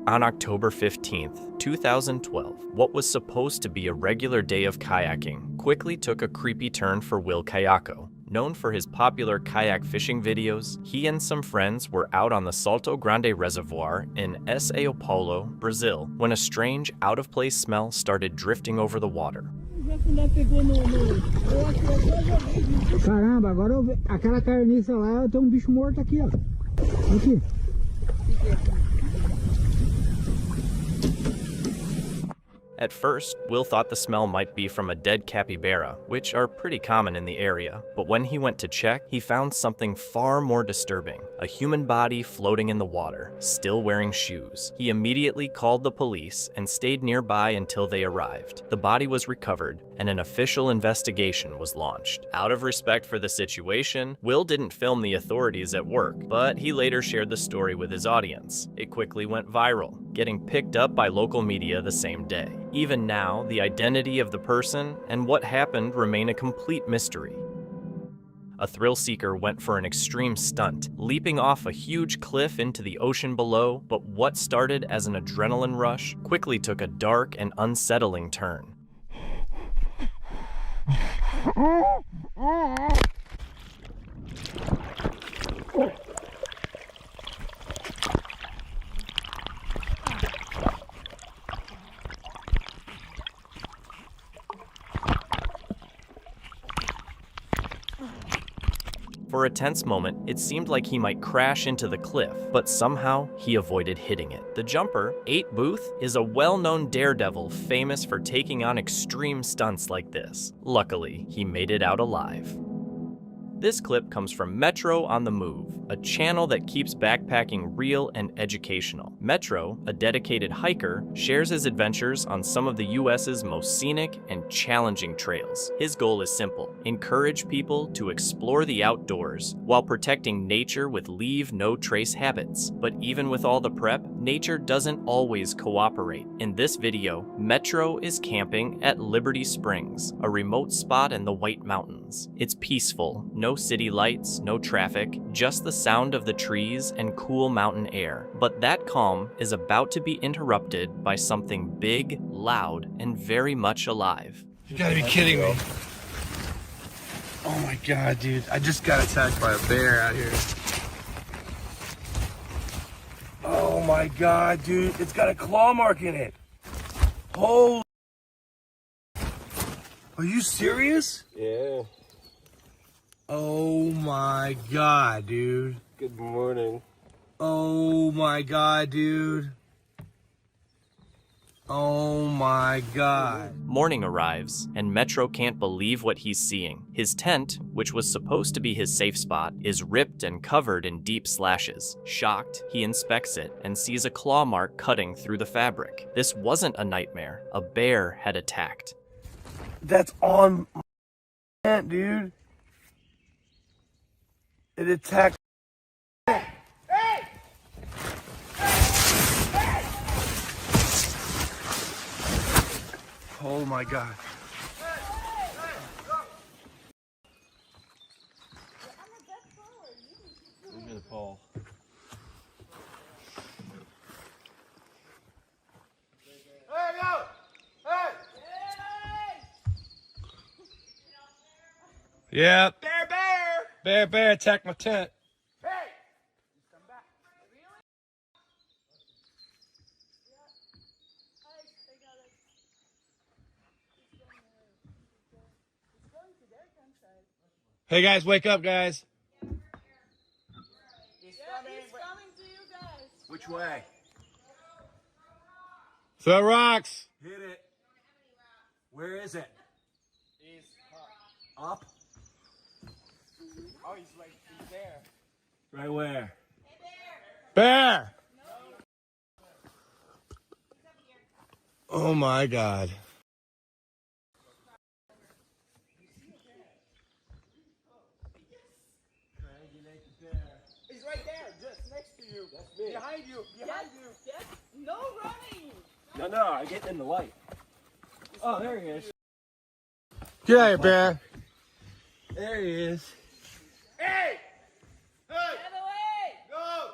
On October 15th, 2012, what was supposed to be a regular day of kayaking quickly took a creepy turn for Will Kayako. Known for his popular kayak fishing videos, he and some friends were out on the Salto Grande Reservoir in São Paulo, Brazil, when a strange, out-of-place smell started drifting over the water. Caramba, agora aquela carniça lá, tem bicho morto aqui, ó. Aqui. At first, Will thought the smell might be from a dead capybara, which are pretty common in the area. But when he went to check, he found something far more disturbing: a human body floating in the water, still wearing shoes. He immediately called the police and stayed nearby until they arrived. The body was recovered, and an official investigation was launched. Out of respect for the situation, Will didn't film the authorities at work, but he later shared the story with his audience. It quickly went viral, getting picked up by local media the same day. Even now, the identity of the person and what happened remain a complete mystery. A thrill seeker went for an extreme stunt, leaping off a huge cliff into the ocean below, but what started as an adrenaline rush quickly took a dark and unsettling turn. For a tense moment, it seemed like he might crash into the cliff, but somehow he avoided hitting it. The jumper, 8 Booth, is a well-known daredevil famous for taking on extreme stunts like this. Luckily, he made it out alive. This clip comes from Metro on the Move, a channel that keeps backpacking real and educational. Metro, a dedicated hiker, shares his adventures on some of the US's most scenic and challenging trails. His goal is simple: encourage people to explore the outdoors while protecting nature with leave-no-trace habits. But even with all the prep, nature doesn't always cooperate. In this video, Metro is camping at Liberty Springs, a remote spot in the White Mountains. It's peaceful, no city lights, no traffic, just the sound of the trees and cool mountain air. But that calm is about to be interrupted by something big, loud, and very much alive. You gotta be kidding me. Oh my god, dude. I just got attacked by a bear out here. Oh my god, dude. It's got a claw mark in it. Holy. Are you serious? Yeah. Oh my god, dude. Good morning. Oh my god, dude. Oh my god. Morning arrives, and Metro can't believe what he's seeing. His tent, which was supposed to be his safe spot, is ripped and covered in deep slashes. Shocked, he inspects it and sees a claw mark cutting through the fabric. This wasn't a nightmare. A bear had attacked. That's on my tent, dude. It attacked. Hey! Oh my god. Look at the pole. Hey, yo! Hey! Yeah. Bear! Bear attacked my tent. Hey! Come back. Hey guys, wake up, guys. He's coming to you guys. Which way? Throw rocks. Hit it. Where is it? He's up. Oh, he's there. Right where? Bear. Oh my god. He's right there, just next to you. That's me. Behind you. Behind you. Yes. No running. No, I get in the light. Oh, there he is. Get out of here, Bear. There he is. Hey! Hey! Get away. Go!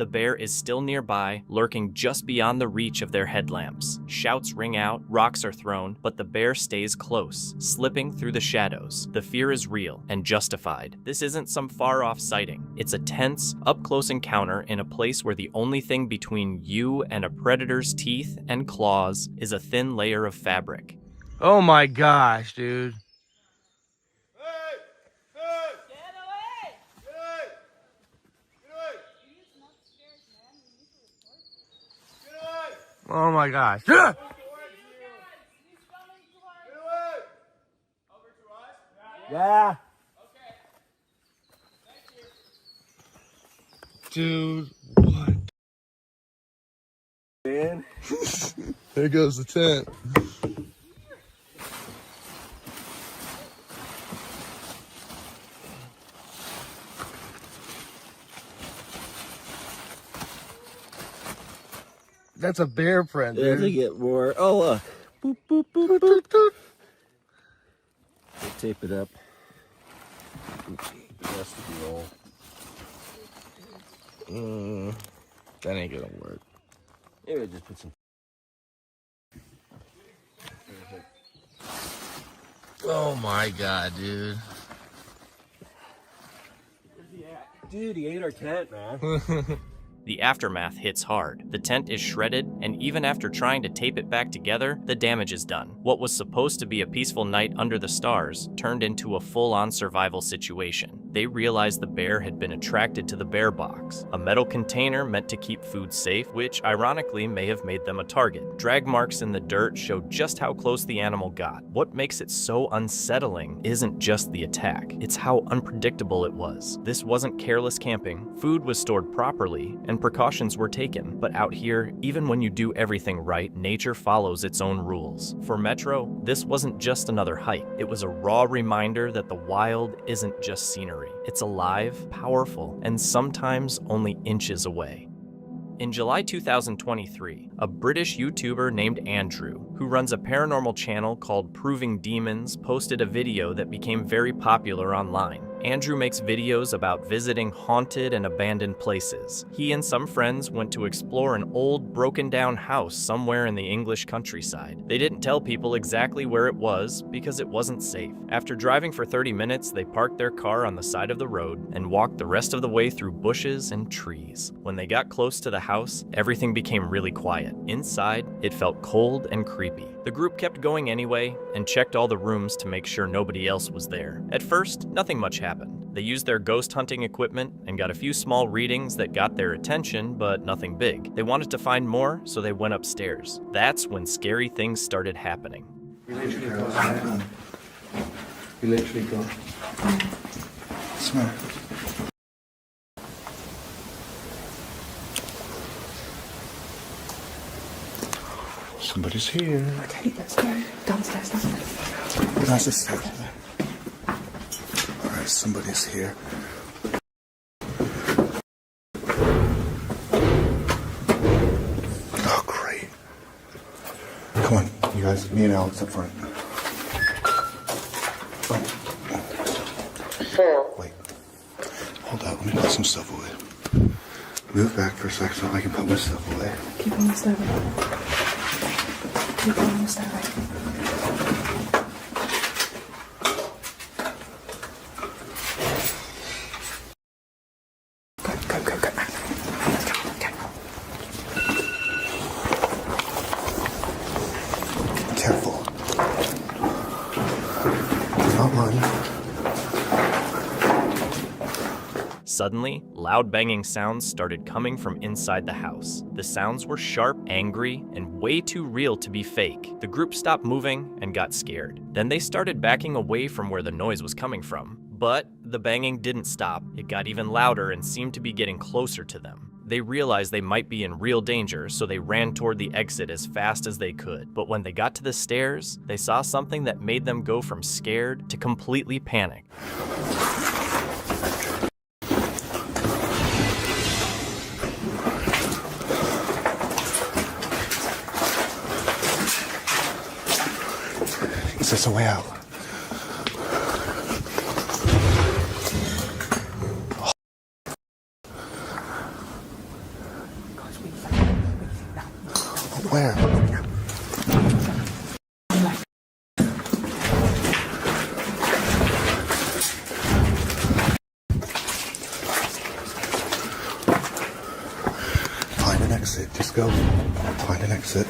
the bear is still nearby, lurking just beyond the reach of their headlamps. Shouts ring out, rocks are thrown, but the bear stays close, slipping through the shadows. The fear is real and justified. This isn't some far-off sighting. It's a tense, up-close encounter in a place where the only thing between you and a predator's teeth and claws is a thin layer of fabric. Oh my gosh, dude. Get away! He's not scared, man. We need to report. Oh my gosh. He's coming towards. Yeah. Dude, what? Man. There goes the tent. That's a bear print, Yeah, dude. to get more. Oh, look. Boop, boop, boop, boop, boop. We'll tape it up. The rest of the roll. That ain't gonna work. Maybe I'll just put some. Oh my god, dude. Dude, he ate our tent, man. The aftermath hits hard. The tent is shredded, and even after trying to tape it back together, the damage is done. What was supposed to be a peaceful night under the stars turned into a full-on survival situation. They realized the bear had been attracted to the bear box, a metal container meant to keep food safe, which ironically may have made them a target. Drag marks in the dirt showed just how close the animal got. What makes it so unsettling isn't just the attack, it's how unpredictable it was. This wasn't careless camping. Food was stored properly, and precautions were taken. But out here, even when you do everything right, nature follows its own rules. For Metro, this wasn't just another hike. It was a raw reminder that the wild isn't just scenery. It's alive, powerful, and sometimes only inches away. In July 2023, a British YouTuber named Andrew, who runs a paranormal channel called Proving Demons, posted a video that became very popular online. Andrew makes videos about visiting haunted and abandoned places. He and some friends went to explore an old, broken-down house somewhere in the English countryside. They didn't tell people exactly where it was because it wasn't safe. After driving for 30 minutes, they parked their car on the side of the road and walked the rest of the way through bushes and trees. When they got close to the house, everything became really quiet. Inside, it felt cold and creepy. The group kept going anyway and checked all the rooms to make sure nobody else was there. At first, nothing much happened. They used their ghost hunting equipment and got a few small readings that got their attention, but nothing big. They wanted to find more, so they went upstairs. That's when scary things started happening. You literally go. Smart. Somebody's here. Okay, let's go. Downstairs. That's just Alright, somebody's here. Oh, great. Come on, you guys, me and Alex up front. Oh. Wait. Hold up, let me put some stuff away. Move back for a sec so I can put my stuff away. Keep on the stairway. Keep on the stairway. Go. Let's go. Careful. Do not run. Suddenly, loud banging sounds started coming from inside the house. The sounds were sharp, angry, and way too real to be fake. The group stopped moving and got scared. Then they started backing away from where the noise was coming from. But the banging didn't stop. It got even louder and seemed to be getting closer to them. They realized they might be in real danger, so they ran toward the exit as fast as they could. But when they got to the stairs, they saw something that made them go from scared to completely panicked. Is this a way out? Where? Find an exit. Just go. Find an exit.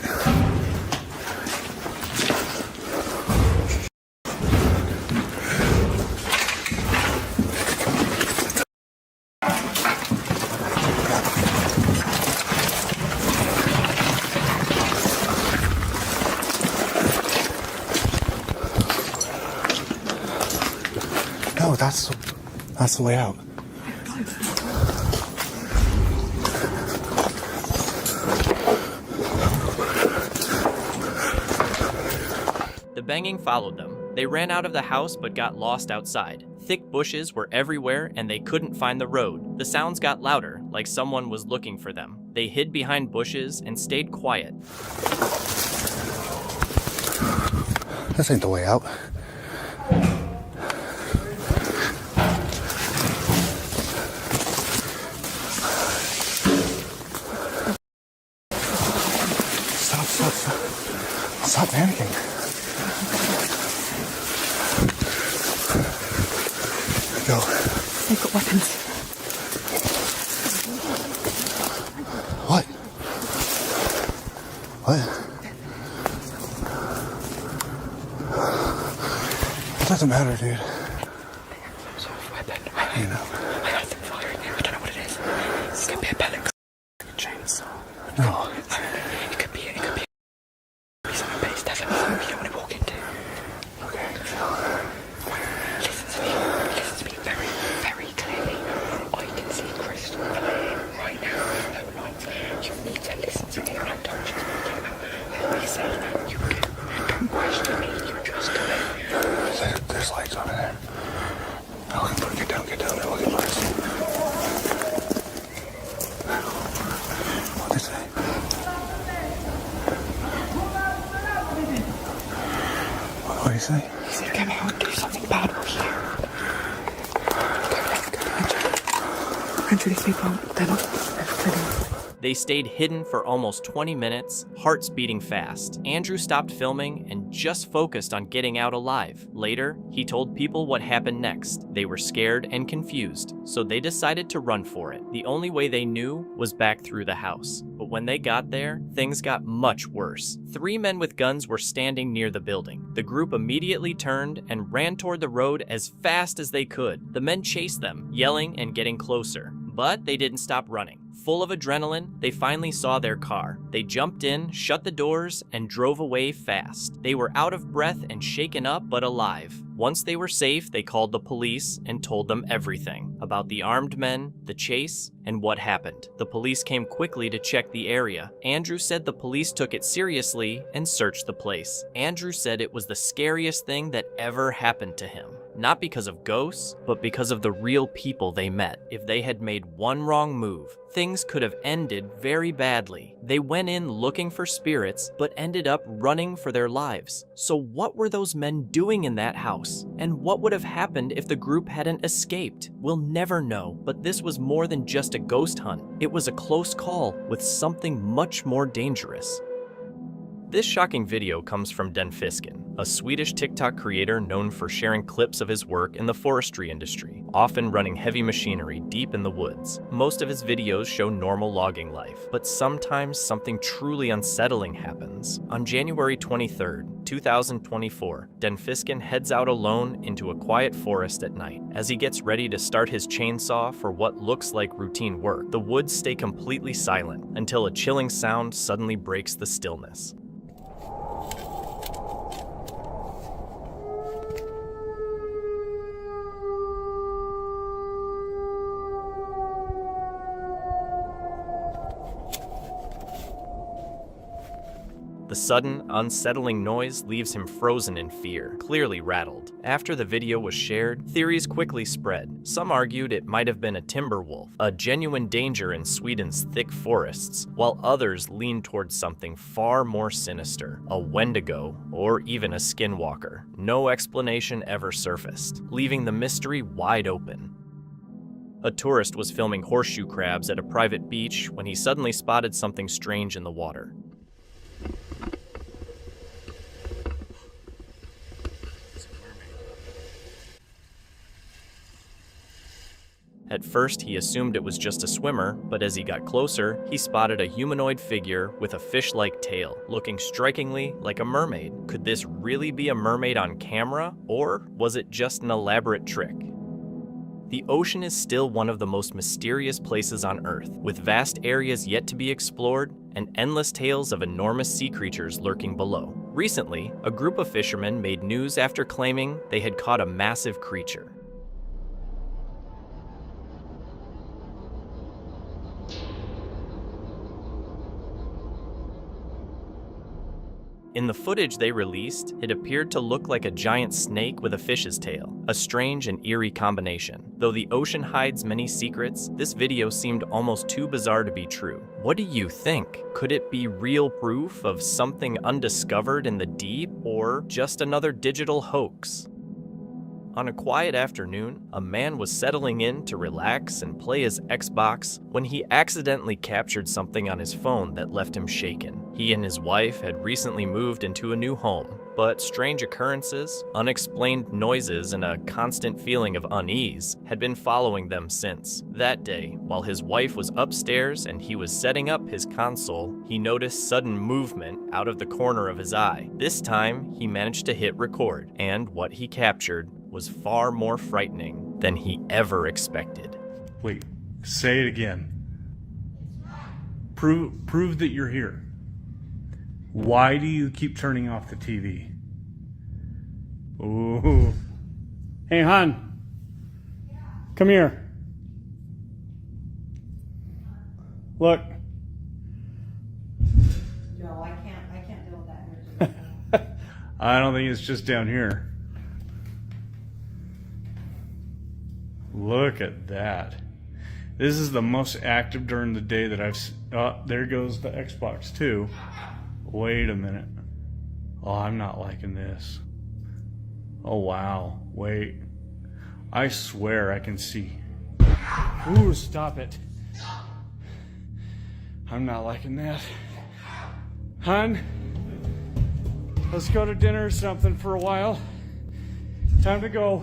No, that's the way out. The banging followed them. They ran out of the house but got lost outside. Thick bushes were everywhere and they couldn't find the road. The sounds got louder, like someone was looking for them. They hid behind bushes and stayed quiet. This ain't the way out. Stop panicking. Go. They've got weapons. What? What? It doesn't matter, dude. Some sort of weapon. You know. I heard them firing there. I don't know what it is. It's gonna be a pellet. A chainsaw. No. It could be something, but it's definitely something we don't want to walk into. Okay, chill. Listen to me very, very clearly. I can see crystal clear right now. No lights. You need to listen to me when I'm talking about what we say. You do. Don't question me. You just do it. There's lights over there. Oh, get down there. Look at lights. What'd they say? What do you say? He said, come out and do something bad over here. Go, Andrew, these people, they're not friendly. They stayed hidden for almost 20 minutes, hearts beating fast. Andrew stopped filming and just focused on getting out alive. Later, he told people what happened next. They were scared and confused, so they decided to run for it. The only way they knew was back through the house. But when they got there, things got much worse. 3 men with guns were standing near the building. The group immediately turned and ran toward the road as fast as they could. The men chased them, yelling and getting closer. But they didn't stop running. Full of adrenaline, they finally saw their car. They jumped in, shut the doors, and drove away fast. They were out of breath and shaken up, but alive. Once they were safe, they called the police and told them everything about the armed men, the chase, and what happened. The police came quickly to check the area. Andrew said the police took it seriously and searched the place. Andrew said it was the scariest thing that ever happened to him. Not because of ghosts, but because of the real people they met. If they had made one wrong move, things could have ended very badly. They went in looking for spirits, but ended up running for their lives. So what were those men doing in that house? And what would have happened if the group hadn't escaped? We'll never know, but this was more than just a ghost hunt. It was a close call with something much more dangerous. This shocking video comes from Den Fisken, a Swedish TikTok creator known for sharing clips of his work in the forestry industry, often running heavy machinery deep in the woods. Most of his videos show normal logging life, but sometimes something truly unsettling happens. On January 23rd, 2024, Den Fisken heads out alone into a quiet forest at night. As he gets ready to start his chainsaw for what looks like routine work, the woods stay completely silent until a chilling sound suddenly breaks the stillness. The sudden, unsettling noise leaves him frozen in fear, clearly rattled. After the video was shared, theories quickly spread. Some argued it might have been a timber wolf, a genuine danger in Sweden's thick forests, while others leaned towards something far more sinister, a Wendigo, or even a skinwalker. No explanation ever surfaced, leaving the mystery wide open. A tourist was filming horseshoe crabs at a private beach when he suddenly spotted something strange in the water. At first, he assumed it was just a swimmer, but as he got closer, he spotted a humanoid figure with a fish-like tail, looking strikingly like a mermaid. Could this really be a mermaid on camera, or was it just an elaborate trick? The ocean is still one of the most mysterious places on Earth, with vast areas yet to be explored and endless tales of enormous sea creatures lurking below. Recently, a group of fishermen made news after claiming they had caught a massive creature. In the footage they released, it appeared to look like a giant snake with a fish's tail, a strange and eerie combination. Though the ocean hides many secrets, this video seemed almost too bizarre to be true. What do you think? Could it be real proof of something undiscovered in the deep, or just another digital hoax? On a quiet afternoon, a man was settling in to relax and play his Xbox when he accidentally captured something on his phone that left him shaken. He and his wife had recently moved into a new home, but strange occurrences, unexplained noises, and a constant feeling of unease had been following them since. That day, while his wife was upstairs and he was setting up his console, he noticed sudden movement out of the corner of his eye. This time, he managed to hit record, and what he captured was far more frightening than he ever expected. Wait, say it again. Prove that you're here. Why do you keep turning off the TV? Ooh. Hey, hon. Come here. Look. No, I can't deal with that. I don't think it's just down here. Look at that. This is the most active during the day that I've there goes the Xbox too. Wait a minute. Oh, I'm not liking this. Oh, wow. Wait. I swear I can see. Ooh, stop it. I'm not liking that. Hun, let's go to dinner or something for a while. Time to go.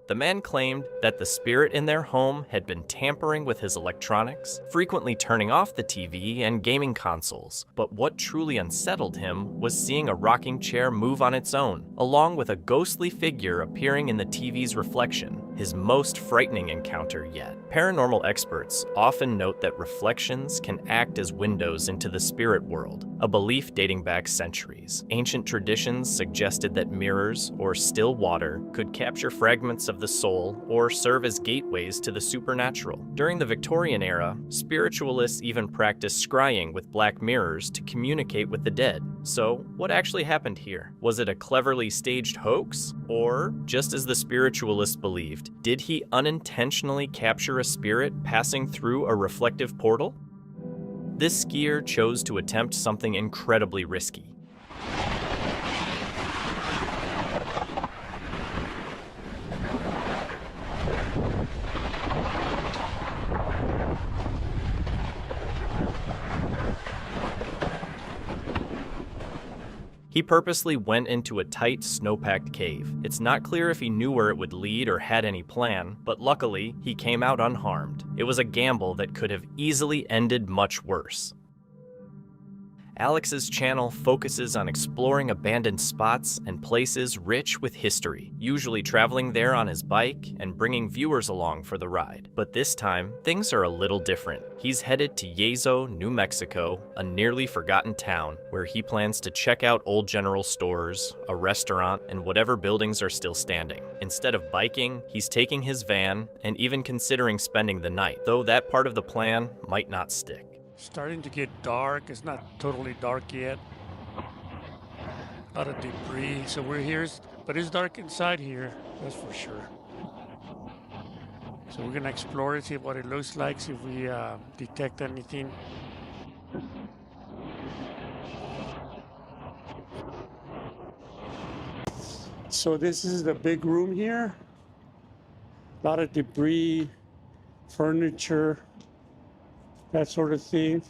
The man claimed that the spirit in their home had been tampering with his electronics, frequently turning off the TV and gaming consoles. But what truly unsettled him was seeing a rocking chair move on its own, along with a ghostly figure appearing in the TV's reflection, his most frightening encounter yet. Paranormal experts often note that reflections can act as windows into the spirit world, a belief dating back centuries. Ancient traditions suggested that mirrors or still water could capture fragments of the soul or serve as gateways to the supernatural. During the Victorian era, spiritualists even practiced scrying with black mirrors to communicate with the dead. So, what actually happened here? Was it a cleverly staged hoax? Or, just as the spiritualists believed, did he unintentionally capture a spirit passing through a reflective portal? This skier chose to attempt something incredibly risky. He purposely went into a tight, snow-packed cave. It's not clear if he knew where it would lead or had any plan, but luckily, he came out unharmed. It was a gamble that could have easily ended much worse. Alex's channel focuses on exploring abandoned spots and places rich with history, usually traveling there on his bike and bringing viewers along for the ride. But this time, things are a little different. He's headed to Yezo, New Mexico, a nearly forgotten town, where he plans to check out old general stores, a restaurant, and whatever buildings are still standing. Instead of biking, he's taking his van and even considering spending the night, though that part of the plan might not stick. Starting to get dark. It's not totally dark yet. A lot of debris. So we're here, but it's dark inside here, that's for sure. So we're gonna explore it, see what it looks like, see if we detect anything. So this is the big room here. A lot of debris, furniture, that sort of thing.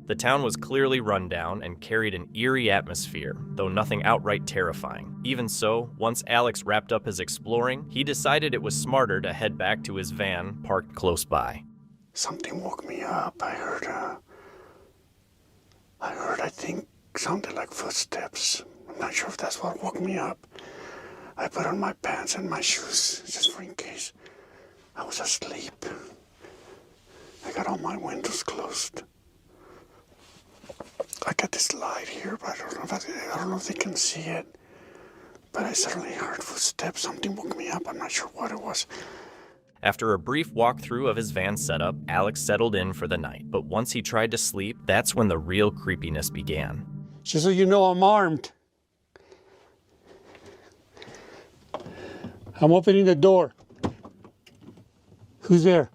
The town was clearly run down and carried an eerie atmosphere, though nothing outright terrifying. Even so, once Alex wrapped up his exploring, he decided it was smarter to head back to his van parked close by. Something woke me up. I heard, I think, sounded like footsteps. I'm not sure if that's what woke me up. I put on my pants and my shoes, just for in case. I was asleep. I got all my windows closed. I got this light here, but I don't know if they can see it. But I suddenly heard footsteps. Something woke me up. I'm not sure what it was. After a brief walkthrough of his van setup, Alex settled in for the night. But once he tried to sleep, that's when the real creepiness began. Just so you know, I'm armed. I'm opening the door. Who's there?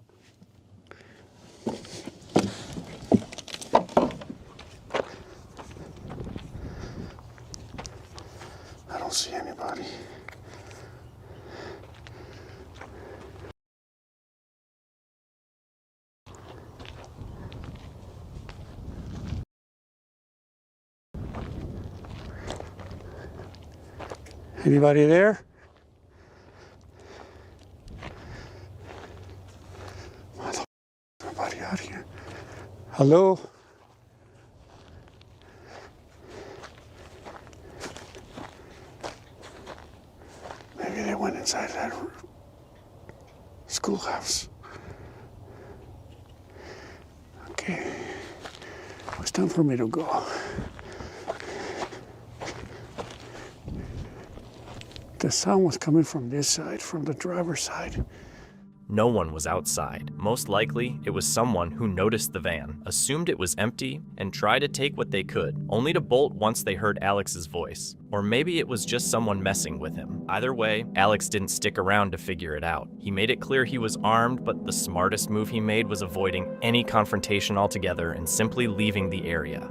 I don't see anybody. Anybody there? Nobody out here. Hello? Maybe they went inside that schoolhouse. Okay. It's time for me to go. The sound was coming from this side, from the driver's side. No one was outside. Most likely, it was someone who noticed the van, assumed it was empty, and tried to take what they could, only to bolt once they heard Alex's voice. Or maybe it was just someone messing with him. Either way, Alex didn't stick around to figure it out. He made it clear he was armed, but the smartest move he made was avoiding any confrontation altogether and simply leaving the area.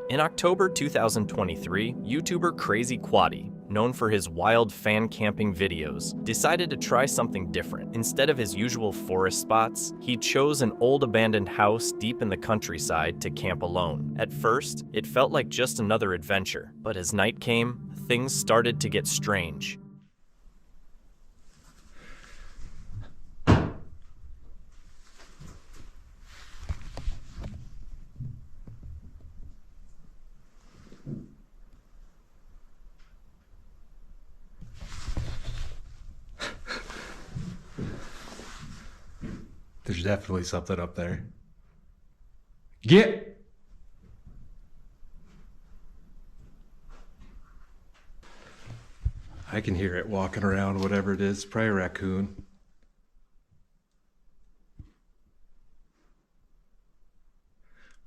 In October 2023, YouTuber creepcaught, known for his wild fan camping videos, decided to try something different. Instead of his usual forest spots, he chose an old abandoned house deep in the countryside to camp alone. At first, it felt like just another adventure, but as night came, things started to get strange. There's definitely something up there. Get! I can hear it walking around, whatever it is. Probably a raccoon.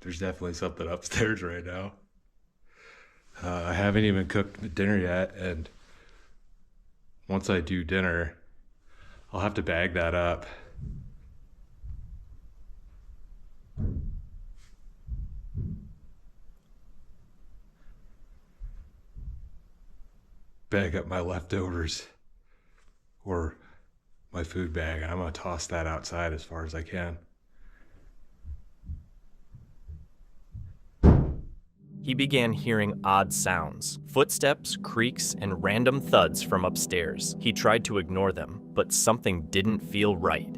There's definitely something upstairs right now. I haven't even cooked dinner yet, and once I do dinner, I'll have to bag that up. Bag up my leftovers or my food bag, and I'm gonna toss that outside as far as I can. He began hearing odd sounds, footsteps, creaks, and random thuds from upstairs. He tried to ignore them, but something didn't feel right.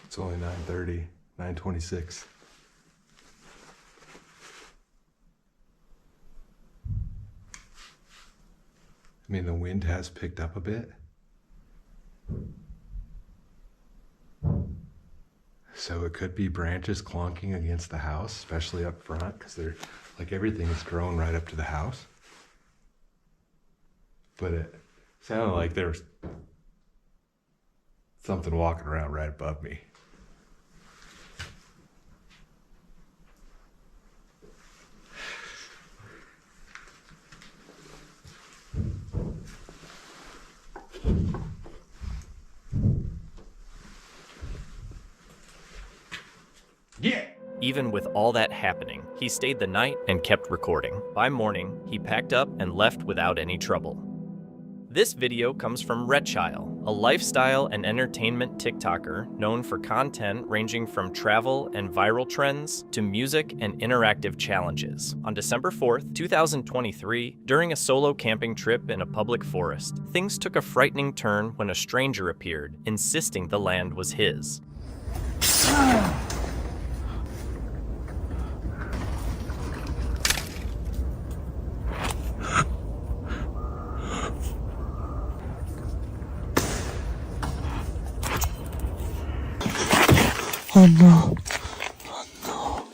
It's only 9:30, 9:26. I mean, the wind has picked up a bit. So it could be branches clonking against the house, especially up front, because they're like everything is grown right up to the house. But it sounded like there was something walking around right above me. Even with all that happening, he stayed the night and kept recording. By morning, he packed up and left without any trouble. This video comes from Redchile, a lifestyle and entertainment TikToker known for content ranging from travel and viral trends to music and interactive challenges. On December 4th, 2023, during a solo camping trip in a public forest, things took a frightening turn when a stranger appeared, insisting the land was his. Oh no. Oh no.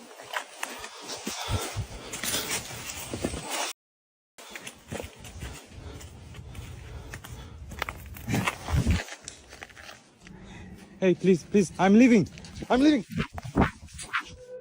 Hey, please, I'm leaving. I'm leaving.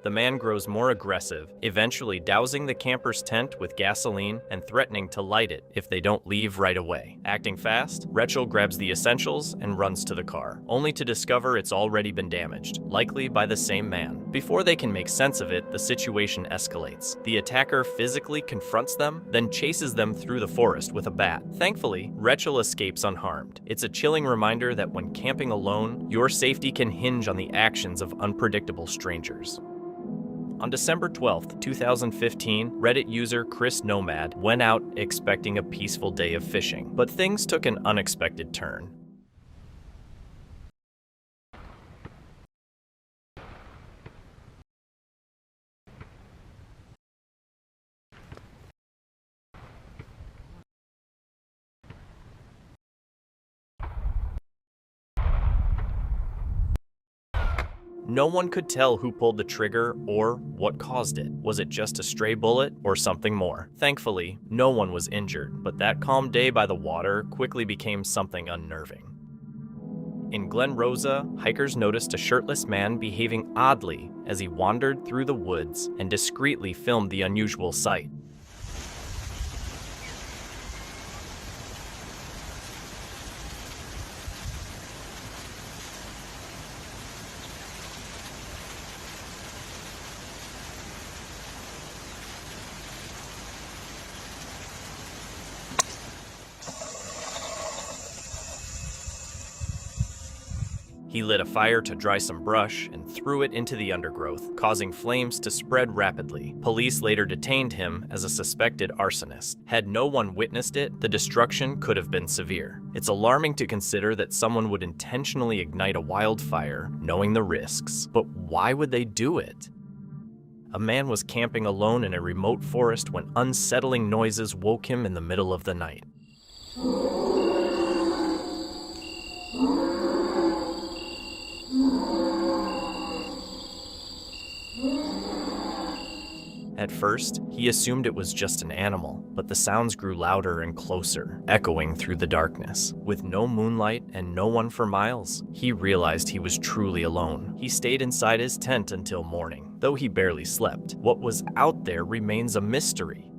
The man grows more aggressive, eventually dousing the camper's tent with gasoline and threatening to light it if they don't leave right away. Acting fast, Rachel grabs the essentials and runs to the car, only to discover it's already been damaged, likely by the same man. Before they can make sense of it, the situation escalates. The attacker physically confronts them, then chases them through the forest with a bat. Thankfully, Rachel escapes unharmed. It's a chilling reminder that when camping alone, your safety can hinge on the actions of unpredictable strangers. On December 12, 2015, Reddit user Chris Nomad went out expecting a peaceful day of fishing, but things took an unexpected turn. No one could tell who pulled the trigger or what caused it. Was it just a stray bullet or something more? Thankfully, no one was injured, but that calm day by the water quickly became something unnerving. In Glen Rosa, hikers noticed a shirtless man behaving oddly as he wandered through the woods and discreetly filmed the unusual sight. He lit a fire to dry some brush and threw it into the undergrowth, causing flames to spread rapidly. Police later detained him as a suspected arsonist. Had no one witnessed it, the destruction could have been severe. It's alarming to consider that someone would intentionally ignite a wildfire, knowing the risks. But why would they do it? A man was camping alone in a remote forest when unsettling noises woke him in the middle of the night. At first, he assumed it was just an animal, but the sounds grew louder and closer, echoing through the darkness. With no moonlight and no one for miles, he realized he was truly alone. He stayed inside his tent until morning. Though he barely slept, what was out there remains a mystery.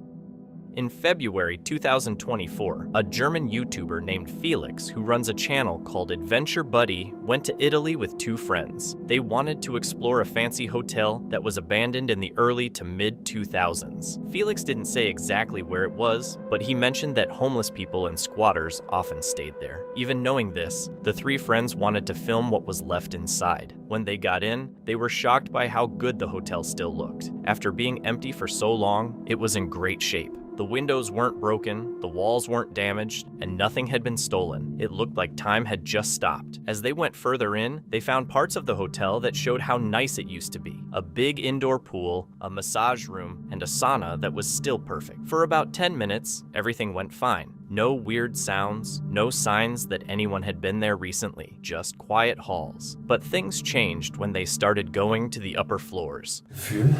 In February 2024, a German YouTuber named Felix, who runs a channel called Adventure Buddy, went to Italy with two friends. They wanted to explore a fancy hotel that was abandoned in the early to mid-2000s. Felix didn't say exactly where it was, but he mentioned that homeless people and squatters often stayed there. Even knowing this, the three friends wanted to film what was left inside. When they got in, they were shocked by how good the hotel still looked. After being empty for so long, it was in great shape. The windows weren't broken, the walls weren't damaged, and nothing had been stolen. It looked like time had just stopped. As they went further in, they found parts of the hotel that showed how nice it used to be. A big indoor pool, a massage room, and a sauna that was still perfect. For about 10 minutes, everything went fine. No weird sounds, no signs that anyone had been there recently, just quiet halls. But things changed when they started going to the upper floors. Gefühl,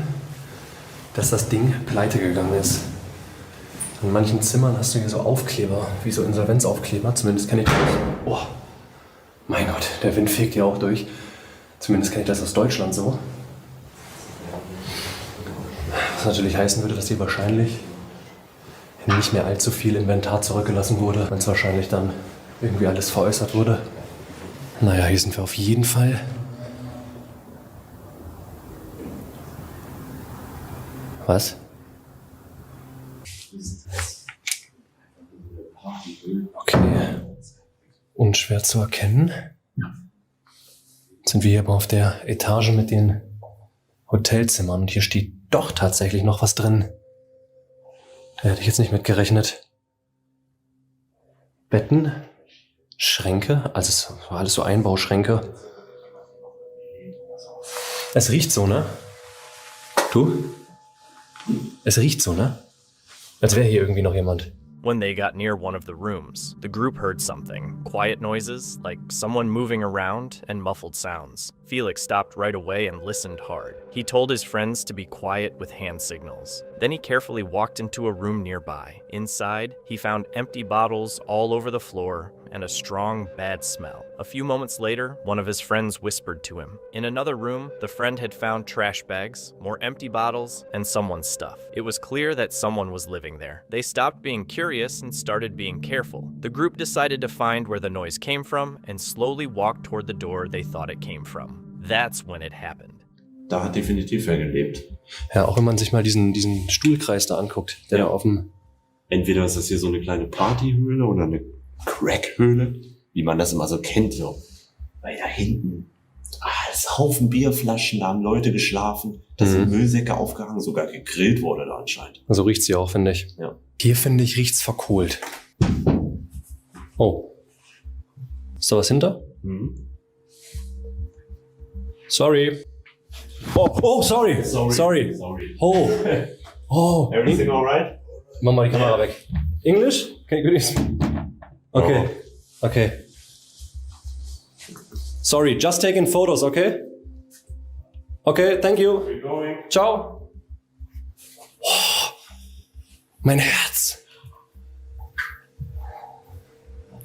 dass das Ding pleite gegangen ist. In manchen Zimmern hast du hier so Aufkleber, wie so Insolvenzaufkleber, zumindest kenne ich das. Oh, mein Gott, der Wind fegt hier auch durch. Zumindest kenne ich das aus Deutschland so. Was natürlich heißen würde, dass hier wahrscheinlich nicht mehr allzu viel Inventar zurückgelassen wurde, wenn es wahrscheinlich dann irgendwie alles veräußert wurde. Naja, hier sind wir auf jeden Fall. Was? Okay. Unschwer zu erkennen. Jetzt sind wir hier aber auf der Etage mit den Hotelzimmern und hier steht doch tatsächlich noch was drin. Da hätte ich jetzt nicht mit gerechnet. Betten, Schränke, also es war alles so Einbauschränke. Es riecht so, ne? Du? Es riecht so, ne? Als wäre hier irgendwie noch jemand. When they got near one of the rooms, the group heard something. Quiet noises, like someone moving around, and muffled sounds. Felix stopped right away and listened hard. He told his friends to be quiet with hand signals. Then he carefully walked into a room nearby. Inside, he found empty bottles all over the floor and a strong, bad smell. A few moments later, one of his friends whispered to him. In another room, the friend had found trash bags, more empty bottles, and someone's stuff. It was clear that someone was living there. They stopped being curious and started being careful. The group decided to find where the noise came from and slowly walked toward the door they thought it came from. That's when it happened. Da hat definitiv wer gelebt. Ja, auch wenn man sich mal diesen Stuhlkreis da anguckt, der da auf dem... Entweder ist das hier so eine kleine Partyhöhle oder eine Crackhöhle, wie man das immer so kennt, so. Weil da hinten, ist Haufen Bierflaschen, da haben Leute geschlafen, da sind Müllsäcke aufgehangen, sogar gegrillt wurde da anscheinend. So riecht's hier auch, finde ich. Ja. Hier, finde ich, riecht's verkohlt. Oh. Ist da was hinter? Sorry. Oh, sorry. Sorry. Oh. Everything alright? Mach mal die Kamera weg. English? Can you do this? Okay. Okay. Sorry, just taking photos, okay? Okay, thank you. We're going. Ciao. Oh, mein Herz.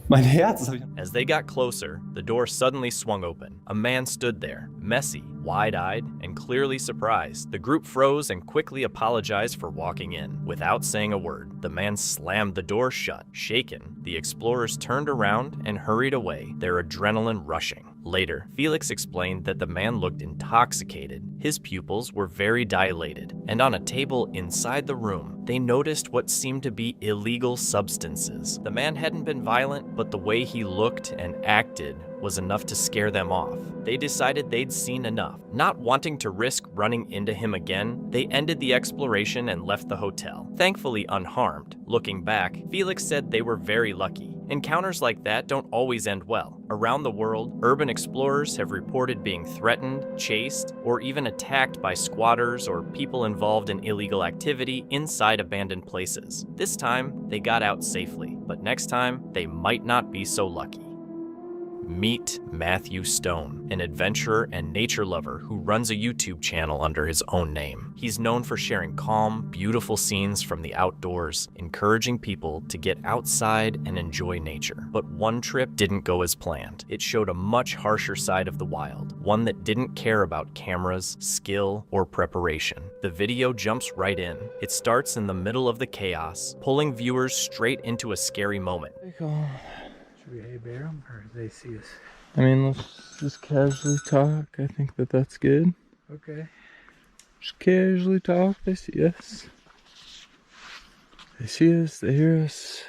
Mein Herz. As they got closer, the door suddenly swung open. A man stood there, messy, wide-eyed, and clearly surprised. The group froze and quickly apologized for walking in. Without saying a word, the man slammed the door shut. Shaken, the explorers turned around and hurried away, their adrenaline rushing. Later, Felix explained that the man looked intoxicated. His pupils were very dilated, and on a table inside the room, they noticed what seemed to be illegal substances. The man hadn't been violent, but the way he looked and acted was enough to scare them off. They decided they'd seen enough. Not wanting to risk running into him again, they ended the exploration and left the hotel, thankfully unharmed. Looking back, Felix said they were very lucky. Encounters like that don't always end well. Around the world, urban explorers have reported being threatened, chased, or even attacked by squatters or people involved in illegal activity inside abandoned places. This time, they got out safely, but next time, they might not be so lucky. Meet Matthew Stone, an adventurer and nature lover who runs a YouTube channel under his own name. He's known for sharing calm, beautiful scenes from the outdoors, encouraging people to get outside and enjoy nature. But one trip didn't go as planned. It showed a much harsher side of the wild, one that didn't care about cameras, skill, or preparation. The video jumps right in. It starts in the middle of the chaos, pulling viewers straight into a scary moment. Should we hey bear them or do they see us? I mean, let's just casually talk. I think that's good. Okay. Just casually talk. They see us. They see us. They hear us.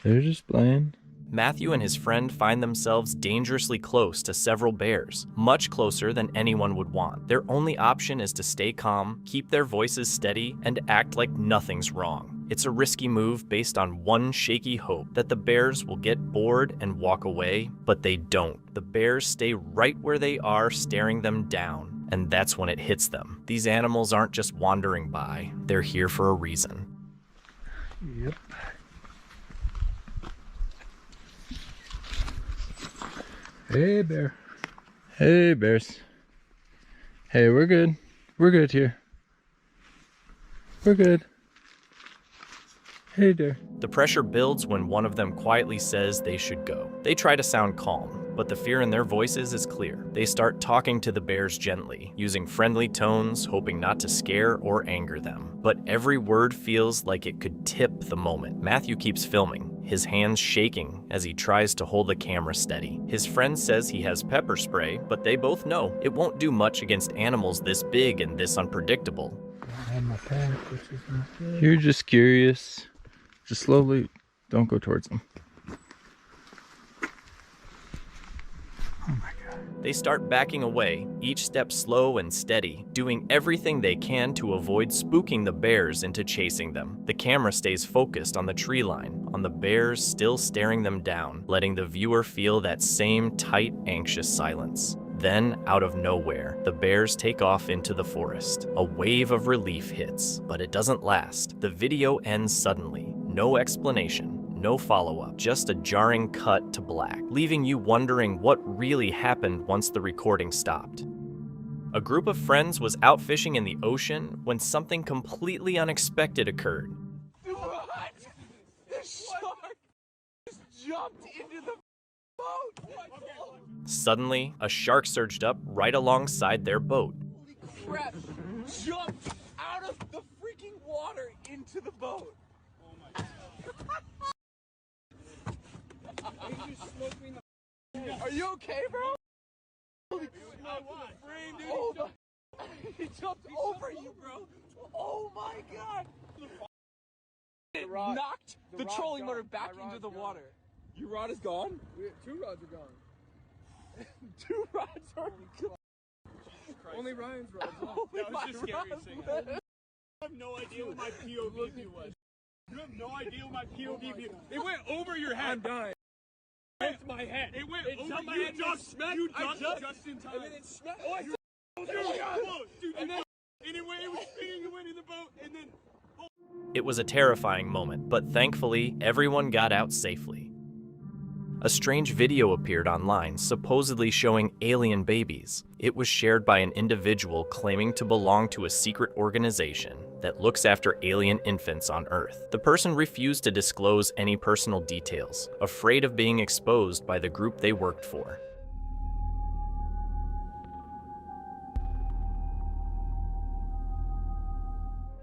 They're just playing. Matthew and his friend find themselves dangerously close to several bears, much closer than anyone would want. Their only option is to stay calm, keep their voices steady, and act like nothing's wrong. It's a risky move based on one shaky hope that the bears will get bored and walk away, but they don't. The bears stay right where they are, staring them down, and that's when it hits them. These animals aren't just wandering by, they're here for a reason. Yep. Hey bear. Hey bears. Hey, we're good. We're good here. We're good. Hey there. The pressure builds when one of them quietly says they should go. They try to sound calm, but the fear in their voices is clear. They start talking to the bears gently, using friendly tones, hoping not to scare or anger them. But every word feels like it could tip the moment. Matthew keeps filming, his hands shaking as he tries to hold the camera steady. His friend says he has pepper spray, but they both know it won't do much against animals this big and this unpredictable. I have my pack, which is not good. You're just curious. Just slowly, don't go towards them. Oh my God. They start backing away, each step slow and steady, doing everything they can to avoid spooking the bears into chasing them. The camera stays focused on the tree line, on the bears still staring them down, letting the viewer feel that same tight, anxious silence. Then, out of nowhere, the bears take off into the forest. A wave of relief hits, but it doesn't last. The video ends suddenly. No explanation. No follow-up, just a jarring cut to black, leaving you wondering what really happened once the recording stopped. A group of friends was out fishing in the ocean when something completely unexpected occurred. What? The shark just jumped into the boat! Suddenly, a shark surged up right alongside their boat. Holy crap! Jumped out of the freaking water into the boat! Oh my God. Are you okay, bro? Holy crap! Oh my! He jumped over you, bro! Oh my God! It knocked the trolling motor back into the water. Your rod is gone? Two rods are gone. Two rods are gone. Only Ryan's rods. That was the scariest thing. I have no idea what my POV view was. You have no idea what my POV view. It went over your head. I'm dying. It went my head. It went over my head. You ducked just in time. And then it smacked. Oh, I said, dude, and then anyway, it was spinning. It went in the boat, and then. It was a terrifying moment, but thankfully, everyone got out safely. A strange video appeared online, supposedly showing alien babies. It was shared by an individual claiming to belong to a secret organization that looks after alien infants on Earth. The person refused to disclose any personal details, afraid of being exposed by the group they worked for.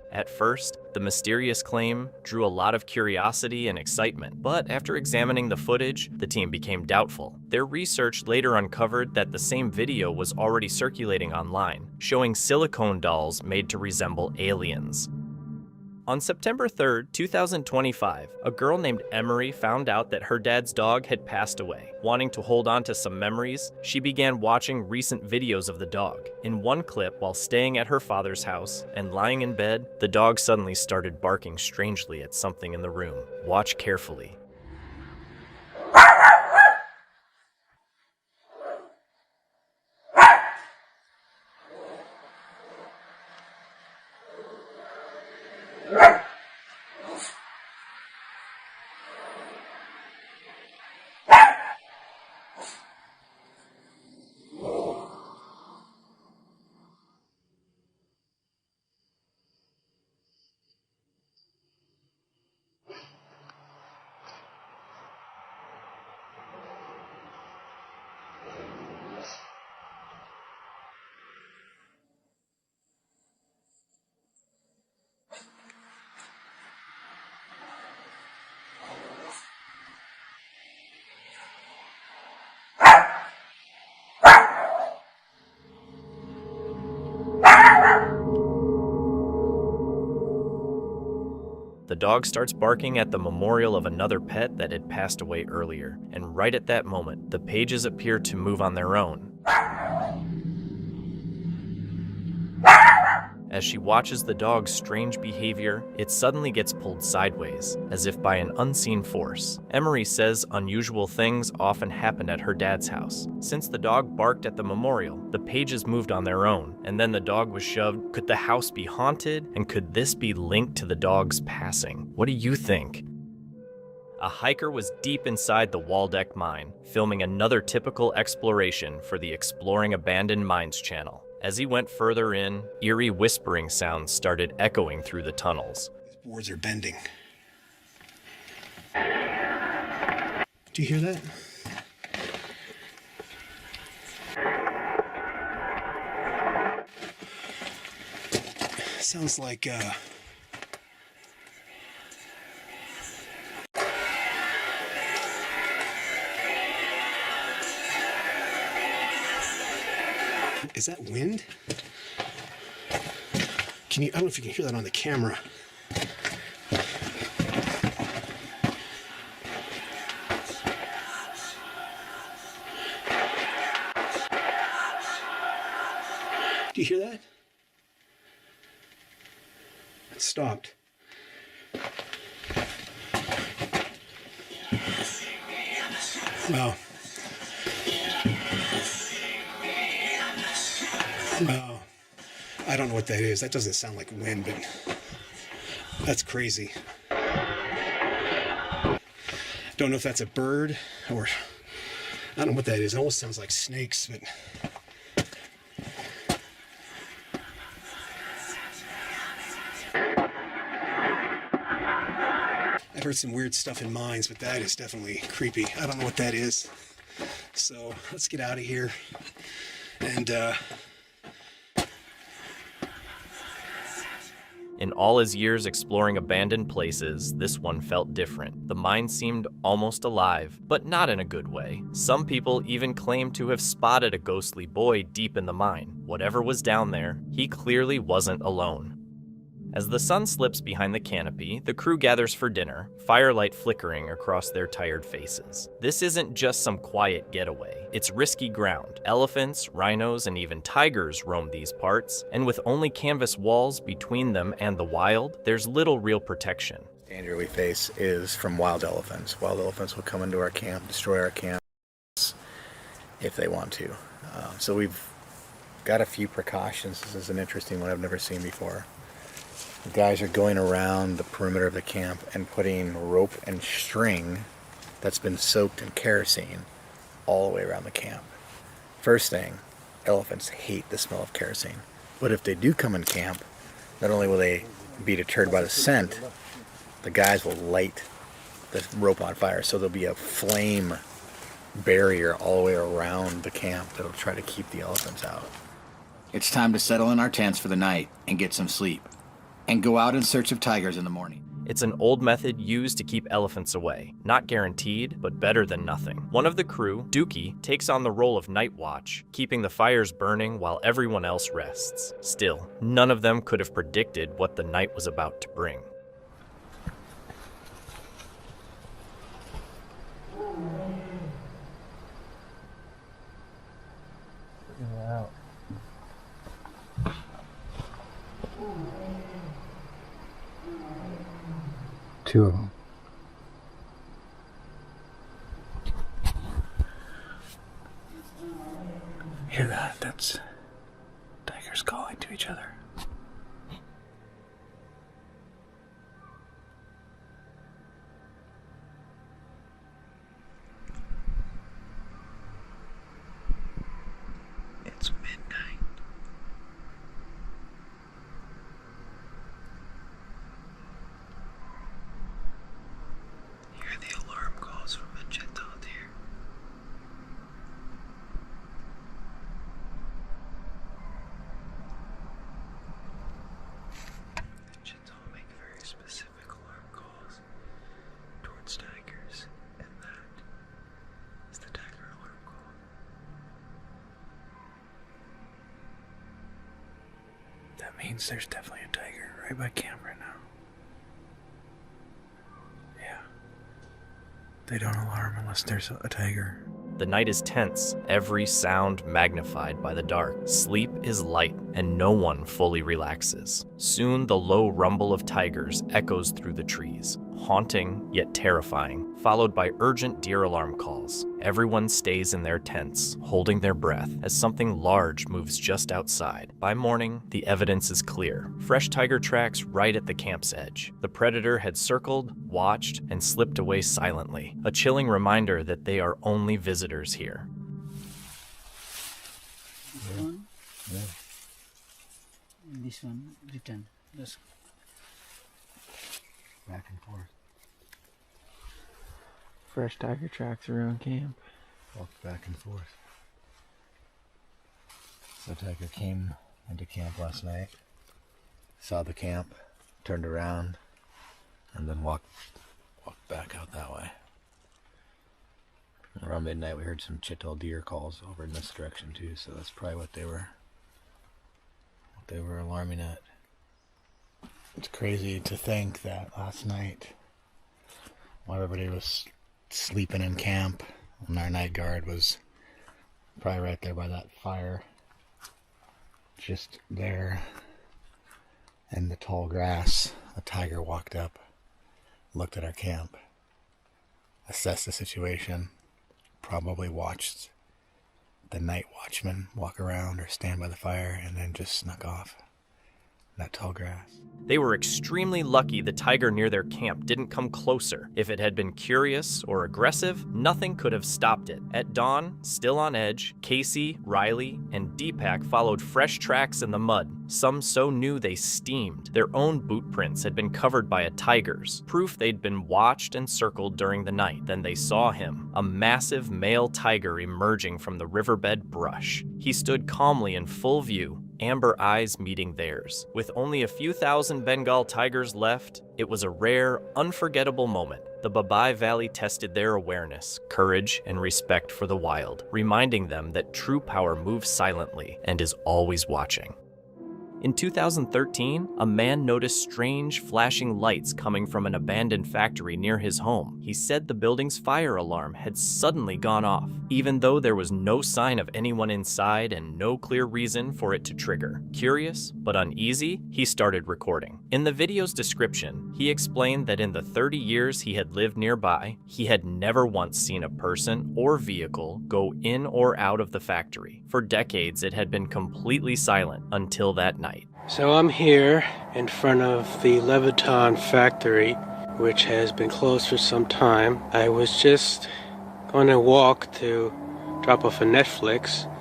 At first, the mysterious claim drew a lot of curiosity and excitement, but after examining the footage, the team became doubtful. Their research later uncovered that the same video was already circulating online, showing silicone dolls made to resemble aliens. On September 3rd, 2025, a girl named Emery found out that her dad's dog had passed away. Wanting to hold on to some memories, she began watching recent videos of the dog. In one clip, while staying at her father's house and lying in bed, the dog suddenly started barking strangely at something in the room. Watch carefully. The dog starts barking at the memorial of another pet that had passed away earlier, and right at that moment, the pages appear to move on their own. As she watches the dog's strange behavior, it suddenly gets pulled sideways, as if by an unseen force. Emery says unusual things often happen at her dad's house. Since the dog barked at the memorial, the pages moved on their own, and then the dog was shoved. Could the house be haunted? And could this be linked to the dog's passing? What do you think? A hiker was deep inside the Waldeck mine, filming another typical exploration for the Exploring Abandoned Mines channel. As he went further in, eerie whispering sounds started echoing through the tunnels. These boards are bending. Do you hear that? Sounds like Is that wind? Can you, I don't know if you can hear that on the camera. Do you hear that? It stopped. Wow. Wow. I don't know what that is. That doesn't sound like wind, but that's crazy. Don't know if that's a bird or I don't know what that is. It almost sounds like snakes, but I've heard some weird stuff in mines, but that is definitely creepy. I don't know what that is. So let's get out of here. And in all his years exploring abandoned places, this one felt different. The mine seemed almost alive, but not in a good way. Some people even claimed to have spotted a ghostly boy deep in the mine. Whatever was down there, he clearly wasn't alone. As the sun slips behind the canopy, the crew gathers for dinner, firelight flickering across their tired faces. This isn't just some quiet getaway. It's risky ground. Elephants, rhinos, and even tigers roam these parts, and with only canvas walls between them and the wild, there's little real protection. The danger we face is from wild elephants. Wild elephants will come into our camp, destroy our camp if they want to. So we've got a few precautions. This is an interesting one I've never seen before. The guys are going around the perimeter of the camp and putting rope and string that's been soaked in kerosene all the way around the camp. First thing, elephants hate the smell of kerosene. But if they do come in camp, not only will they be deterred by the scent, the guys will light the rope on fire. So there'll be a flame barrier all the way around the camp that'll try to keep the elephants out. It's time to settle in our tents for the night and get some sleep, and go out in search of tigers in the morning. It's an old method used to keep elephants away. Not guaranteed, but better than nothing. One of the crew, Dookie, takes on the role of night watch, keeping the fires burning while everyone else rests. Still, none of them could have predicted what the night was about to bring. Wow. Two of them. Hear that? That's tigers calling to each other. It's midnight. Hear the alarm calls from a gentle deer. The gentle make very specific alarm calls towards tigers, and that is the tiger alarm call. That means there's definitely a tiger right by camp right now. Yeah. They don't alarm unless there's a tiger. The night is tense, every sound magnified by the dark. Sleep is light, and no one fully relaxes. Soon the low rumble of tigers echoes through the trees, haunting yet terrifying, followed by urgent deer alarm calls. Everyone stays in their tents, holding their breath as something large moves just outside. By morning, the evidence is clear. Fresh tiger tracks right at the camp's edge. The predator had circled, watched, and slipped away silently, a chilling reminder that they are only visitors here. This one? Yeah. This one, return. Let's back and forth. Fresh tiger tracks around camp. Walk back and forth. So tiger came into camp last night, saw the camp, turned around, and then walked back out that way. Around midnight we heard some chital deer calls over in this direction too, so that's probably what they were they were alarming at. It's crazy to think that last night, while everybody was sleeping in camp, and our night guard was probably right there by that fire, just there in the tall grass, a tiger walked up, looked at our camp, assessed the situation, probably watched the night watchman walk around or stand by the fire, and then just snuck off in that tall grass. They were extremely lucky the tiger near their camp didn't come closer. If it had been curious or aggressive, nothing could have stopped it. At dawn, still on edge, Casey, Riley, and Deepak followed fresh tracks in the mud, some so new they steamed. Their own boot prints had been covered by a tiger's, proof they'd been watched and circled during the night. Then they saw him, a massive male tiger emerging from the riverbed brush. He stood calmly in full view, amber eyes meeting theirs. With only a few thousand Bengal tigers left, it was a rare, unforgettable moment. The Babai Valley tested their awareness, courage, and respect for the wild, reminding them that true power moves silently and is always watching. In 2013, a man noticed strange flashing lights coming from an abandoned factory near his home. He said the building's fire alarm had suddenly gone off, even though there was no sign of anyone inside and no clear reason for it to trigger. Curious but uneasy, he started recording. In the video's description, he explained that in the 30 years he had lived nearby, he had never once seen a person or vehicle go in or out of the factory. For decades, it had been completely silent until that night. So I'm here in front of the Leviton factory, which has been closed for some time. I was just going to walk to drop off a Netflix.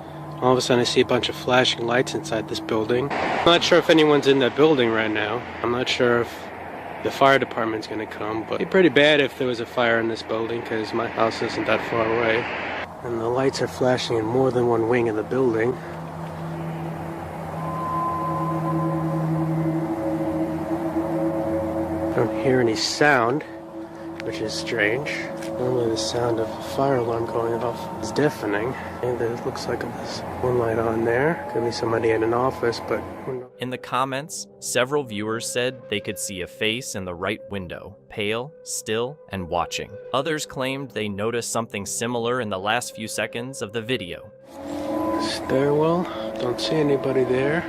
All of a sudden I see a bunch of flashing lights inside this building. I'm not sure if anyone's in that building right now. I'm not sure if the fire department's going to come, but it'd be pretty bad if there was a fire in this building because my house isn't that far away. And the lights are flashing in more than one wing of the building. I don't hear any sound, which is strange. Normally the sound of a fire alarm going off is deafening. And it looks like there's one light on there. Could be somebody in an office, but... In the comments, several viewers said they could see a face in the right window, pale, still, and watching. Others claimed they noticed something similar in the last few seconds of the video. Stairwell, don't see anybody there.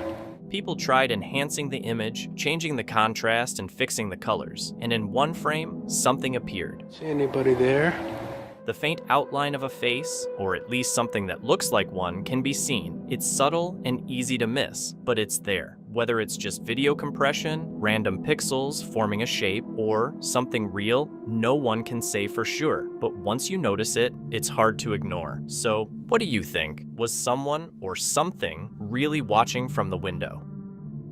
People tried enhancing the image, changing the contrast, and fixing the colors. And in one frame, something appeared. See anybody there? The faint outline of a face, or at least something that looks like one, can be seen. It's subtle and easy to miss, but it's there. Whether it's just video compression, random pixels forming a shape, or something real, no one can say for sure. But once you notice it, it's hard to ignore. So, what do you think? Was someone or something really watching from the window?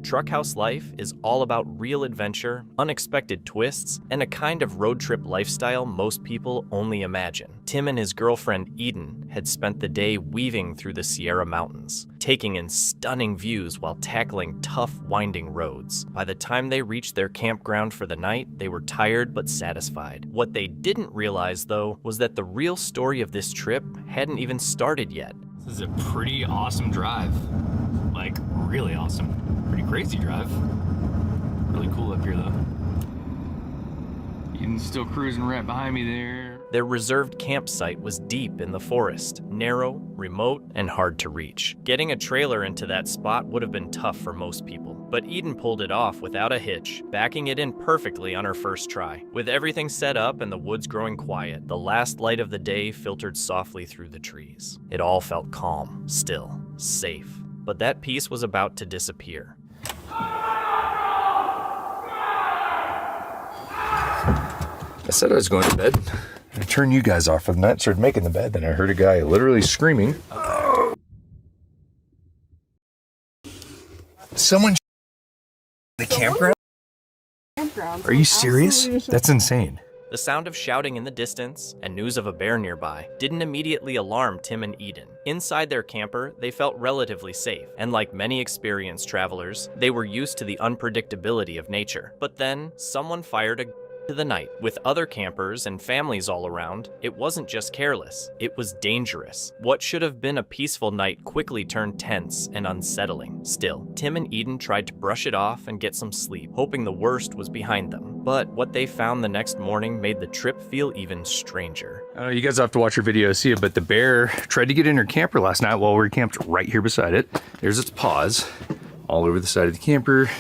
Truckhouse life is all about real adventure, unexpected twists, and a kind of road trip lifestyle most people only imagine. Tim and his girlfriend Eden had spent the day weaving through the Sierra Mountains, taking in stunning views while tackling tough, winding roads. By the time they reached their campground for the night, they were tired but satisfied. What they didn't realize, though, was that the real story of this trip hadn't even started yet. This is a pretty awesome drive. Like, really awesome. Pretty crazy drive. Really cool up here, though. Eden's still cruising right behind me there. Their reserved campsite was deep in the forest, narrow, remote, and hard to reach. Getting a trailer into that spot would have been tough for most people, but Eden pulled it off without a hitch, backing it in perfectly on her first try. With everything set up and the woods growing quiet, the last light of the day filtered softly through the trees. It all felt calm, still, safe. But that peace was about to disappear. I said I was going to bed. I turned you guys off for the night, started making the bed, then I heard a guy literally screaming. Someone the campground? Are you serious? That's insane. The sound of shouting in the distance and news of a bear nearby didn't immediately alarm Tim and Eden. Inside their camper, they felt relatively safe, and like many experienced travelers, they were used to the unpredictability of nature. But then, someone fired a to the night. With other campers and families all around, it wasn't just careless, it was dangerous. What should have been a peaceful night quickly turned tense and unsettling. Still, Tim and Eden tried to brush it off and get some sleep, hoping the worst was behind them. But what they found the next morning made the trip feel even stranger. You guys have to watch your video to see it, but the bear tried to get in her camper last night while we were camped right here beside it. There's its paws all over the side of the camper.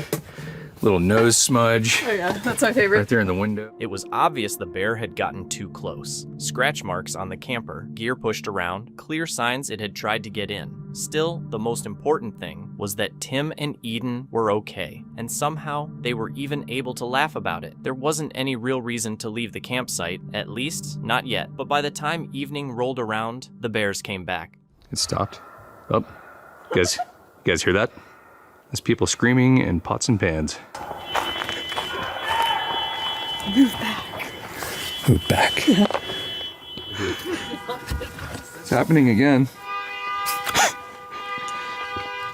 Little nose smudge. Oh yeah, that's my favorite. Right there in the window. It was obvious the bear had gotten too close. Scratch marks on the camper, gear pushed around, clear signs it had tried to get in. Still, the most important thing was that Tim and Eden were okay, and somehow they were even able to laugh about it. There wasn't any real reason to leave the campsite, at least not yet, but by the time evening rolled around, the bears came back. It stopped. Oh, you guys hear that? There's people screaming in pots and pans. Move back. Move back. It's happening again.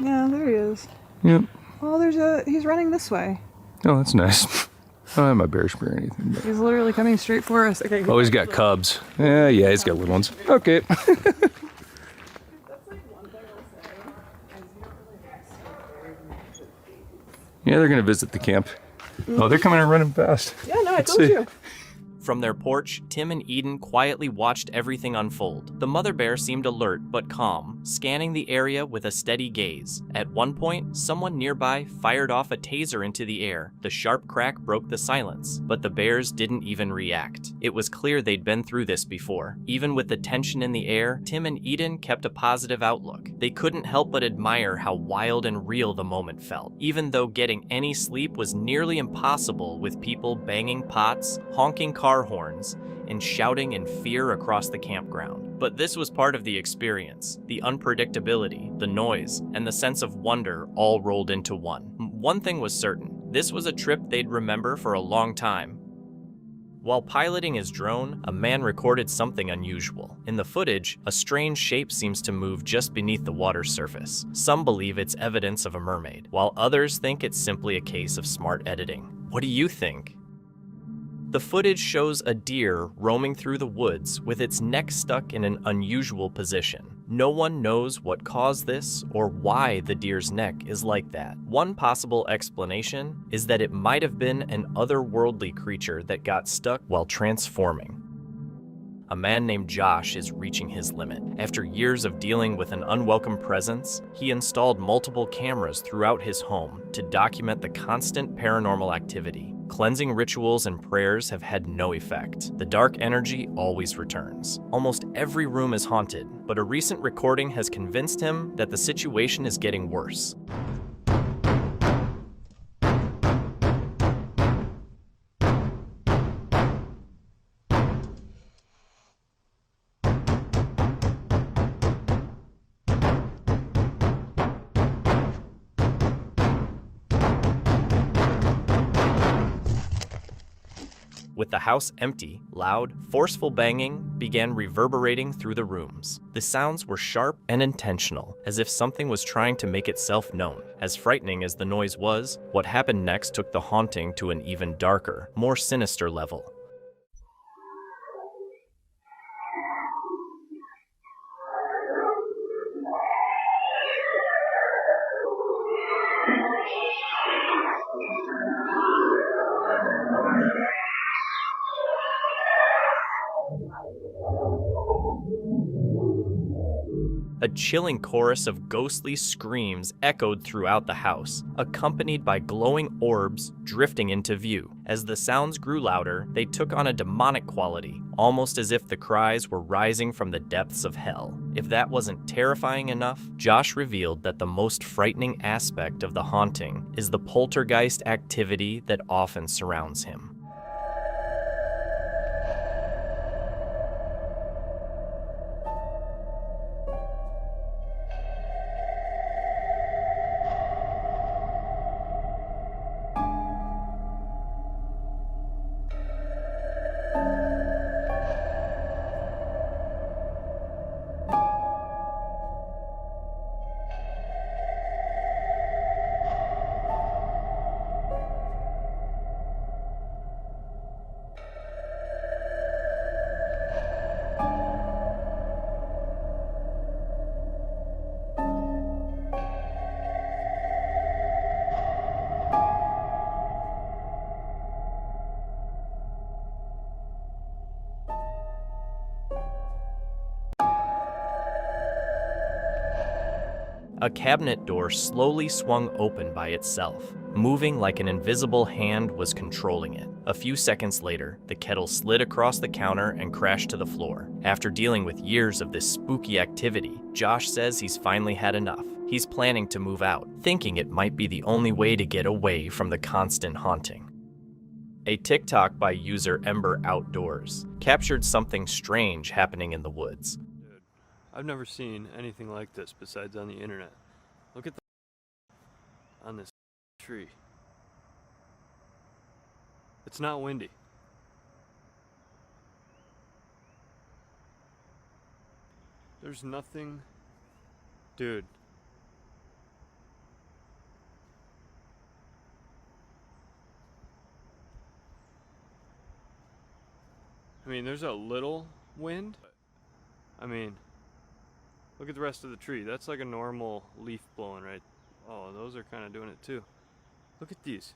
Yeah, there he is. Yep. Well, he's running this way. Oh, that's nice. I don't have my bear spray or anything. But... He's literally coming straight for us. Okay. Oh, he's got cubs. Yeah, he's got little ones. Okay. Yeah, they're gonna visit the camp. Oh, they're coming and running fast. Yeah, no, I told you. From their porch, Tim and Eden quietly watched everything unfold. The mother bear seemed alert but calm, scanning the area with a steady gaze. At one point, someone nearby fired off a taser into the air. The sharp crack broke the silence, but the bears didn't even react. It was clear they'd been through this before. Even with the tension in the air, Tim and Eden kept a positive outlook. They couldn't help but admire how wild and real the moment felt, even though getting any sleep was nearly impossible with people banging pots, honking car horns, and shouting in fear across the campground. But this was part of the experience. The unpredictability, the noise, and the sense of wonder all rolled into one. One thing was certain. This was a trip they'd remember for a long time. While piloting his drone, a man recorded something unusual. In the footage, a strange shape seems to move just beneath the water's surface. Some believe it's evidence of a mermaid, while others think it's simply a case of smart editing. What do you think? The footage shows a deer roaming through the woods with its neck stuck in an unusual position. No one knows what caused this or why the deer's neck is like that. One possible explanation is that it might have been an otherworldly creature that got stuck while transforming. A man named Josh is reaching his limit. After years of dealing with an unwelcome presence, he installed multiple cameras throughout his home to document the constant paranormal activity. Cleansing rituals and prayers have had no effect. The dark energy always returns. Almost every room is haunted, but a recent recording has convinced him that the situation is getting worse. With the house empty, loud, forceful banging began reverberating through the rooms. The sounds were sharp and intentional, as if something was trying to make itself known. As frightening as the noise was, what happened next took the haunting to an even darker, more sinister level. A chilling chorus of ghostly screams echoed throughout the house, accompanied by glowing orbs drifting into view. As the sounds grew louder, they took on a demonic quality, almost as if the cries were rising from the depths of hell. If that wasn't terrifying enough, Josh revealed that the most frightening aspect of the haunting is the poltergeist activity that often surrounds him. a cabinet door slowly swung open by itself, moving like an invisible hand was controlling it. A few seconds later, the kettle slid across the counter and crashed to the floor. After dealing with years of this spooky activity, Josh says he's finally had enough. He's planning to move out, thinking it might be the only way to get away from the constant haunting. A TikTok by user Ember Outdoors captured something strange happening in the woods. Dude, I've never seen anything like this besides on the internet. Look at the on this tree. It's not windy. There's nothing. Dude. I mean, there's a little wind. I mean, look at the rest of the tree. That's like a normal leaf blowing, right? Oh, those are kind of doing it too. Look at these.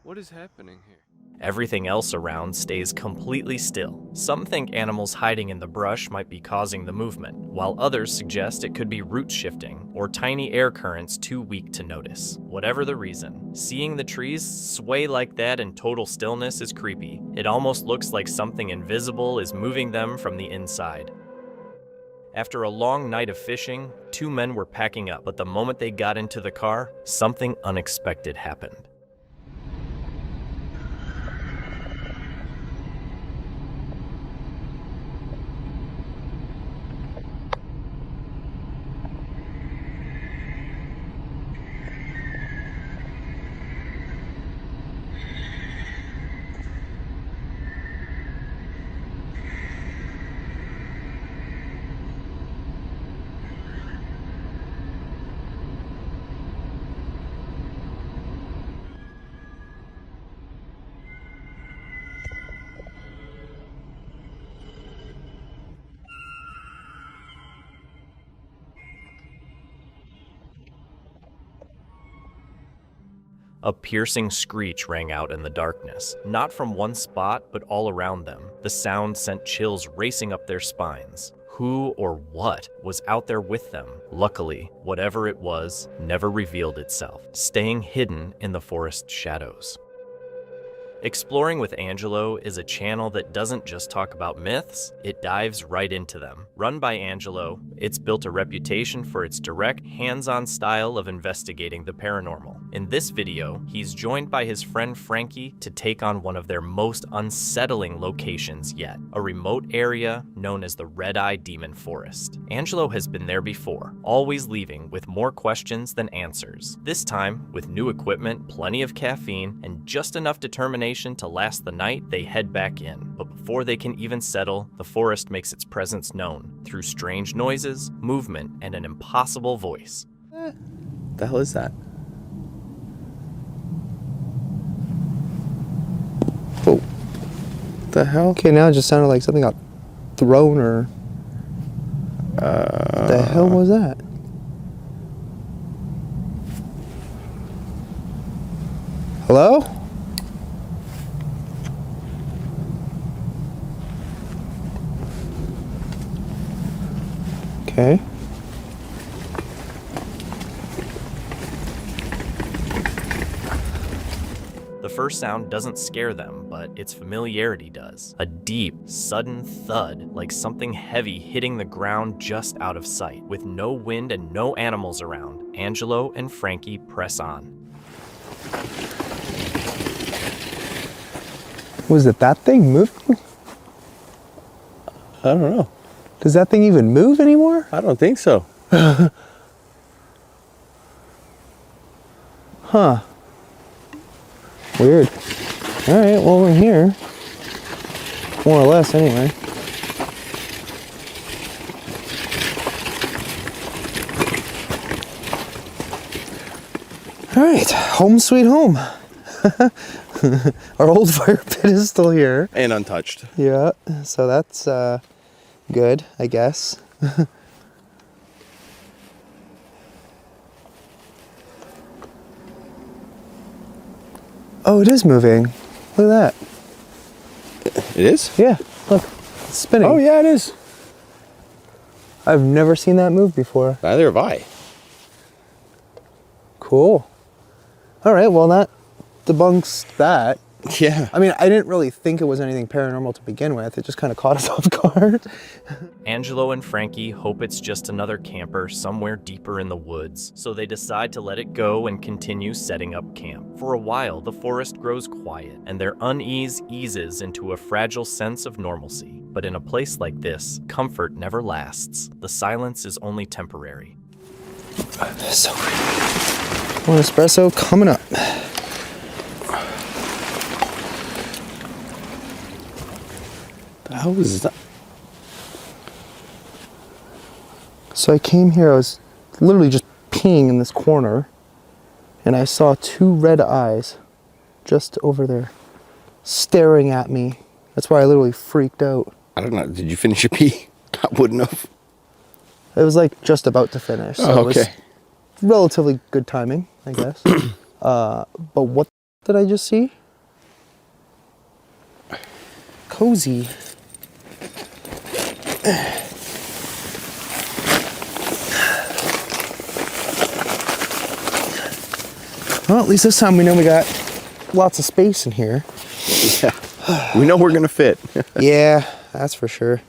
What is happening here? Everything else around stays completely still. Some think animals hiding in the brush might be causing the movement, while others suggest it could be root shifting or tiny air currents too weak to notice. Whatever the reason, seeing the trees sway like that in total stillness is creepy. It almost looks like something invisible is moving them from the inside. After a long night of fishing, 2 men were packing up, but the moment they got into the car, something unexpected happened. A piercing screech rang out in the darkness, not from one spot, but all around them. The sound sent chills racing up their spines. Who or what was out there with them? Luckily, whatever it was never revealed itself, staying hidden in the forest shadows. Exploring with Angelo is a channel that doesn't just talk about myths, it dives right into them. Run by Angelo, it's built a reputation for its direct, hands-on style of investigating the paranormal. In this video, he's joined by his friend Frankie to take on one of their most unsettling locations yet, a remote area known as the Red Eye Demon Forest. Angelo has been there before, always leaving with more questions than answers. This time, with new equipment, plenty of caffeine, and just enough determination to last the night, they head back in. But before they can even settle, the forest makes its presence known through strange noises, movement, and an impossible voice. The hell is that? Oh. The hell? Okay, now it just sounded like something got thrown or... What the hell was that? Hello? Okay. The first sound doesn't scare them, but its familiarity does. A deep, sudden thud, like something heavy hitting the ground just out of sight. With no wind and no animals around, Angelo and Frankie press on. Was it that thing moving? I don't know. Does that thing even move anymore? I don't think so. Huh. Weird. Alright, well we're here. More or less anyway. Alright, home sweet home. Our old fire pit is still here. And untouched. Yeah, so that's good, I guess. Oh, it is moving. Look at that. It is? Yeah, look. It's spinning. Oh, yeah, it is. I've never seen that move before. Neither have I. Cool. All right, well, that debunks that. Yeah. I mean, I didn't really think it was anything paranormal to begin with. It just kind of caught us off guard. Angelo and Frankie hope it's just another camper somewhere deeper in the woods, so they decide to let it go and continue setting up camp. For a while, the forest grows quiet, and their unease eases into a fragile sense of normalcy. But in a place like this, comfort never lasts. The silence is only temporary. So creepy. One espresso coming up. How was that? So I came here, I was literally just peeing in this corner, and I saw two red eyes just over there staring at me. That's why I literally freaked out. I don't know. Did you finish your pee? I wouldn't have. It was like just about to finish. So Oh, okay. It was relatively good timing, I guess. But what did I just see? Cozy. Well, at least this time we know we got lots of space in here. Yeah. We know we're gonna fit. Yeah, that's for sure.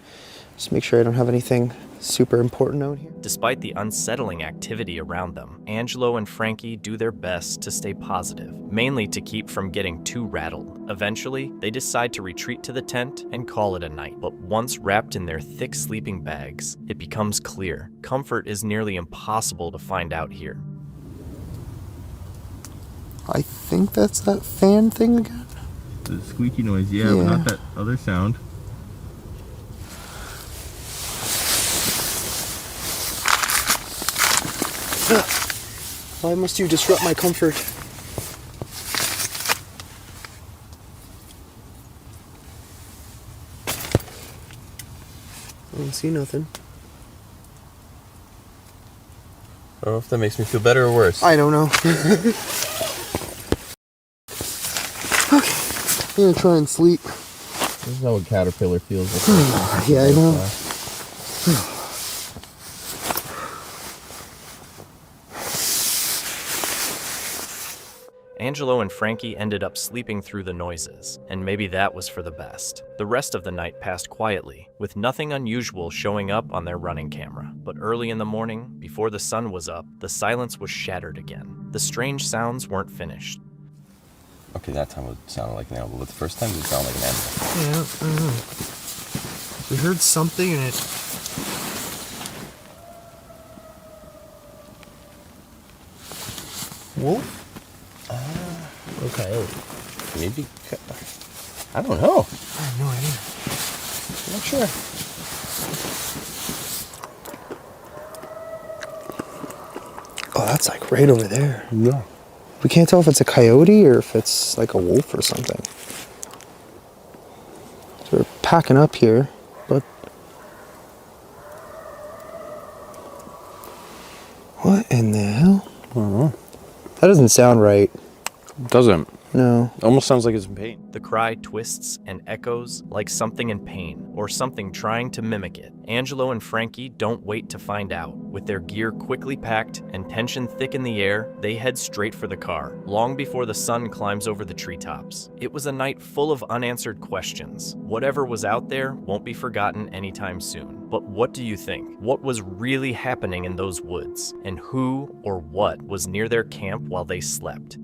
Just make sure I don't have anything super important out here. Despite the unsettling activity around them, Angelo and Frankie do their best to stay positive, mainly to keep from getting too rattled. Eventually, they decide to retreat to the tent and call it a night. But once wrapped in their thick sleeping bags, it becomes clear comfort is nearly impossible to find out here. I think that's that fan thing again. The squeaky noise, yeah, but not that other sound. Why must you disrupt my comfort? I don't see nothing. I don't know if that makes me feel better or worse. I don't know. Okay, I'm gonna try and sleep. This is how a caterpillar feels. Yeah, I know. Angelo and Frankie ended up sleeping through the noises, and maybe that was for the best. The rest of the night passed quietly, with nothing unusual showing up on their running camera. But early in the morning, before the sun was up, the silence was shattered again. The strange sounds weren't finished. Okay, that time it sounded like an animal, but the first time it sounded like an animal. Yeah, I don't know. We heard something and it... Wolf? Okay. Maybe. I don't know. I have no idea. I'm not sure. Oh, that's like right over there. Yeah. We can't tell if it's a coyote or if it's like a wolf or something. So we're packing up here, but... What in the hell? I don't know. That doesn't sound right. Doesn't. No. Almost sounds like it's in pain. The cry twists and echoes like something in pain, or something trying to mimic it. Angelo and Frankie don't wait to find out. With their gear quickly packed and tension thick in the air, they head straight for the car, long before the sun climbs over the treetops. It was a night full of unanswered questions. Whatever was out there won't be forgotten anytime soon. But what do you think? What was really happening in those woods? And who or what was near their camp while they slept?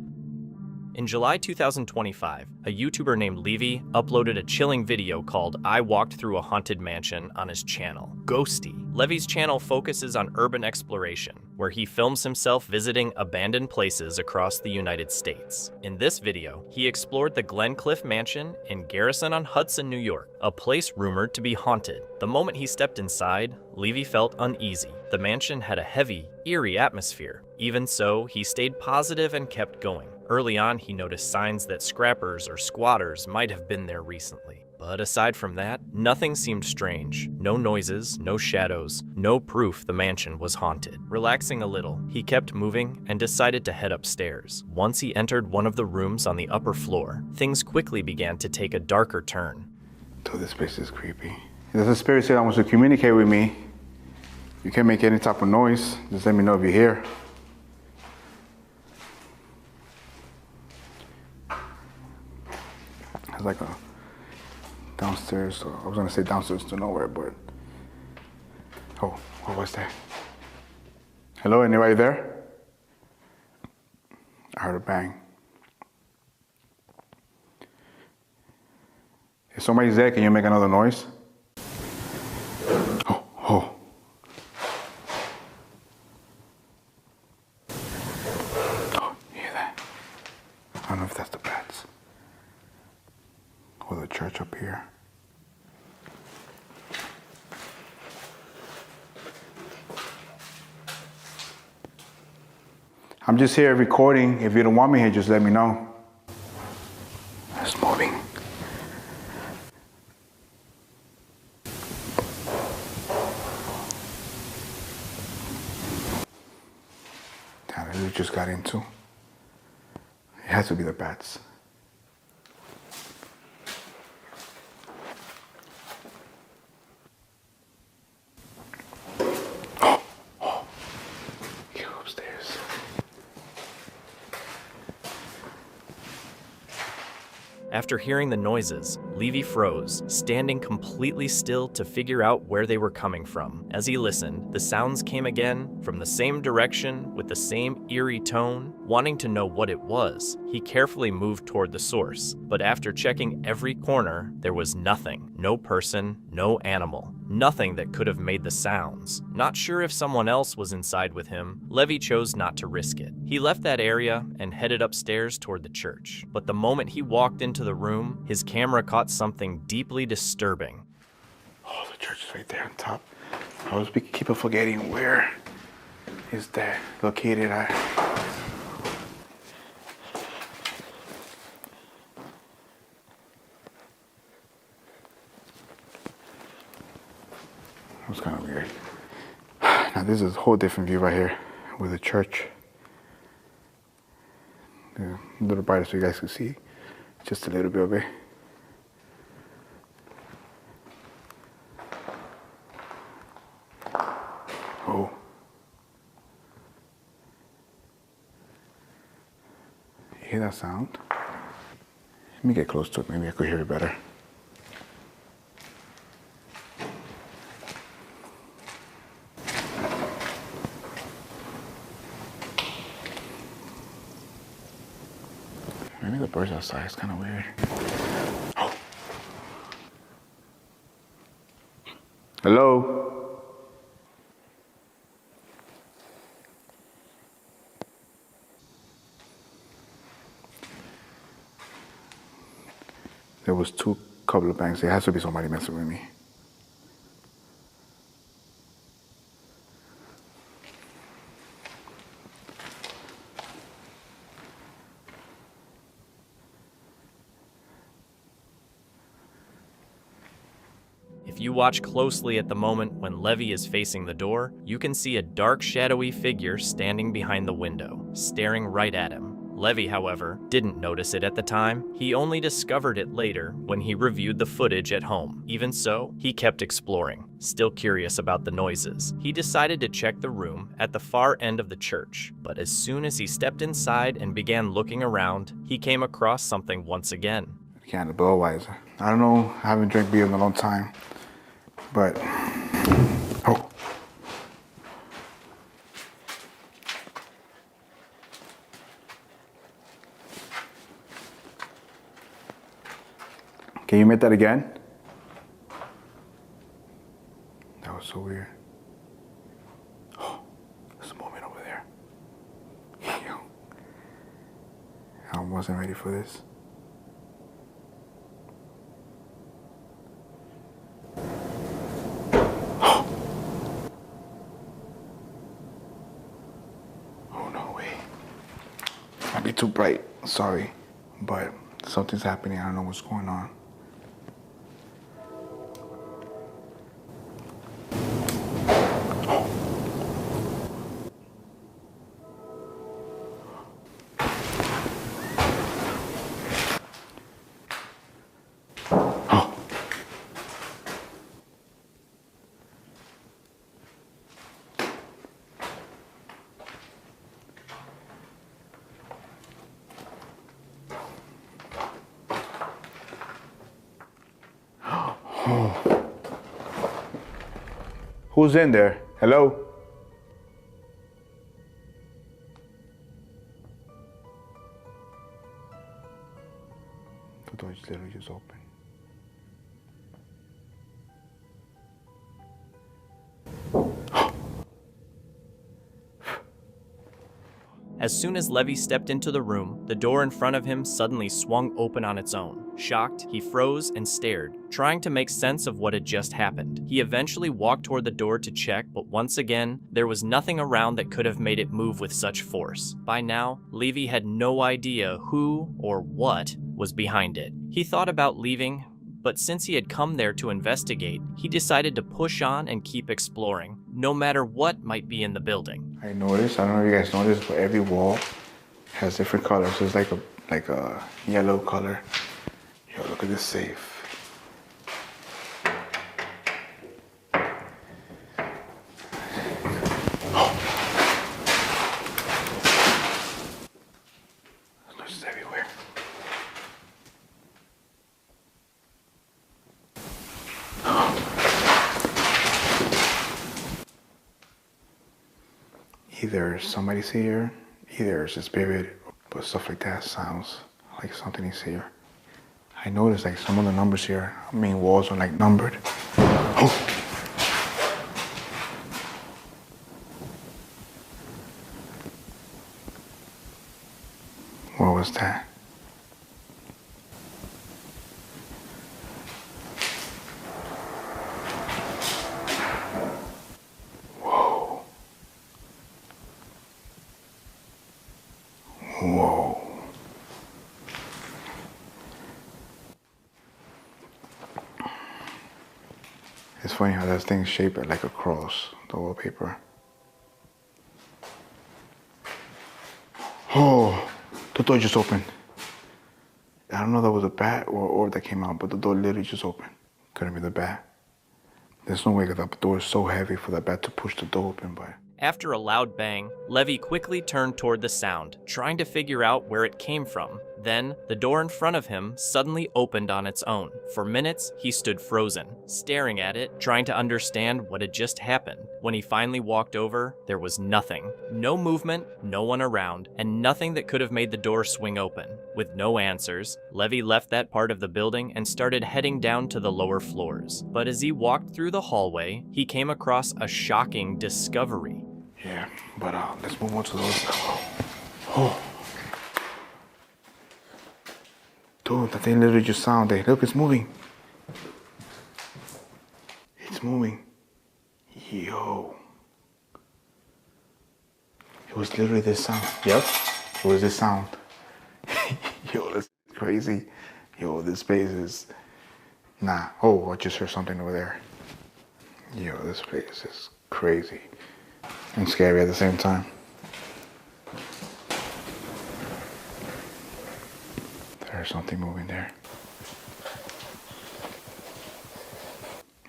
In July 2025, a YouTuber named Levy uploaded a chilling video called I Walked Through a Haunted Mansion on his channel, Ghosty. Levy's channel focuses on urban exploration, where he films himself visiting abandoned places across the United States. In this video, he explored the Glencliff Mansion in Garrison-on-Hudson, New York, a place rumored to be haunted. The moment he stepped inside, Levy felt uneasy. The mansion had a heavy, eerie atmosphere. Even so, he stayed positive and kept going. Early on, he noticed signs that scrappers or squatters might have been there recently. But aside from that, nothing seemed strange. No noises, no shadows, no proof the mansion was haunted. Relaxing a little, he kept moving and decided to head upstairs. Once he entered one of the rooms on the upper floor, things quickly began to take a darker turn. So this place is creepy. There's a spirit that wants to communicate with me. You can't make any type of noise. Just let me know if you're here. It's like a downstairs. So I was gonna say downstairs to nowhere, but oh, what was that? Hello, anybody there? I heard a bang. If somebody's there, can you make another noise? Oh. Oh, you hear that? I don't know if that's the bats. Or the church up here. I'm just here recording. If you don't want me here, just let me know. It's moving. Damn, I really just got into. It has to be the bats. After hearing the noises, Levy froze, standing completely still to figure out where they were coming from. As he listened, the sounds came again from the same direction with the same eerie tone. Wanting to know what it was, he carefully moved toward the source, but after checking every corner, there was nothing. No person, no animal, nothing that could have made the sounds. Not sure if someone else was inside with him, Levy chose not to risk it. He left that area and headed upstairs toward the church. But the moment he walked into the room, his camera caught something deeply disturbing. Oh, the church is right there on top. I was keep forgetting where is that located at. It was kind of weird. Now this is a whole different view right here with the church. A little brighter so you guys can see just a little bit of it. Oh. You hear that sound? Let me get close to it, maybe I could hear it better. Maybe the birds outside is kind of weird. Oh. Hello? There was couple of bangs. There has to be somebody messing with me. If you watch closely at the moment when Levy is facing the door, you can see a dark, shadowy figure standing behind the window, staring right at him. Levy, however, didn't notice it at the time. He only discovered it later when he reviewed the footage at home. Even so, he kept exploring, still curious about the noises. He decided to check the room at the far end of the church, but as soon as he stepped inside and began looking around, he came across something once again. Kind of Budweiser. I don't know, I haven't drank beer in a long time, but, oh. Can you make that again? That was so weird. Oh, there's a movement over there. I wasn't ready for this. Might be too bright, sorry, but something's happening. I don't know what's going on. Who's in there? Hello? The door is literally just open. As soon as Levy stepped into the room, the door in front of him suddenly swung open on its own. Shocked, he froze and stared, trying to make sense of what had just happened. He eventually walked toward the door to check, but once again, there was nothing around that could have made it move with such force. By now, Levy had no idea who or what was behind it. He thought about leaving, but since he had come there to investigate, he decided to push on and keep exploring, no matter what might be in the building. I noticed, I don't know if you guys noticed, but every wall has different colors. So it's like a yellow color. Yo, look at this safe. This is everywhere. Either somebody's here, either it's a spirit, but stuff like that sounds like something is here. I noticed like some of the numbers here, walls are like numbered. Oh. What was that? Whoa. It's funny how that thing's shaped like a cross, the wallpaper. Oh, the door just opened. I don't know if that was a bat or that came out, but the door literally just opened. Couldn't be the bat. There's no way that the door is so heavy for the bat to push the door open, but... After a loud bang, Levy quickly turned toward the sound, trying to figure out where it came from. Then, the door in front of him suddenly opened on its own. For minutes, he stood frozen, staring at it, trying to understand what had just happened. When he finally walked over, there was nothing. No movement, no one around, and nothing that could have made the door swing open. With no answers, Levy left that part of the building and started heading down to the lower floors. But as he walked through the hallway, he came across a shocking discovery. Yeah, but let's move on to those. Oh. Dude, that thing literally just sounded. Look, it's moving. It's moving. Yo. It was literally this sound. Yep. It was this sound. Yo, that's crazy. Yo, this place is... Nah. Oh, I just heard something over there. Yo, this place is crazy. And scary at the same time. There's something moving there.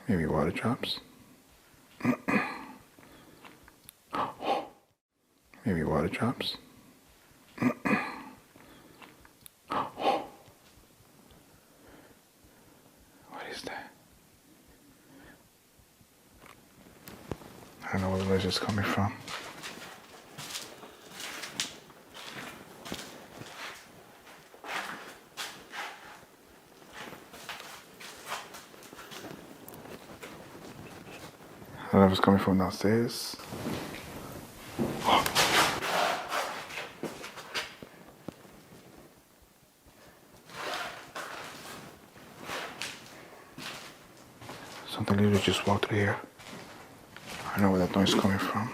Maybe water drops. Maybe water drops. What is that? I don't know where the noise is coming from. I don't know if it's coming from downstairs. Something literally just walked through here. I know where that noise is coming from.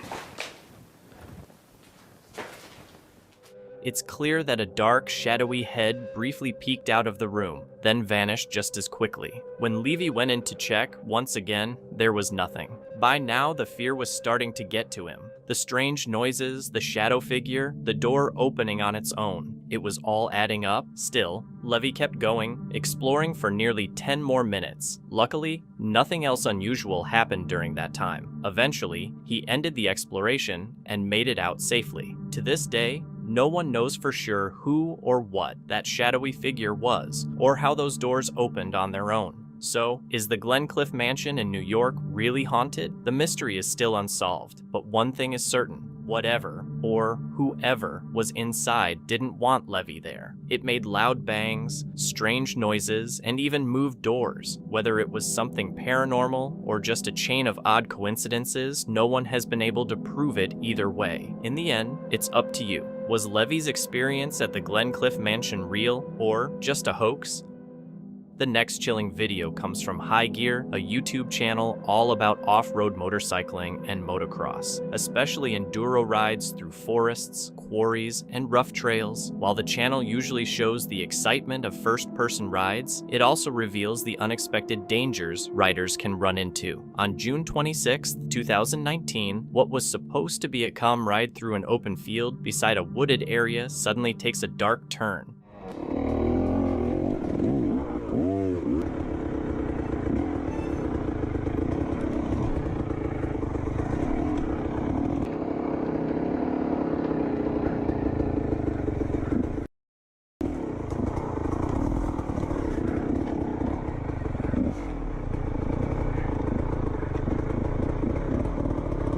It's clear that a dark, shadowy head briefly peeked out of the room, then vanished just as quickly. When Levy went in to check, once again, there was nothing. By now, the fear was starting to get to him. The strange noises, the shadow figure, the door opening on its own. It was all adding up. Still, Levy kept going, exploring for nearly 10 more minutes. Luckily, nothing else unusual happened during that time. Eventually, he ended the exploration and made it out safely. To this day, no one knows for sure who or what that shadowy figure was, or how those doors opened on their own. So, is the Glencliff Mansion in New York really haunted? The mystery is still unsolved, but one thing is certain. Whatever, or whoever, was inside didn't want Levy there. It made loud bangs, strange noises, and even moved doors. Whether it was something paranormal or just a chain of odd coincidences, no one has been able to prove it either way. In the end, it's up to you. Was Levy's experience at the Glencliff Mansion real, or just a hoax? The next chilling video comes from High Gear, a YouTube channel all about off-road motorcycling and motocross, especially enduro rides through forests, quarries, and rough trails. While the channel usually shows the excitement of first-person rides, it also reveals the unexpected dangers riders can run into. On June 26, 2019, what was supposed to be a calm ride through an open field beside a wooded area suddenly takes a dark turn.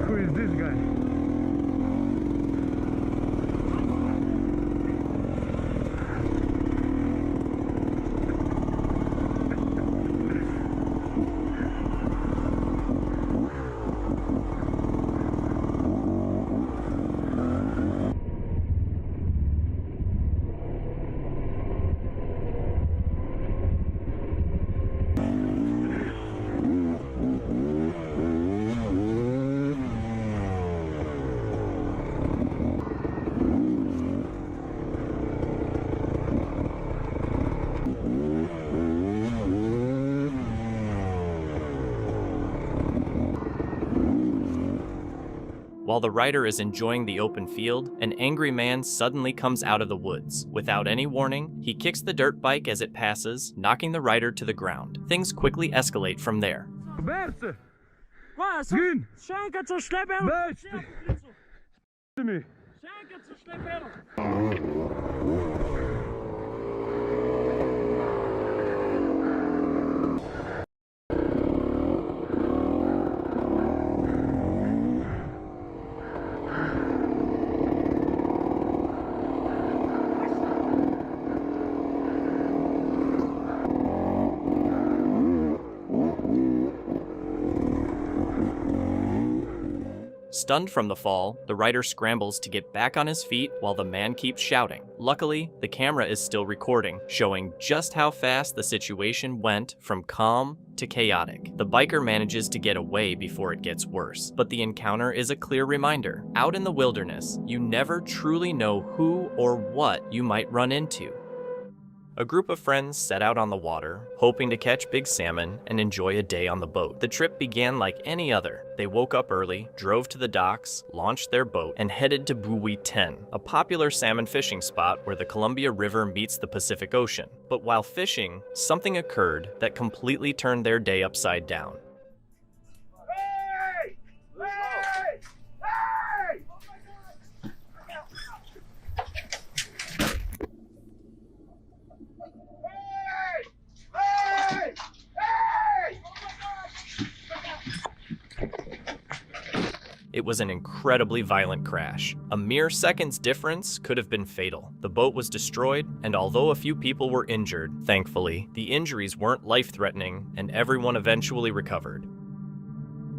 Who is this guy? While the rider is enjoying the open field, an angry man suddenly comes out of the woods. Without any warning, he kicks the dirt bike as it passes, knocking the rider to the ground. Things quickly escalate from there. Stunned from the fall, the rider scrambles to get back on his feet while the man keeps shouting. Luckily, the camera is still recording, showing just how fast the situation went from calm to chaotic. The biker manages to get away before it gets worse, but the encounter is a clear reminder. Out in the wilderness, you never truly know who or what you might run into. A group of friends set out on the water, hoping to catch big salmon and enjoy a day on the boat. The trip began like any other. They woke up early, drove to the docks, launched their boat, and headed to Buoy 10, a popular salmon fishing spot where the Columbia River meets the Pacific Ocean. But while fishing, something occurred that completely turned their day upside down. It was an incredibly violent crash. A mere seconds difference could have been fatal. The boat was destroyed, and although a few people were injured, thankfully, the injuries weren't life-threatening, and everyone eventually recovered.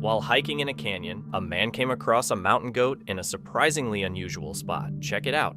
While hiking in a canyon, a man came across a mountain goat in a surprisingly unusual spot. Check it out.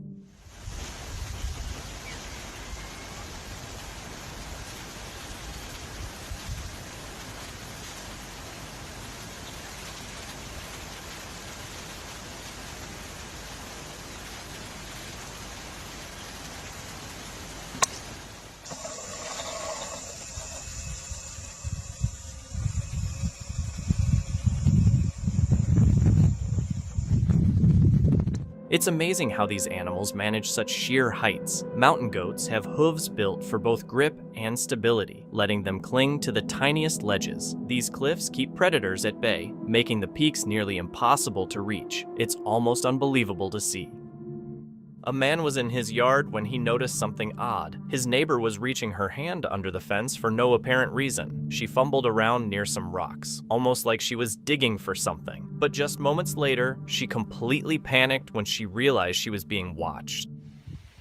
It's amazing how these animals manage such sheer heights. Mountain goats have hooves built for both grip and stability, letting them cling to the tiniest ledges. These cliffs keep predators at bay, making the peaks nearly impossible to reach. It's almost unbelievable to see. A man was in his yard when he noticed something odd. His neighbor was reaching her hand under the fence for no apparent reason. She fumbled around near some rocks, almost like she was digging for something. But just moments later, she completely panicked when she realized she was being watched.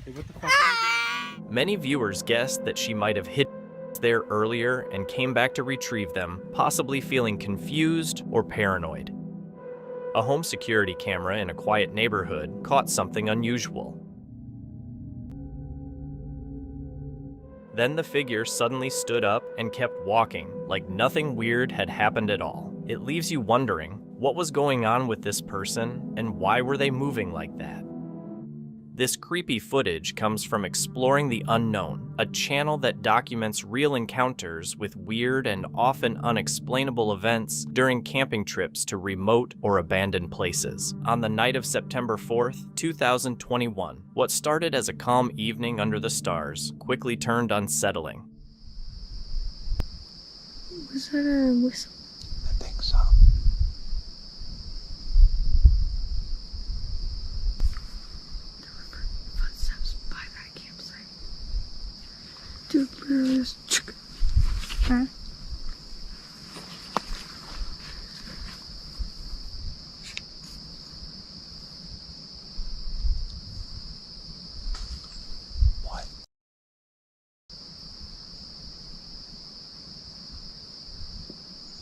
Hey, what the fuck are you doing? Many viewers guessed that she might have hid there earlier and came back to retrieve them, possibly feeling confused or paranoid. A home security camera in a quiet neighborhood caught something unusual. Then the figure suddenly stood up and kept walking, like nothing weird had happened at all. It leaves you wondering, what was going on with this person, and why were they moving like that? This creepy footage comes from Exploring the Unknown, a channel that documents real encounters with weird and often unexplainable events during camping trips to remote or abandoned places. On the night of September 4th, 2021, what started as a calm evening under the stars quickly turned unsettling. Was that a whistle? I think so. Footsteps by that campsite. Dude, literally just... Huh? What?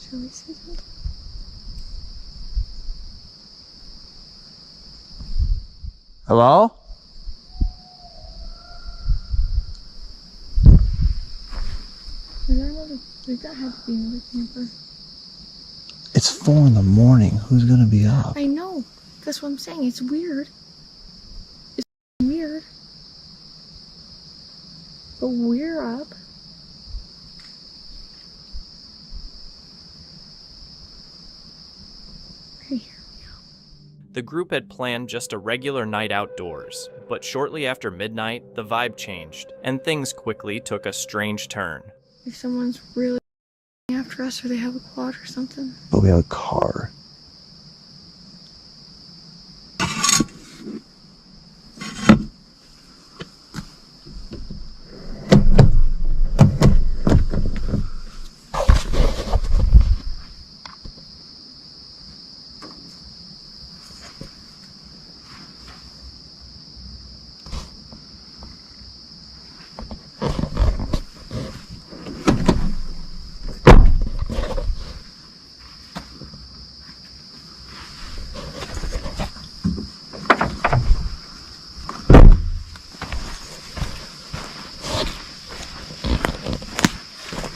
Shall we say something? Hello? That had to be another camper. It's 4 in the morning. Who's gonna be up? I know. That's what I'm saying. It's weird. It's weird. But we're up. Right here. The group had planned just a regular night outdoors, but shortly after midnight, the vibe changed, and things quickly took a strange turn. If someone's really after us or they have a quad or something. But we have a car.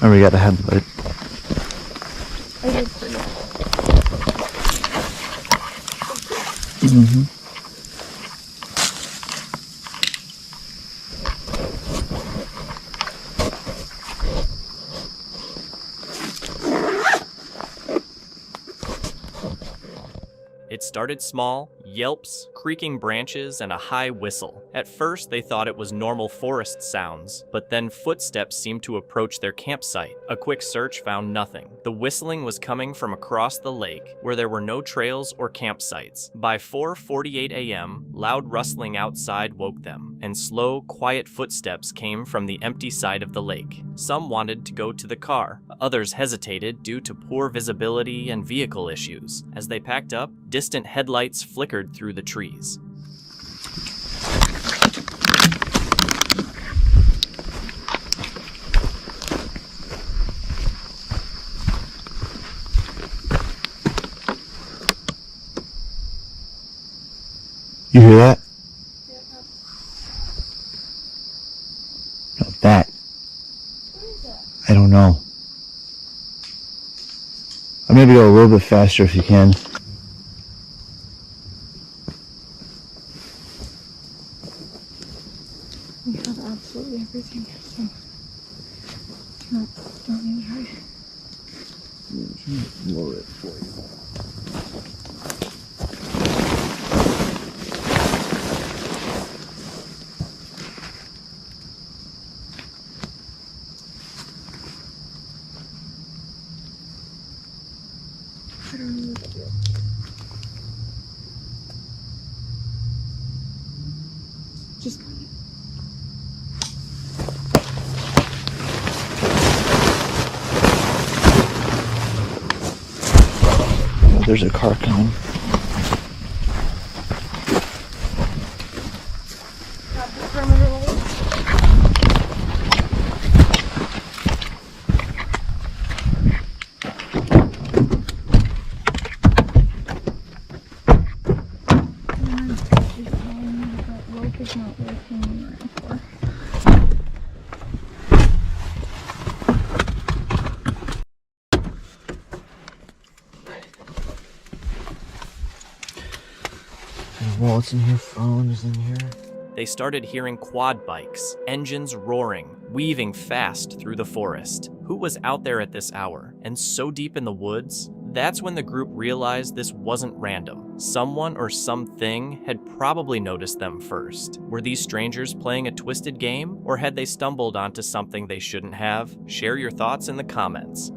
And we got a headlight. I did forget. Mm-hmm. It started small, yelps, creaking branches, and a high whistle. At first, they thought it was normal forest sounds, but then footsteps seemed to approach their campsite. A quick search found nothing. The whistling was coming from across the lake, where there were no trails or campsites. By 4:48 a.m., loud rustling outside woke them, and slow, quiet footsteps came from the empty side of the lake. Some wanted to go to the car. Others hesitated due to poor visibility and vehicle issues. As they packed up, distant headlights flickered through the trees. You hear that? No, that. I don't know. I'll maybe go a little bit faster if you can. We have absolutely everything, so don't need to hurry. Lower it for you. I don't know what to do. there's a car coming. Wallets in here, phone is in here. They started hearing quad bikes, engines roaring, weaving fast through the forest. Who was out there at this hour, and so deep in the woods? That's when the group realized this wasn't random. Someone or something had probably noticed them first. Were these strangers playing a twisted game, or had they stumbled onto something they shouldn't have? Share your thoughts in the comments.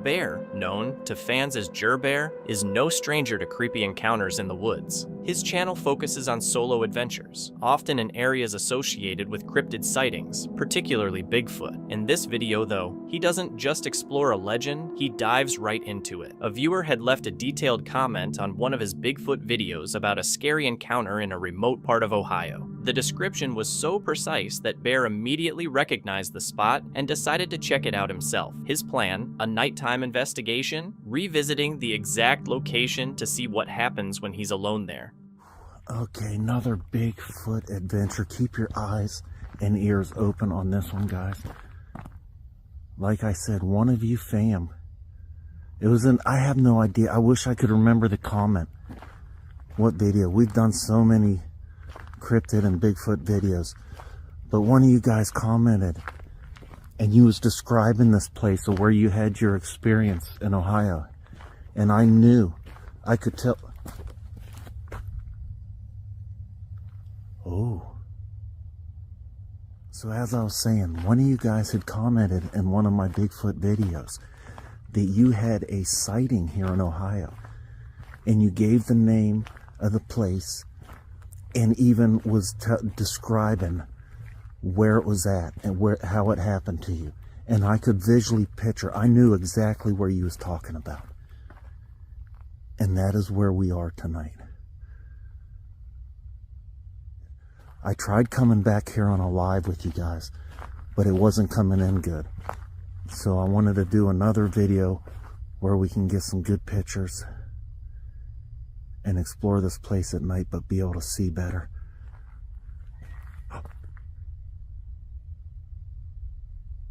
Bear, known to fans as Jer-Bear, is no stranger to creepy encounters in the woods. His channel focuses on solo adventures, often in areas associated with cryptid sightings, particularly Bigfoot. In this video, though, he doesn't just explore a legend, he dives right into it. A viewer had left a detailed comment on one of his Bigfoot videos about a scary encounter in a remote part of Ohio. The description was so precise that Bear immediately recognized the spot and decided to check it out himself. His plan, a nighttime investigation, revisiting the exact location to see what happens when he's alone there. Okay, another Bigfoot adventure. Keep your eyes and ears open on this one, guys. Like I said, one of you fam. It was I have no idea. I wish I could remember the comment. What video? We've done so many cryptid and Bigfoot videos. But one of you guys commented, and you was describing this place of where you had your experience in Ohio. And I knew, I could tell. Oh. So as I was saying, one of you guys had commented in one of my Bigfoot videos that you had a sighting here in Ohio. And you gave the name of the place and even was describing where it was at and how it happened to you. And I could visually picture, I knew exactly where you was talking about. And that is where we are tonight. I tried coming back here on a live with you guys, but it wasn't coming in good. So I wanted to do another video where we can get some good pictures and explore this place at night, but be able to see better.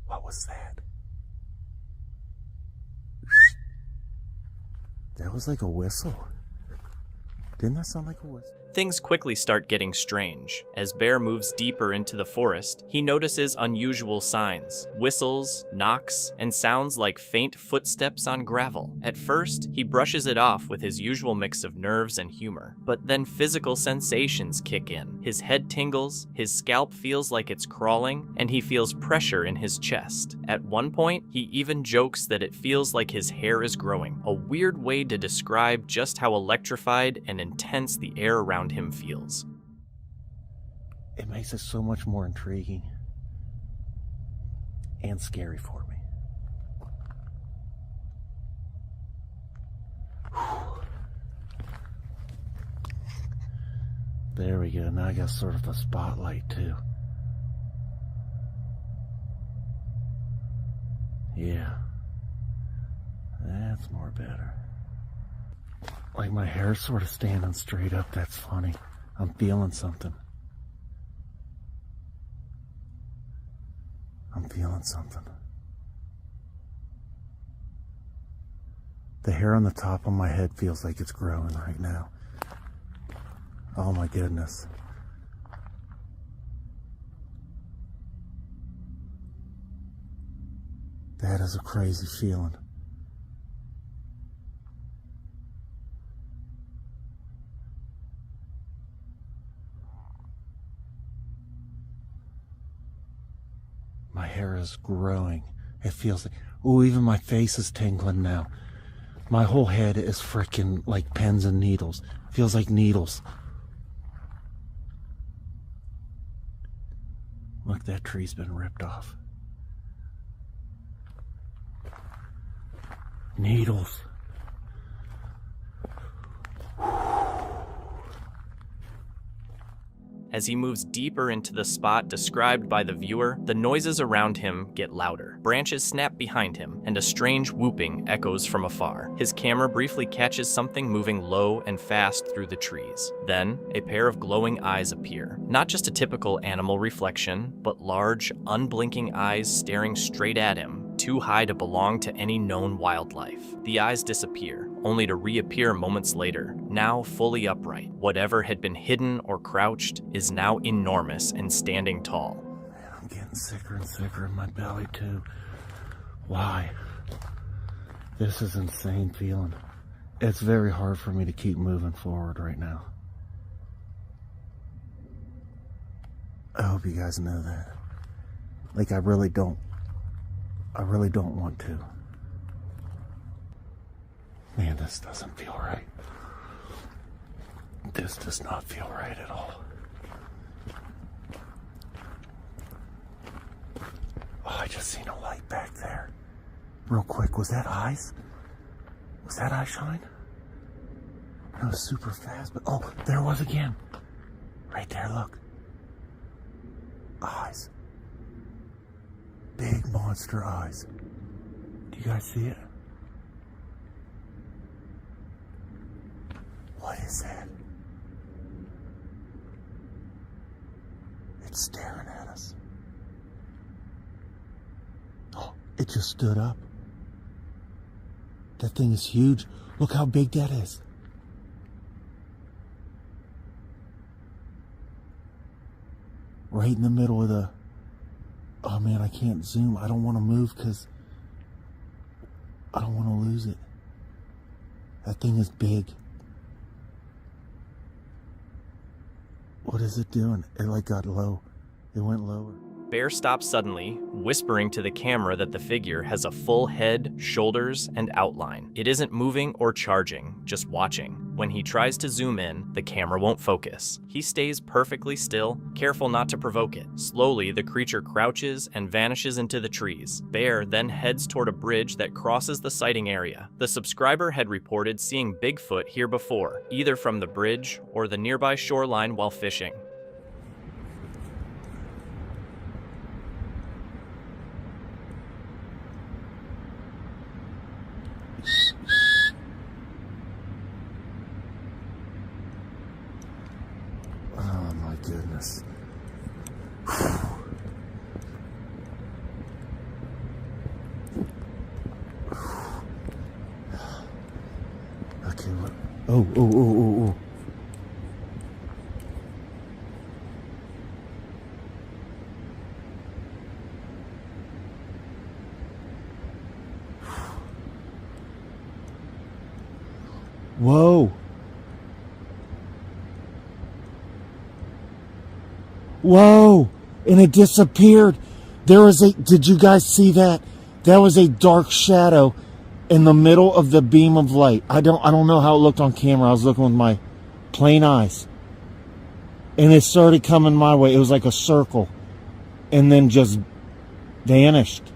What was that? That was like a whistle. Didn't that sound like a whistle? Things quickly start getting strange. As Bear moves deeper into the forest, he notices unusual signs, whistles, knocks, and sounds like faint footsteps on gravel. At first, he brushes it off with his usual mix of nerves and humor, but then physical sensations kick in. His head tingles, his scalp feels like it's crawling, and he feels pressure in his chest. At one point, he even jokes that it feels like his hair is growing, a weird way to describe just how electrified and intense the air around him feels. It makes it so much more intriguing and scary for me. There we go. Now I got sort of a spotlight too. Yeah. That's more better. Like my hair's sort of standing straight up. That's funny. I'm feeling something. I'm feeling something. The hair on the top of my head feels like it's growing right now. Oh my goodness. That is a crazy feeling. My hair is growing. It feels like, oh, even my face is tingling now. My whole head is freaking like pins and needles. Feels like needles. Look, that tree's been ripped off. Needles. As he moves deeper into the spot described by the viewer, the noises around him get louder. Branches snap behind him, and a strange whooping echoes from afar. His camera briefly catches something moving low and fast through the trees. Then, a pair of glowing eyes appear. Not just a typical animal reflection, but large, unblinking eyes staring straight at him, too high to belong to any known wildlife. The eyes disappear, only to reappear moments later, now fully upright. Whatever had been hidden or crouched is now enormous and standing tall. Man, I'm getting sicker and sicker in my belly too. Why? This is insane feeling. It's very hard for me to keep moving forward right now. I hope you guys know that. Like, I really don't want to. Man, this doesn't feel right. This does not feel right at all. Oh, I just seen a light back there. Real quick, was that eyes? Was that eye shine? It was super fast, but oh, there it was again. Right there, look. Eyes. Big monster eyes. Do you guys see it? What is that? It's staring at us. Oh, it just stood up. That thing is huge. Look how big that is. Right in the middle of the... Oh man, I can't zoom. I don't want to move because I don't want to lose it. That thing is big. What is it doing? It like got low. It went lower. Bear stops suddenly, whispering to the camera that the figure has a full head, shoulders, and outline. It isn't moving or charging, just watching. When he tries to zoom in, the camera won't focus. He stays perfectly still, careful not to provoke it. Slowly, the creature crouches and vanishes into the trees. Bear then heads toward a bridge that crosses the sighting area. The subscriber had reported seeing Bigfoot here before, either from the bridge or the nearby shoreline while fishing. Oh my goodness. Okay, what? Oh. Whoa. Whoa! And it disappeared. There was did you guys see that? That was a dark shadow in the middle of the beam of light. I don't know how it looked on camera. I was looking with my plain eyes. And it started coming my way. It was like a circle. And then just vanished.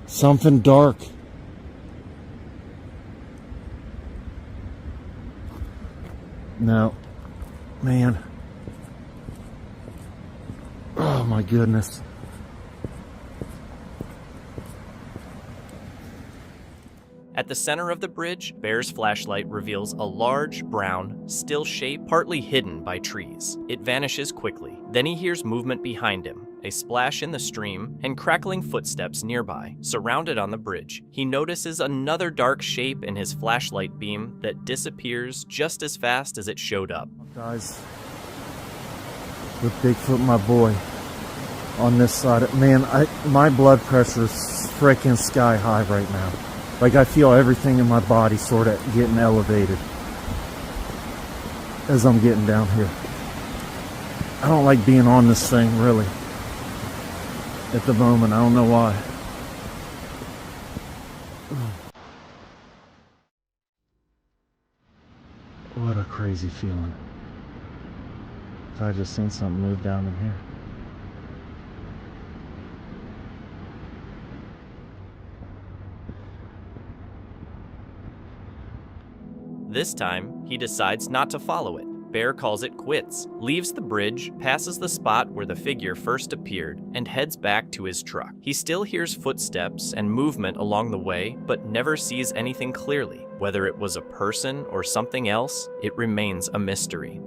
Something dark. No. Man. Oh my goodness. At the center of the bridge, Bear's flashlight reveals a large, brown, still shape partly hidden by trees. It vanishes quickly. Then he hears movement behind him, a splash in the stream, and crackling footsteps nearby. Surrounded on the bridge, he notices another dark shape in his flashlight beam that disappears just as fast as it showed up. Guys, with Bigfoot, my boy, on this side, man, my blood pressure is freaking sky high right now. Like, I feel everything in my body sort of getting elevated as I'm getting down here. I don't like being on this thing, really, at the moment. I don't know why. What a crazy feeling. If I just seen something move down in here. This time, he decides not to follow it. Bear calls it quits, leaves the bridge, passes the spot where the figure first appeared, and heads back to his truck. He still hears footsteps and movement along the way, but never sees anything clearly. Whether it was a person or something else, it remains a mystery.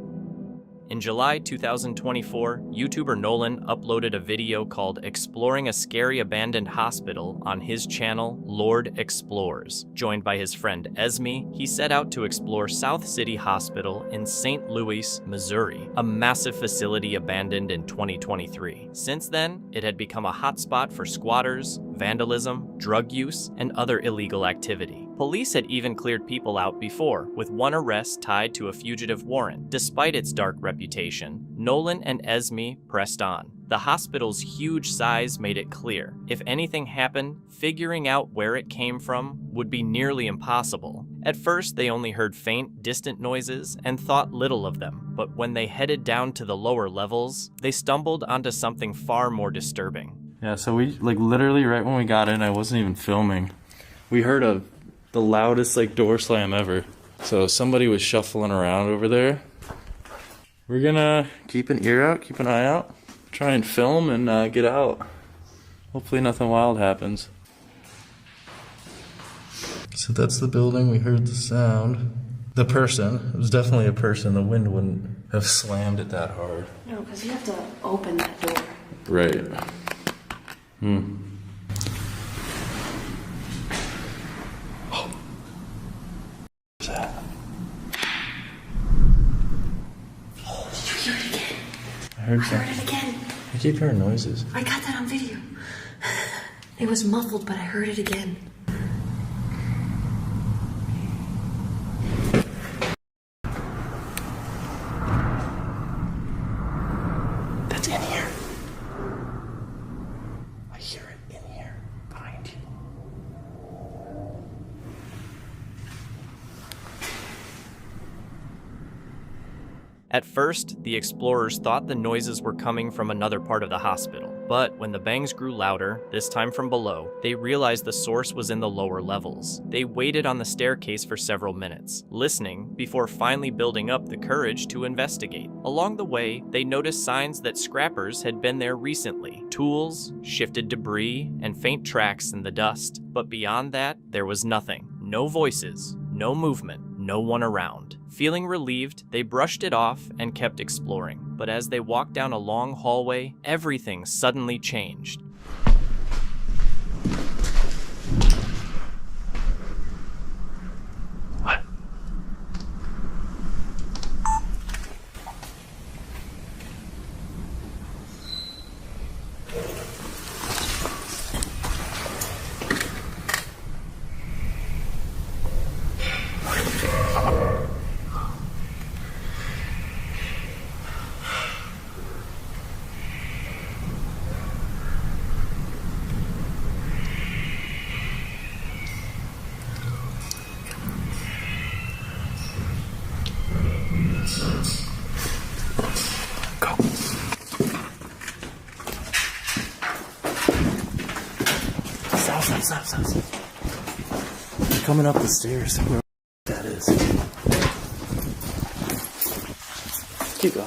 In July 2024, YouTuber Nolan uploaded a video called Exploring a Scary Abandoned Hospital on his channel, Lord Explores. Joined by his friend Esme, he set out to explore South City Hospital in St. Louis, Missouri, a massive facility abandoned in 2023. Since then, it had become a hotspot for squatters, vandalism, drug use, and other illegal activity. Police had even cleared people out before, with one arrest tied to a fugitive warrant. Despite its dark reputation, Nolan and Esme pressed on. The hospital's huge size made it clear, if anything happened, figuring out where it came from would be nearly impossible. At first, they only heard faint, distant noises and thought little of them, but when they headed down to the lower levels, they stumbled onto something far more disturbing. Yeah, so we, literally right when we got in, I wasn't even filming. We heard the loudest, door slam ever. So somebody was shuffling around over there. We're gonna keep an ear out, keep an eye out, try and film and get out. Hopefully nothing wild happens. So that's the building, we heard the sound. The person, it was definitely a person, the wind wouldn't have slammed it that hard. No, because you have to open that door. Right. What's that? Oh, did you hear it again? I heard I something. heard it again. I keep hearing noises. I got that on video. It was muffled, but I heard it again. That's in here. I hear it in here, behind you. At first, the explorers thought the noises were coming from another part of the hospital, but when the bangs grew louder, this time from below, they realized the source was in the lower levels. They waited on the staircase for several minutes, listening before finally building up the courage to investigate. Along the way, they noticed signs that scrappers had been there recently. Tools, shifted debris, and faint tracks in the dust. But beyond that, there was nothing. No voices, no movement, no one around. Feeling relieved, they brushed it off and kept exploring. But as they walked down a long hallway, everything suddenly changed. What? Stop. They're coming up the stairs. Where that is. Keep going.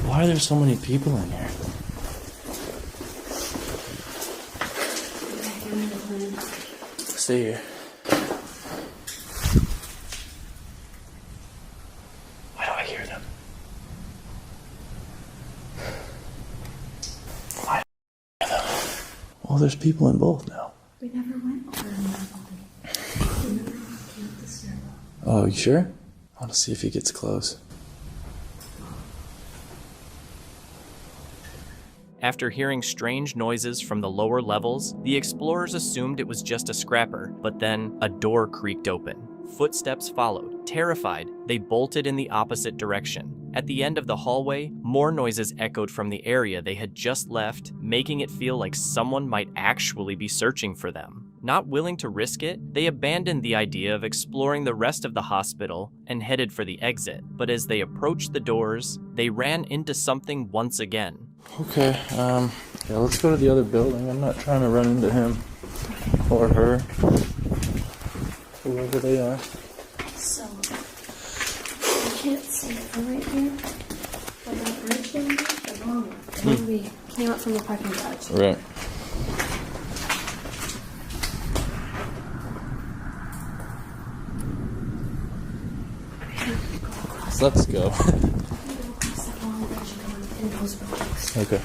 Why are there so many people in here? Stay here. Why do I hear them? Why do I hear them? Well, there's people in both now. We never went over in that building. We never came up the stairwell. Oh, you sure? I want to see if he gets close. After hearing strange noises from the lower levels, the explorers assumed it was just a scrapper, but then a door creaked open. Footsteps followed. Terrified, they bolted in the opposite direction. At the end of the hallway, more noises echoed from the area they had just left, making it feel like someone might actually be searching for them. Not willing to risk it, they abandoned the idea of exploring the rest of the hospital and headed for the exit. But as they approached the doors, they ran into something once again. Okay, yeah, let's go to the other building. I'm not trying to run into him or her, whoever they are. So, you can't see it from right here, but that bridge down there, the long one, the one we came out from the parking garage. Right. Let's go. Okay.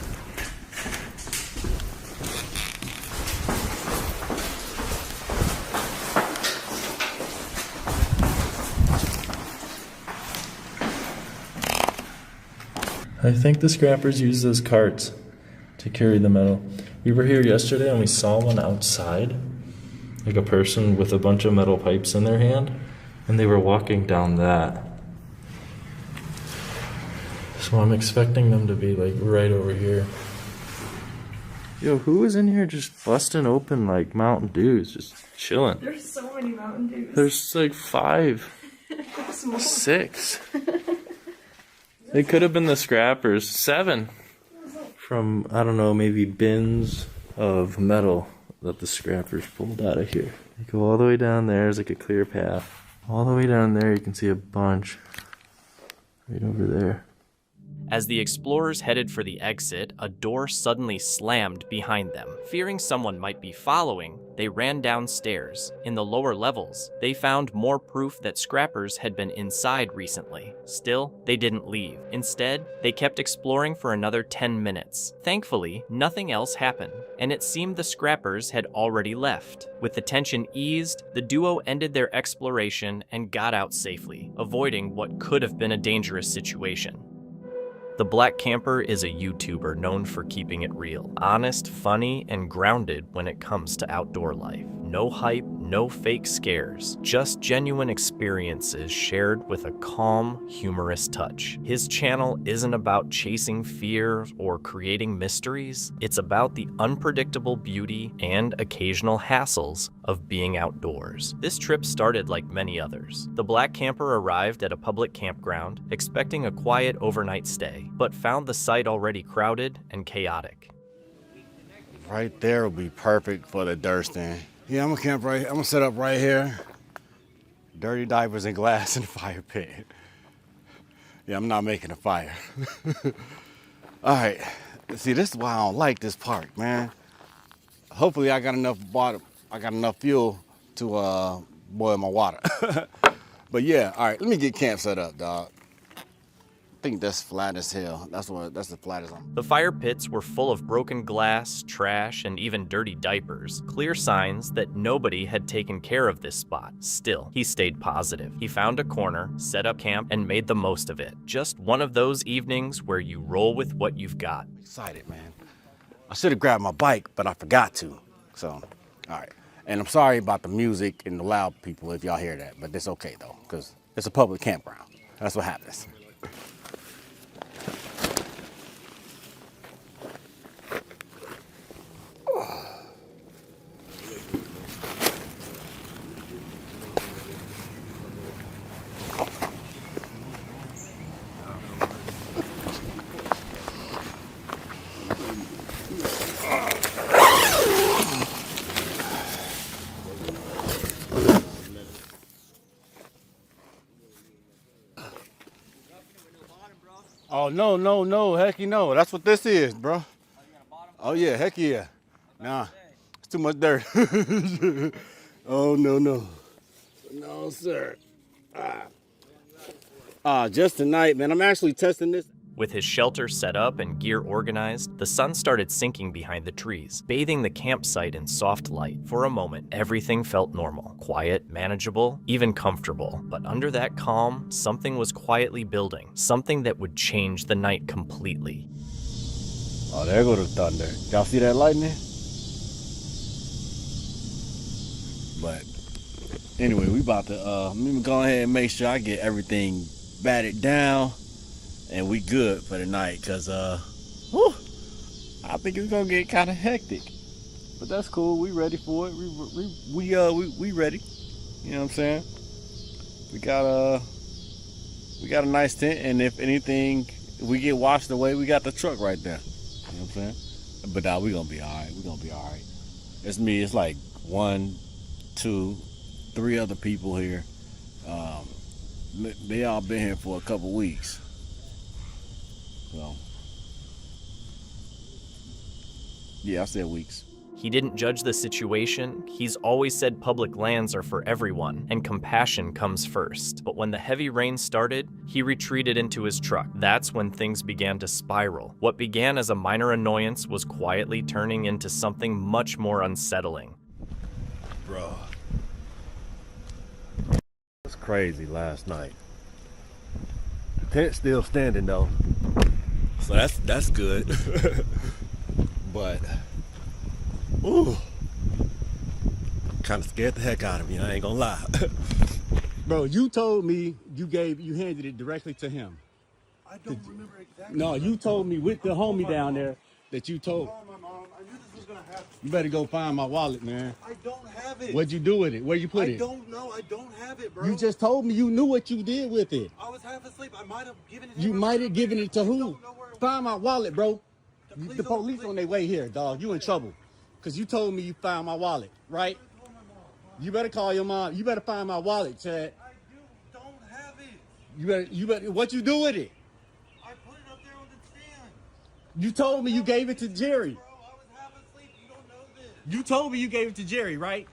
I think the scrappers use those carts to carry the metal. We were here yesterday and we saw one outside, like a person with a bunch of metal pipes in their hand, and they were walking down that. So I'm expecting them to be like right over here. Yo, who was in here just busting open like Mountain Dews, just chilling? There's so many Mountain Dews. There's like 5, 6. They could have been the scrappers. 7 from, I don't know, maybe bins of metal that the scrappers pulled out of here. You go all the way down there, there's like a clear path. All the way down there, you can see a bunch right over there. As the explorers headed for the exit, a door suddenly slammed behind them. Fearing someone might be following, they ran downstairs. In the lower levels, they found more proof that scrappers had been inside recently. Still, they didn't leave. Instead, they kept exploring for another 10 minutes. Thankfully, nothing else happened, and it seemed the scrappers had already left. With the tension eased, the duo ended their exploration and got out safely, avoiding what could have been a dangerous situation. The Black Camper is a YouTuber known for keeping it real, honest, funny, and grounded when it comes to outdoor life. No hype, no fake scares, just genuine experiences shared with a calm, humorous touch. His channel isn't about chasing fear or creating mysteries. It's about the unpredictable beauty and occasional hassles of being outdoors. This trip started like many others. The Black Camper arrived at a public campground, expecting a quiet overnight stay, but found the site already crowded and chaotic. Right there will be perfect for the dirt stand. Yeah, I'm gonna set up right here. Dirty diapers and glass in the fire pit. Yeah, I'm not making a fire. All right, see, this is why I don't like this park, man. Hopefully I got enough water, I got enough fuel to boil my water. But yeah, all right, let me get camp set up, dog. I think that's flat as hell. That's the flattest one. The fire pits were full of broken glass, trash, and even dirty diapers. Clear signs that nobody had taken care of this spot. Still, he stayed positive. He found a corner, set up camp, and made the most of it. Just one of those evenings where you roll with what you've got. Excited, man. I should have grabbed my bike, but I forgot to. So, all right. And I'm sorry about the music and the loud people if y'all hear that, but it's okay though, because it's a public campground. That's what happens. Oh, no, hecky no. That's what this is, bro. Oh, yeah, heck yeah. Nah, it's too much dirt. Oh, no. No, sir. Just tonight, man. I'm actually testing this. With his shelter set up and gear organized, the sun started sinking behind the trees, bathing the campsite in soft light. For a moment, everything felt normal, quiet, manageable, even comfortable. But under that calm, something was quietly building, something that would change the night completely. Oh, there go the thunder. Y'all see that lightning? But anyway, we about to let me go ahead and make sure I get everything batted down. And we good for the night, cause I think it's gonna get kind of hectic. But that's cool. We ready for it. We ready. You know what I'm saying? We got a nice tent, and if anything, if we get washed away, we got the truck right there. what I'm saying? But we gonna be all right. We gonna be all right. It's me. It's like 1, 2, 3 other people here. They all been here for a couple weeks. So, yeah, I said weeks. He didn't judge the situation. He's always said public lands are for everyone, and compassion comes first. But when the heavy rain started, he retreated into his truck. That's when things began to spiral. What began as a minor annoyance was quietly turning into something much more unsettling. Bro. It's crazy last night. Tent's still standing though. So that's good. But ooh, kind of scared the heck out of me, I ain't gonna lie. Bro, you told me you handed it directly to him. I don't remember exactly. No, you told me with the homie down there that you told. My mom, I knew this was gonna happen. You better go find my wallet, man. I don't have it. What'd you do with it? Where you put it? I don't know. I don't have it, bro. You just told me you knew what you did with it. I was half asleep. I might have given it to You him. might have given it to who? Find my wallet, bro. The police on their way here, dog. You in trouble. Because you told me you found my wallet, right? You better call your mom. You better find my wallet, Chad. I don't have it. You better, what you do with it? I put it up there on the stand. You told me you gave it to Jerry. Bro, I was half asleep. You don't know this. You told me you gave it to Jerry, right?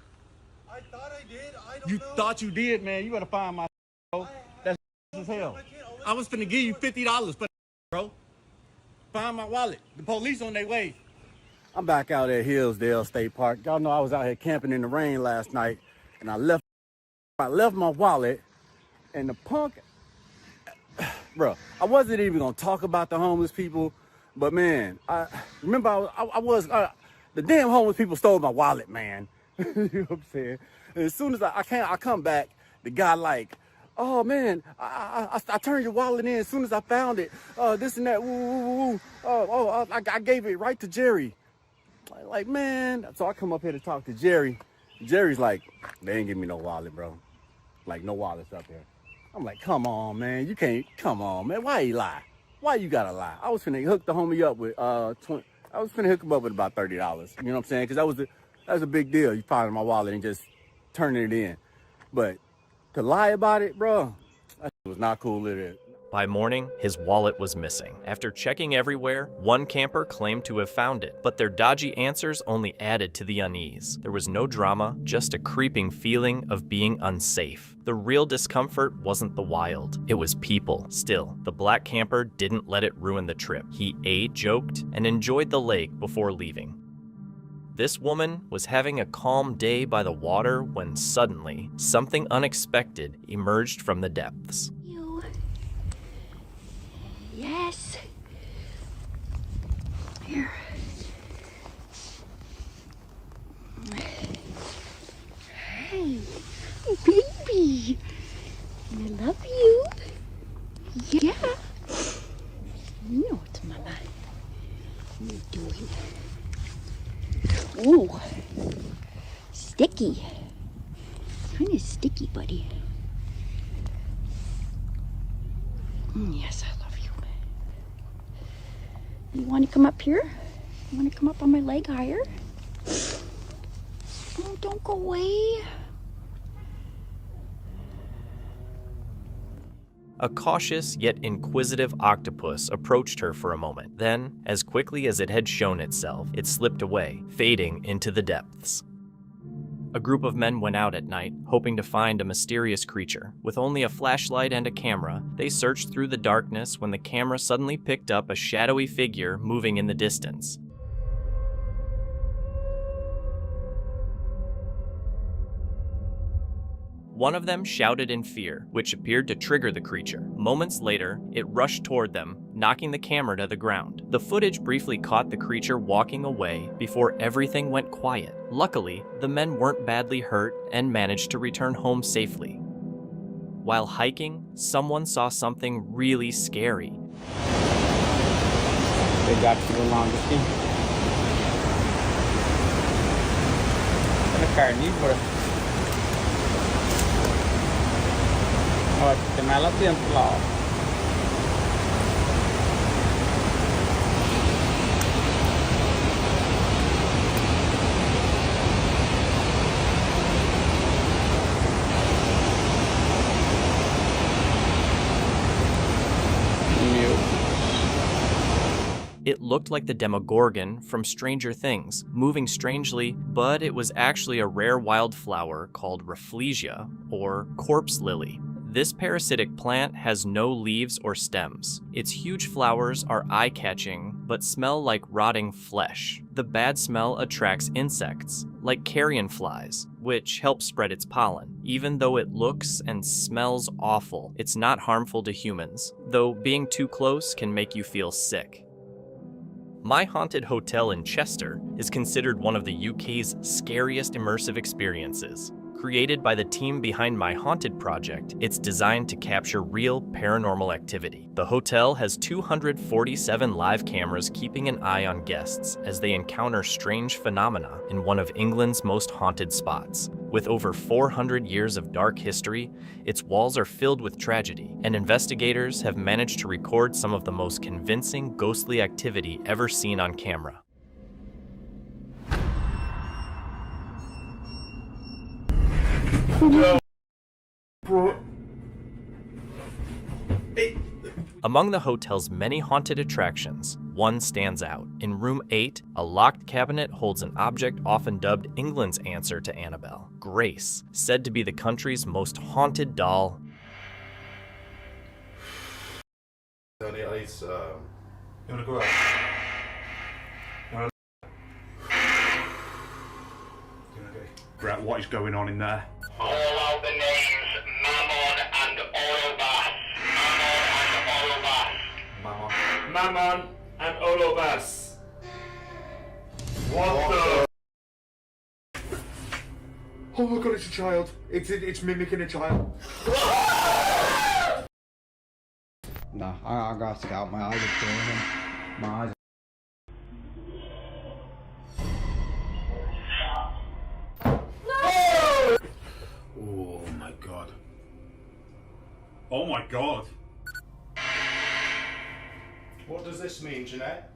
I thought I did. I don't You know. thought you did, man. You better find my bro. That's as hell. I was finna give you $50 for bro. Find my wallet. The police on their way. I'm back out at Hillsdale State Park. Y'all know I was out here camping in the rain last night, and I left my wallet, and the punk, bro, I wasn't even gonna talk about the homeless people, but man, I remember the damn homeless people stole my wallet, man. You know what I'm saying? And as soon as I come back, the guy like, oh man, I turned your wallet in as soon as I found it. This and that, woo, woo, woo. I gave it right to Jerry. Like, man, so I come up here to talk to Jerry. Jerry's like, they ain't give me no wallet, bro. Like, no wallets up there. I'm like, come on, man, you can't, come on, man, why you lie? Why you gotta lie? I was finna hook the homie up with, I was finna hook him up with about $30. You know what I'm saying? Because that was a big deal. You finding my wallet and just turning it in. But to lie about it, bro, that was not cool at it. By morning, his wallet was missing. After checking everywhere, one camper claimed to have found it, but their dodgy answers only added to the unease. There was no drama, just a creeping feeling of being unsafe. The real discomfort wasn't the wild, it was people. Still, the black camper didn't let it ruin the trip. He ate, joked, and enjoyed the lake before leaving. This woman was having a calm day by the water when suddenly, something unexpected emerged from the depths. Yes. Here. Hey, baby. I love you. Yeah. You know what, Mama. What are you doing? Ooh. Sticky. Kind of sticky, buddy. Yes, I love you. You want to come up here? You want to come up on my leg higher? Oh, don't go away. A cautious yet inquisitive octopus approached her for a moment. Then, as quickly as it had shown itself, it slipped away, fading into the depths. A group of men went out at night, hoping to find a mysterious creature. With only a flashlight and a camera, they searched through the darkness when the camera suddenly picked up a shadowy figure moving in the distance. One of them shouted in fear, which appeared to trigger the creature. Moments later, it rushed toward them, knocking the camera to the ground. The footage briefly caught the creature walking away before everything went quiet. Luckily, the men weren't badly hurt and managed to return home safely. While hiking, someone saw something really scary. They got you the longest thing. Ada carnívora. Ó, tem mais lá dentro lá, ó. It looked like the Demogorgon from Stranger Things, moving strangely, but it was actually a rare wildflower called Rafflesia, or corpse lily. This parasitic plant has no leaves or stems. Its huge flowers are eye-catching, but smell like rotting flesh. The bad smell attracts insects, like carrion flies, which help spread its pollen. Even though it looks and smells awful, it's not harmful to humans, though being too close can make you feel sick. My Haunted Hotel in Chester is considered one of the UK's scariest immersive experiences. Created by the team behind my Haunted project, it's designed to capture real paranormal activity. The hotel has 247 live cameras keeping an eye on guests as they encounter strange phenomena in one of England's most haunted spots. With over 400 years of dark history, its walls are filled with tragedy, and investigators have managed to record some of the most convincing ghostly activity ever seen on camera. Among the hotel's many haunted attractions, one stands out. In room 8, a locked cabinet holds an object often dubbed England's answer to Annabelle, Grace, said to be the country's most haunted doll. Right, what is going on in there? Call out the names Mammon and Orobas. Mammon and Orobas. What the? Oh my god, it's a child. It's mimicking a child. Nah, I got to get out. My eyes are burning. My eyes. Oh my god. Oh my god. What does this mean, Jeanette?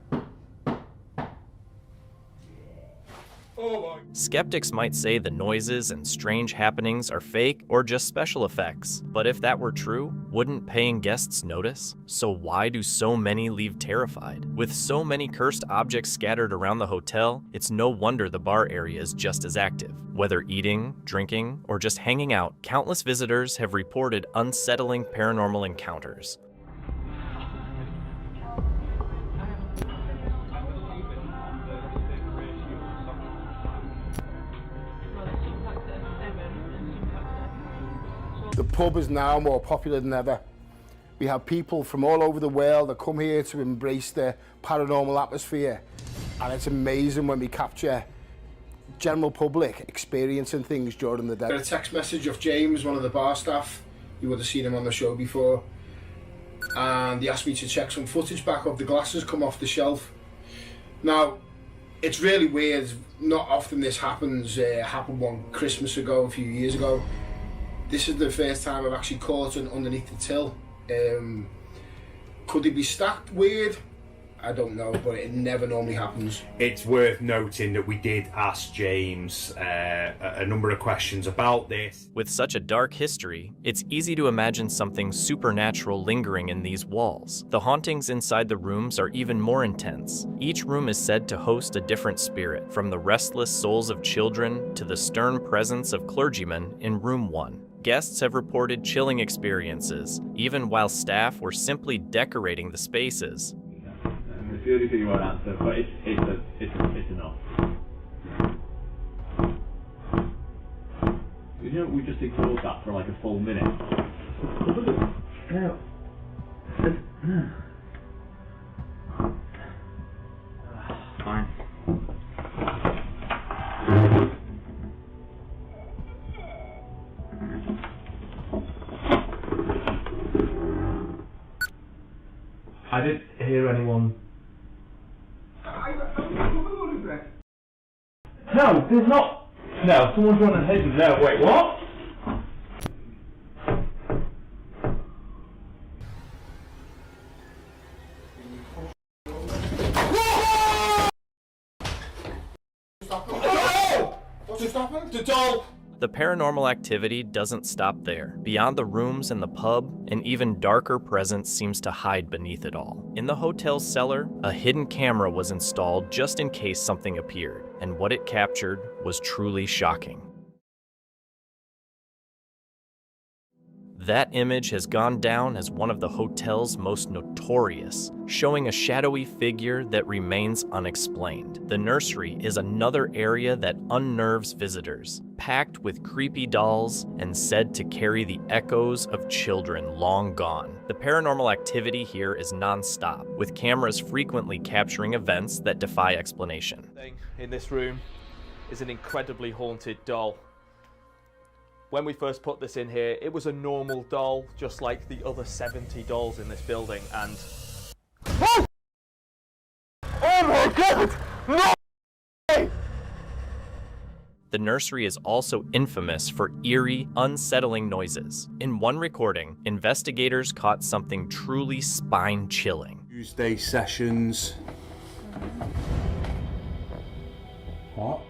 Skeptics might say the noises and strange happenings are fake or just special effects, but if that were true, wouldn't paying guests notice? So why do so many leave terrified? With so many cursed objects scattered around the hotel, it's no wonder the bar area is just as active. Whether eating, drinking, or just hanging out, countless visitors have reported unsettling paranormal encounters. The pub is now more popular than ever. We have people from all over the world that come here to embrace the paranormal atmosphere. And it's amazing when we capture general public experiencing things during the day. I got a text message of James, one of the bar staff. You would have seen him on the show before. And he asked me to check some footage back of the glasses come off the shelf. Now, it's really weird. Not often this happens. It happened one Christmas ago, a few years ago. This is the first time I've actually caught it underneath the till. Could it be stacked weird? I don't know, but it never normally happens. It's worth noting that we did ask James a number of questions about this. With such a dark history, it's easy to imagine something supernatural lingering in these walls. The hauntings inside the rooms are even more intense. Each room is said to host a different spirit, from the restless souls of children to the stern presence of clergymen in room 1. Guests have reported chilling experiences, even while staff were simply decorating the spaces. It's the only thing you won't answer, but it's enough. You know, we just ignored that for like a full minute. Fine. I didn't hear anyone. No, there's not. No, someone's run and hidden. No, wait, what? What's just happened? The doll! The paranormal activity doesn't stop there. Beyond the rooms and the pub, an even darker presence seems to hide beneath it all. In the hotel's cellar, a hidden camera was installed just in case something appeared, and what it captured was truly shocking. That image has gone down as one of the hotel's most notorious, showing a shadowy figure that remains unexplained. The nursery is another area that unnerves visitors, packed with creepy dolls and said to carry the echoes of children long gone. The paranormal activity here is non-stop, with cameras frequently capturing events that defy explanation. In this room is an incredibly haunted doll. When we first put this in here, it was a normal doll, just like the other 70 dolls in this building, and... Oh! Oh my god! No! The nursery is also infamous for eerie, unsettling noises. In one recording, investigators caught something truly spine-chilling. Tuesday sessions. What?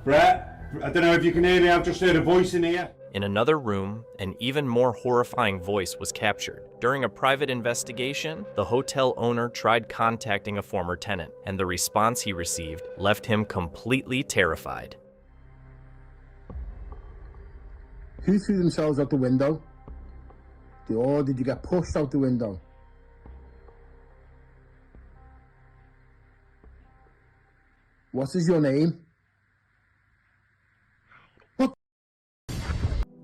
Brett, I don't know if you can hear me, I've just heard a voice in here. In another room, an even more horrifying voice was captured. During a private investigation, the hotel owner tried contacting a former tenant, and the response he received left him completely terrified. Who threw themselves out the window? Or did you get pushed out the window? What is your name?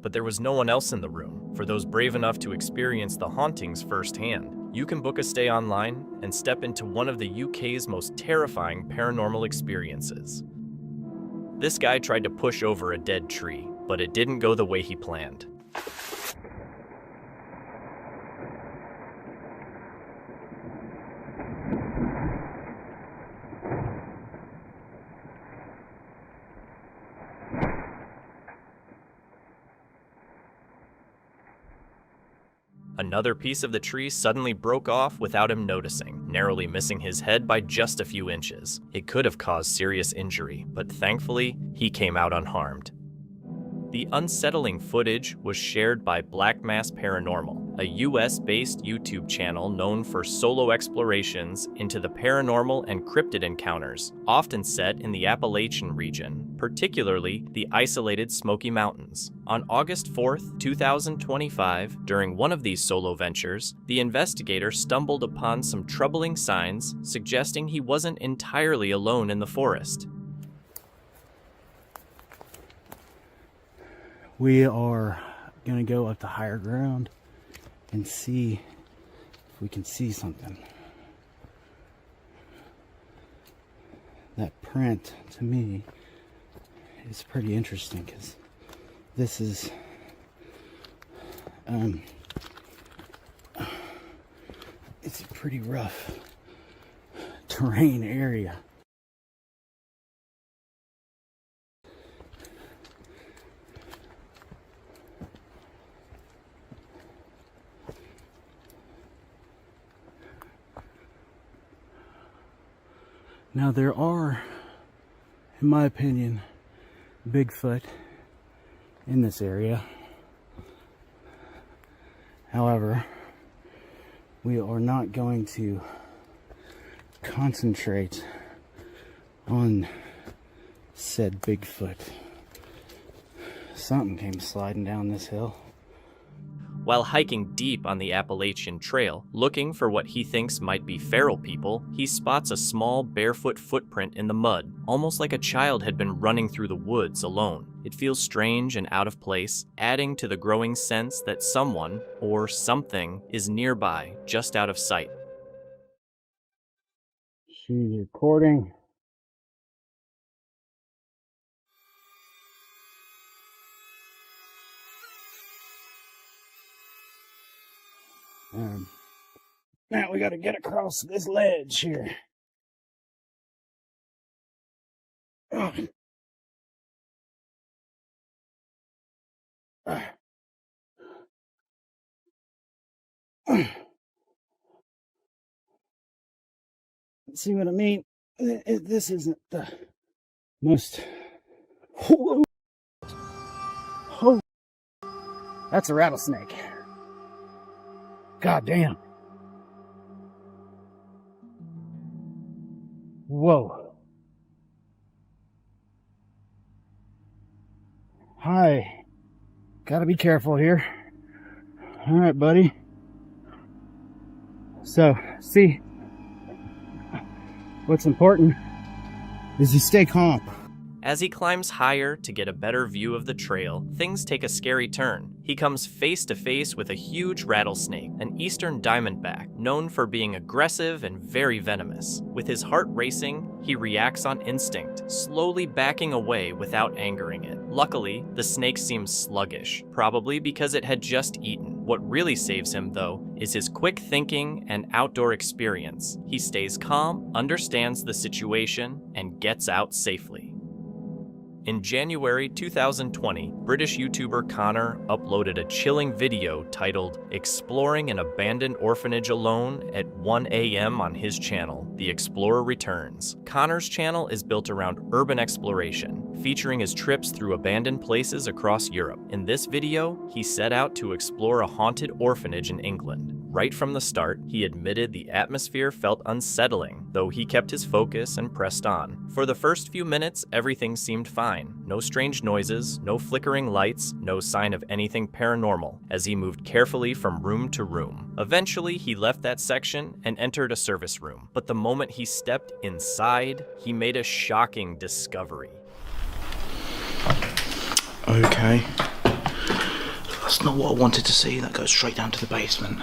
But there was no one else in the room. For those brave enough to experience the hauntings firsthand, you can book a stay online and step into one of the UK's most terrifying paranormal experiences. This guy tried to push over a dead tree, but it didn't go the way he planned. Another piece of the tree suddenly broke off without him noticing, narrowly missing his head by just a few inches. It could have caused serious injury, but thankfully, he came out unharmed. The unsettling footage was shared by Black Mass Paranormal, a US-based YouTube channel known for solo explorations into the paranormal and cryptid encounters, often set in the Appalachian region, particularly the isolated Smoky Mountains. On August 4th, 2025, during one of these solo ventures, the investigator stumbled upon some troubling signs suggesting he wasn't entirely alone in the forest. We are going to go up to higher ground and see if we can see something. That print, to me, is pretty interesting because this is it's a pretty rough terrain area. Now there are, in my opinion, Bigfoot in this area. However, we are not going to concentrate on said Bigfoot. Something came sliding down this hill. While hiking deep on the Appalachian Trail, looking for what he thinks might be feral people, he spots a small barefoot footprint in the mud, almost like a child had been running through the woods alone. It feels strange and out of place, adding to the growing sense that someone, or something, is nearby, just out of sight. She's recording. Now we gotta get across this ledge here. See what I mean? This isn't the most... Oh, that's a rattlesnake. God damn. Whoa. Hi. Gotta be careful here. All right, buddy. So, see, what's important is you stay calm. As he climbs higher to get a better view of the trail, things take a scary turn. He comes face to face with a huge rattlesnake, an eastern diamondback, known for being aggressive and very venomous. With his heart racing, he reacts on instinct, slowly backing away without angering it. Luckily, the snake seems sluggish, probably because it had just eaten. What really saves him, though, is his quick thinking and outdoor experience. He stays calm, understands the situation, and gets out safely. In January 2020, British YouTuber Connor uploaded a chilling video titled "Exploring an Abandoned Orphanage Alone" at 1 a.m. on his channel, The Explorer Returns. Connor's channel is built around urban exploration, featuring his trips through abandoned places across Europe. In this video, he set out to explore a haunted orphanage in England. Right from the start, he admitted the atmosphere felt unsettling, though he kept his focus and pressed on. For the first few minutes, everything seemed fine. No strange noises, no flickering lights, no sign of anything paranormal, as he moved carefully from room to room. Eventually, he left that section and entered a service room. But the moment he stepped inside, he made a shocking discovery. Okay. That's not what I wanted to see. That goes straight down to the basement.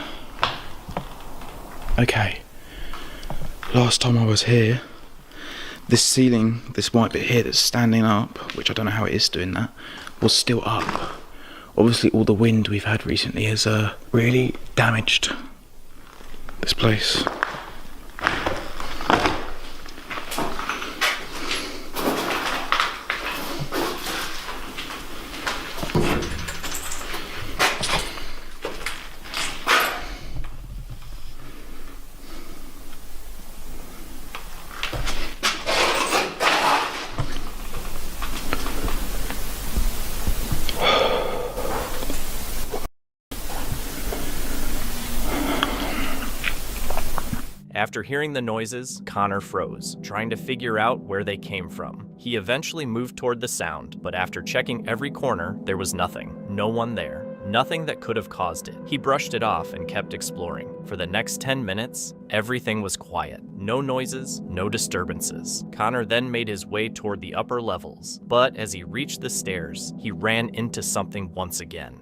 Okay. Last time I was here, this ceiling, this white bit here that's standing up, which I don't know how it is doing that, was still up. Obviously all the wind we've had recently has really damaged this place. After hearing the noises, Connor froze, trying to figure out where they came from. He eventually moved toward the sound, but after checking every corner, there was nothing. No one there. Nothing that could have caused it. He brushed it off and kept exploring. For the next 10 minutes, everything was quiet. No noises, no disturbances. Connor then made his way toward the upper levels, but as he reached the stairs, he ran into something once again.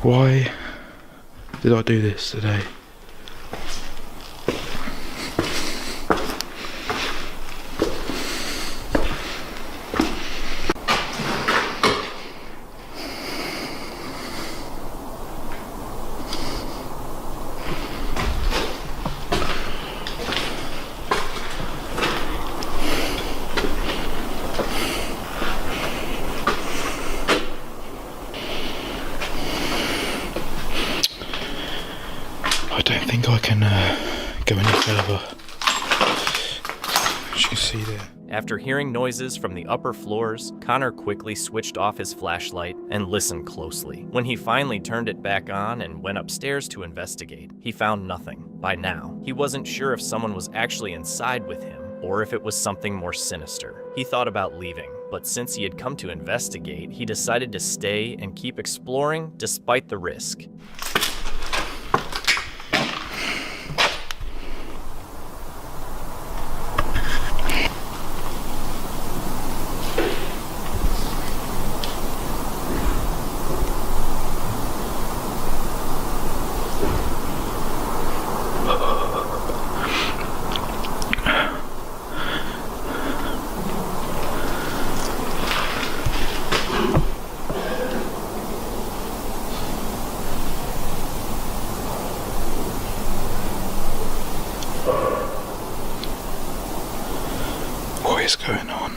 Why did I do this today? I don't think I can go any further. As you can see there. After hearing noises from the upper floors, Connor quickly switched off his flashlight and listened closely. When he finally turned it back on and went upstairs to investigate, he found nothing. By now, he wasn't sure if someone was actually inside with him or if it was something more sinister. He thought about leaving, but since he had come to investigate, he decided to stay and keep exploring despite the risk. is going on?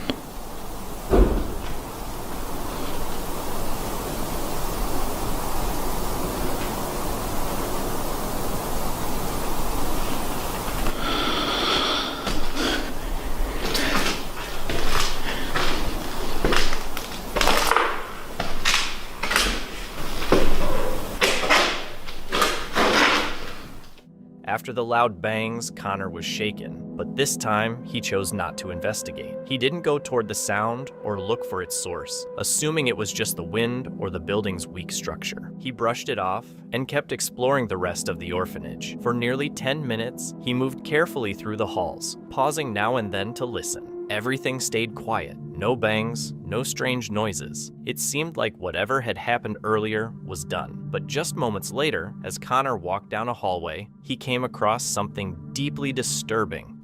After the loud bangs, Connor was shaken, but this time he chose not to investigate. He didn't go toward the sound or look for its source, assuming it was just the wind or the building's weak structure. He brushed it off and kept exploring the rest of the orphanage. For nearly 10 minutes, he moved carefully through the halls, pausing now and then to listen. Everything stayed quiet. No bangs, no strange noises. It seemed like whatever had happened earlier was done. But just moments later, as Connor walked down a hallway, he came across something deeply disturbing.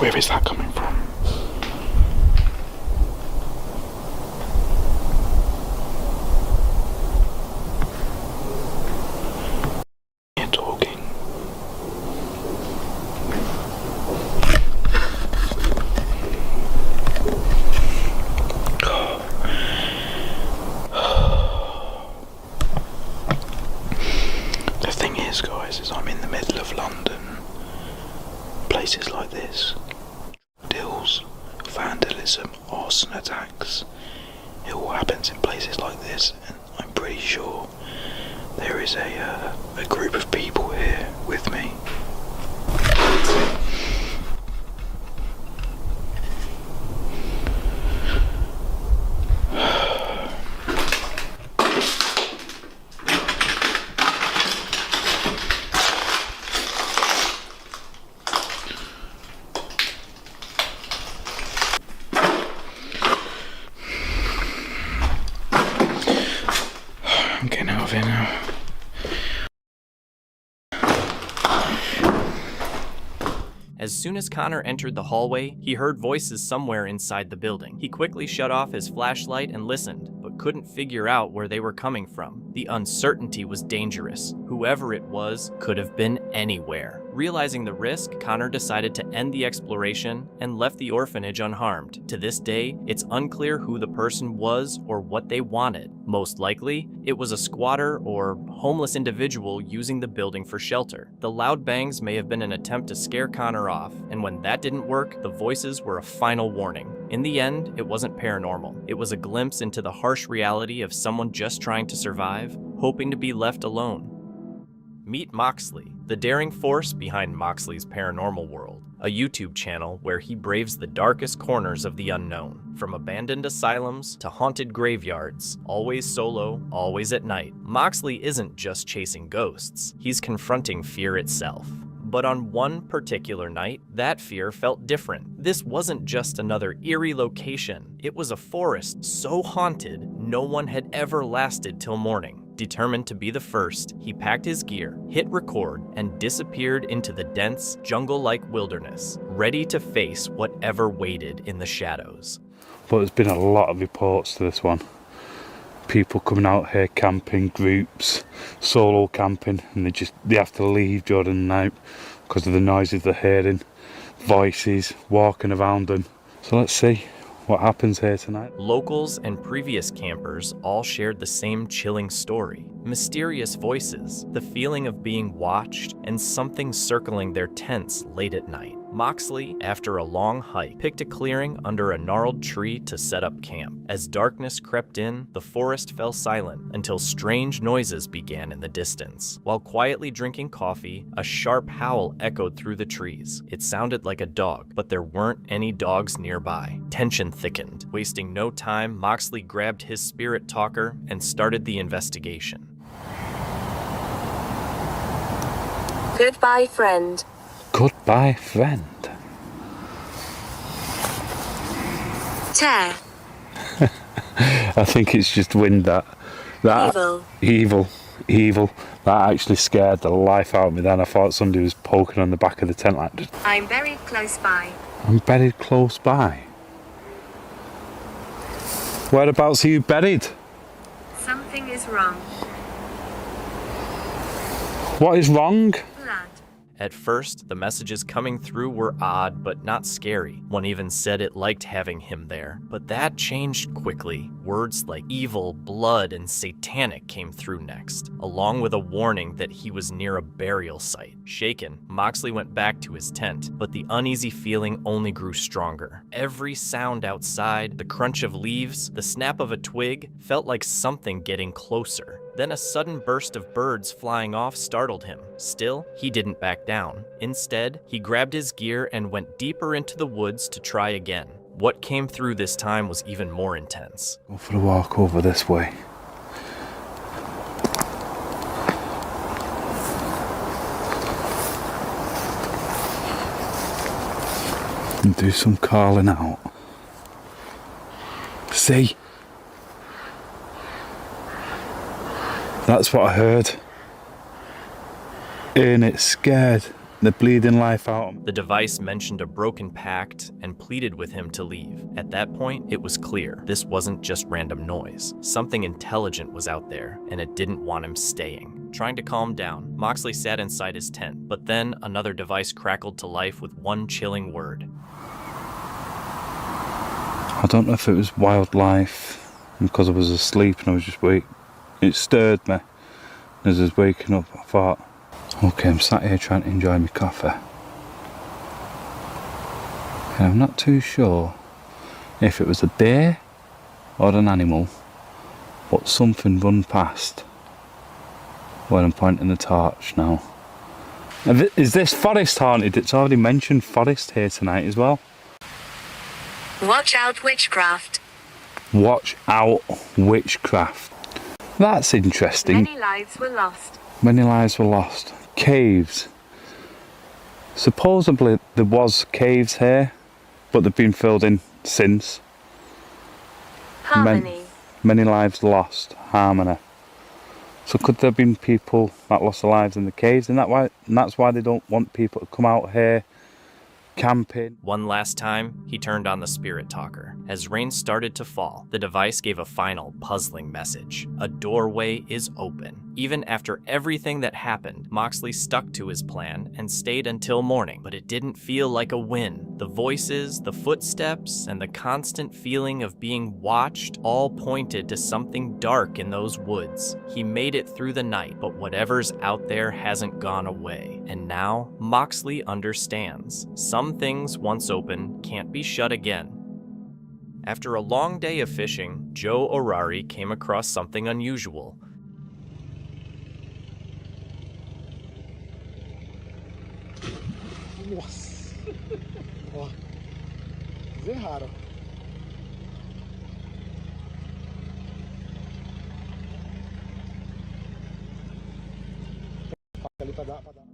Where is that coming from? I'm in the middle of London. Places like this, deals, vandalism, arson attacks, it all happens in places like this, and I'm pretty sure there is a group of people here with me. I'm getting out of here now. As soon as Connor entered the hallway, he heard voices somewhere inside the building. He quickly shut off his flashlight and listened, but couldn't figure out where they were coming from. The uncertainty was dangerous. Whoever it was could have been anywhere. Realizing the risk, Connor decided to end the exploration and left the orphanage unharmed. To this day, it's unclear who the person was or what they wanted. Most likely, it was a squatter or homeless individual using the building for shelter. The loud bangs may have been an attempt to scare Connor off, and when that didn't work, the voices were a final warning. In the end, it wasn't paranormal. It was a glimpse into the harsh reality of someone just trying to survive, hoping to be left alone. Meet Moxley, the daring force behind Moxley's Paranormal World, a YouTube channel where he braves the darkest corners of the unknown. From abandoned asylums to haunted graveyards, always solo, always at night. Moxley isn't just chasing ghosts, he's confronting fear itself. But on one particular night, that fear felt different. This wasn't just another eerie location, it was a forest so haunted, no one had ever lasted till morning. Determined to be the first, he packed his gear, hit record, and disappeared into the dense, jungle-like wilderness, ready to face whatever waited in the shadows. But there's been a lot of reports to this one. People coming out here camping, groups, solo camping, and they have to leave during the night because of the noises they're hearing, voices walking around them. So let's see what happens here tonight. Locals and previous campers all shared the same chilling story. Mysterious voices, the feeling of being watched, and something circling their tents late at night. Moxley, after a long hike, picked a clearing under a gnarled tree to set up camp. As darkness crept in, the forest fell silent until strange noises began in the distance. While quietly drinking coffee, a sharp howl echoed through the trees. It sounded like a dog, but there weren't any dogs nearby. Tension thickened. Wasting no time, Moxley grabbed his spirit talker and started the investigation. Goodbye, friend. Goodbye, friend. Tear. I think it's just wind that evil. That actually scared the life out of me. Then I thought somebody was poking on the back of the tent like just, I'm buried close by. I'm buried close by. Whereabouts are you buried? Something is wrong. What is wrong? Blood. At first, the messages coming through were odd, but not scary. One even said it liked having him there. But that changed quickly. Words like evil, blood, and satanic came through next, along with a warning that he was near a burial site. Shaken, Moxley went back to his tent, but the uneasy feeling only grew stronger. Every sound outside, the crunch of leaves, the snap of a twig, felt like something getting closer. Then a sudden burst of birds flying off startled him. Still, he didn't back down. Instead, he grabbed his gear and went deeper into the woods to try again. What came through this time was even more intense. Go for a walk over this way. And do some calling out. See? That's what I heard. And it scared the bleeding life out. The device mentioned a broken pact and pleaded with him to leave. At that point, it was clear this wasn't just random noise. Something intelligent was out there, and it didn't want him staying. Trying to calm down, Moxley sat inside his tent, but then another device crackled to life with one chilling word. I don't know if it was wildlife, because I was asleep and I was just wake. It stirred me as I was waking up. I thought, okay, I'm sat here trying to enjoy my coffee. And I'm not too sure if it was a bear or an animal, but something run past when I'm pointing the torch now. Is this forest haunted? It's already mentioned forest here tonight as well. Watch out, witchcraft. Watch out, witchcraft. That's interesting. Many lives were lost. Many lives were lost. Caves. Supposedly there was caves here, but they've been filled in since. Harmony. Many lives lost. Harmony. So could there have been people that lost their lives in the caves, and that's why they don't want people to come out here camping? One last time, he turned on the spirit talker. As rain started to fall, the device gave a final, puzzling message. A doorway is open. Even after everything that happened, Moxley stuck to his plan and stayed until morning, but it didn't feel like a win. The voices, the footsteps, and the constant feeling of being watched all pointed to something dark in those woods. He made it through the night, but whatever's out there hasn't gone away. And now, Moxley understands. Some things, once open, can't be shut again. After a long day of fishing, Joe Orari came across something unusual. Nossa! Ó, eles erraram.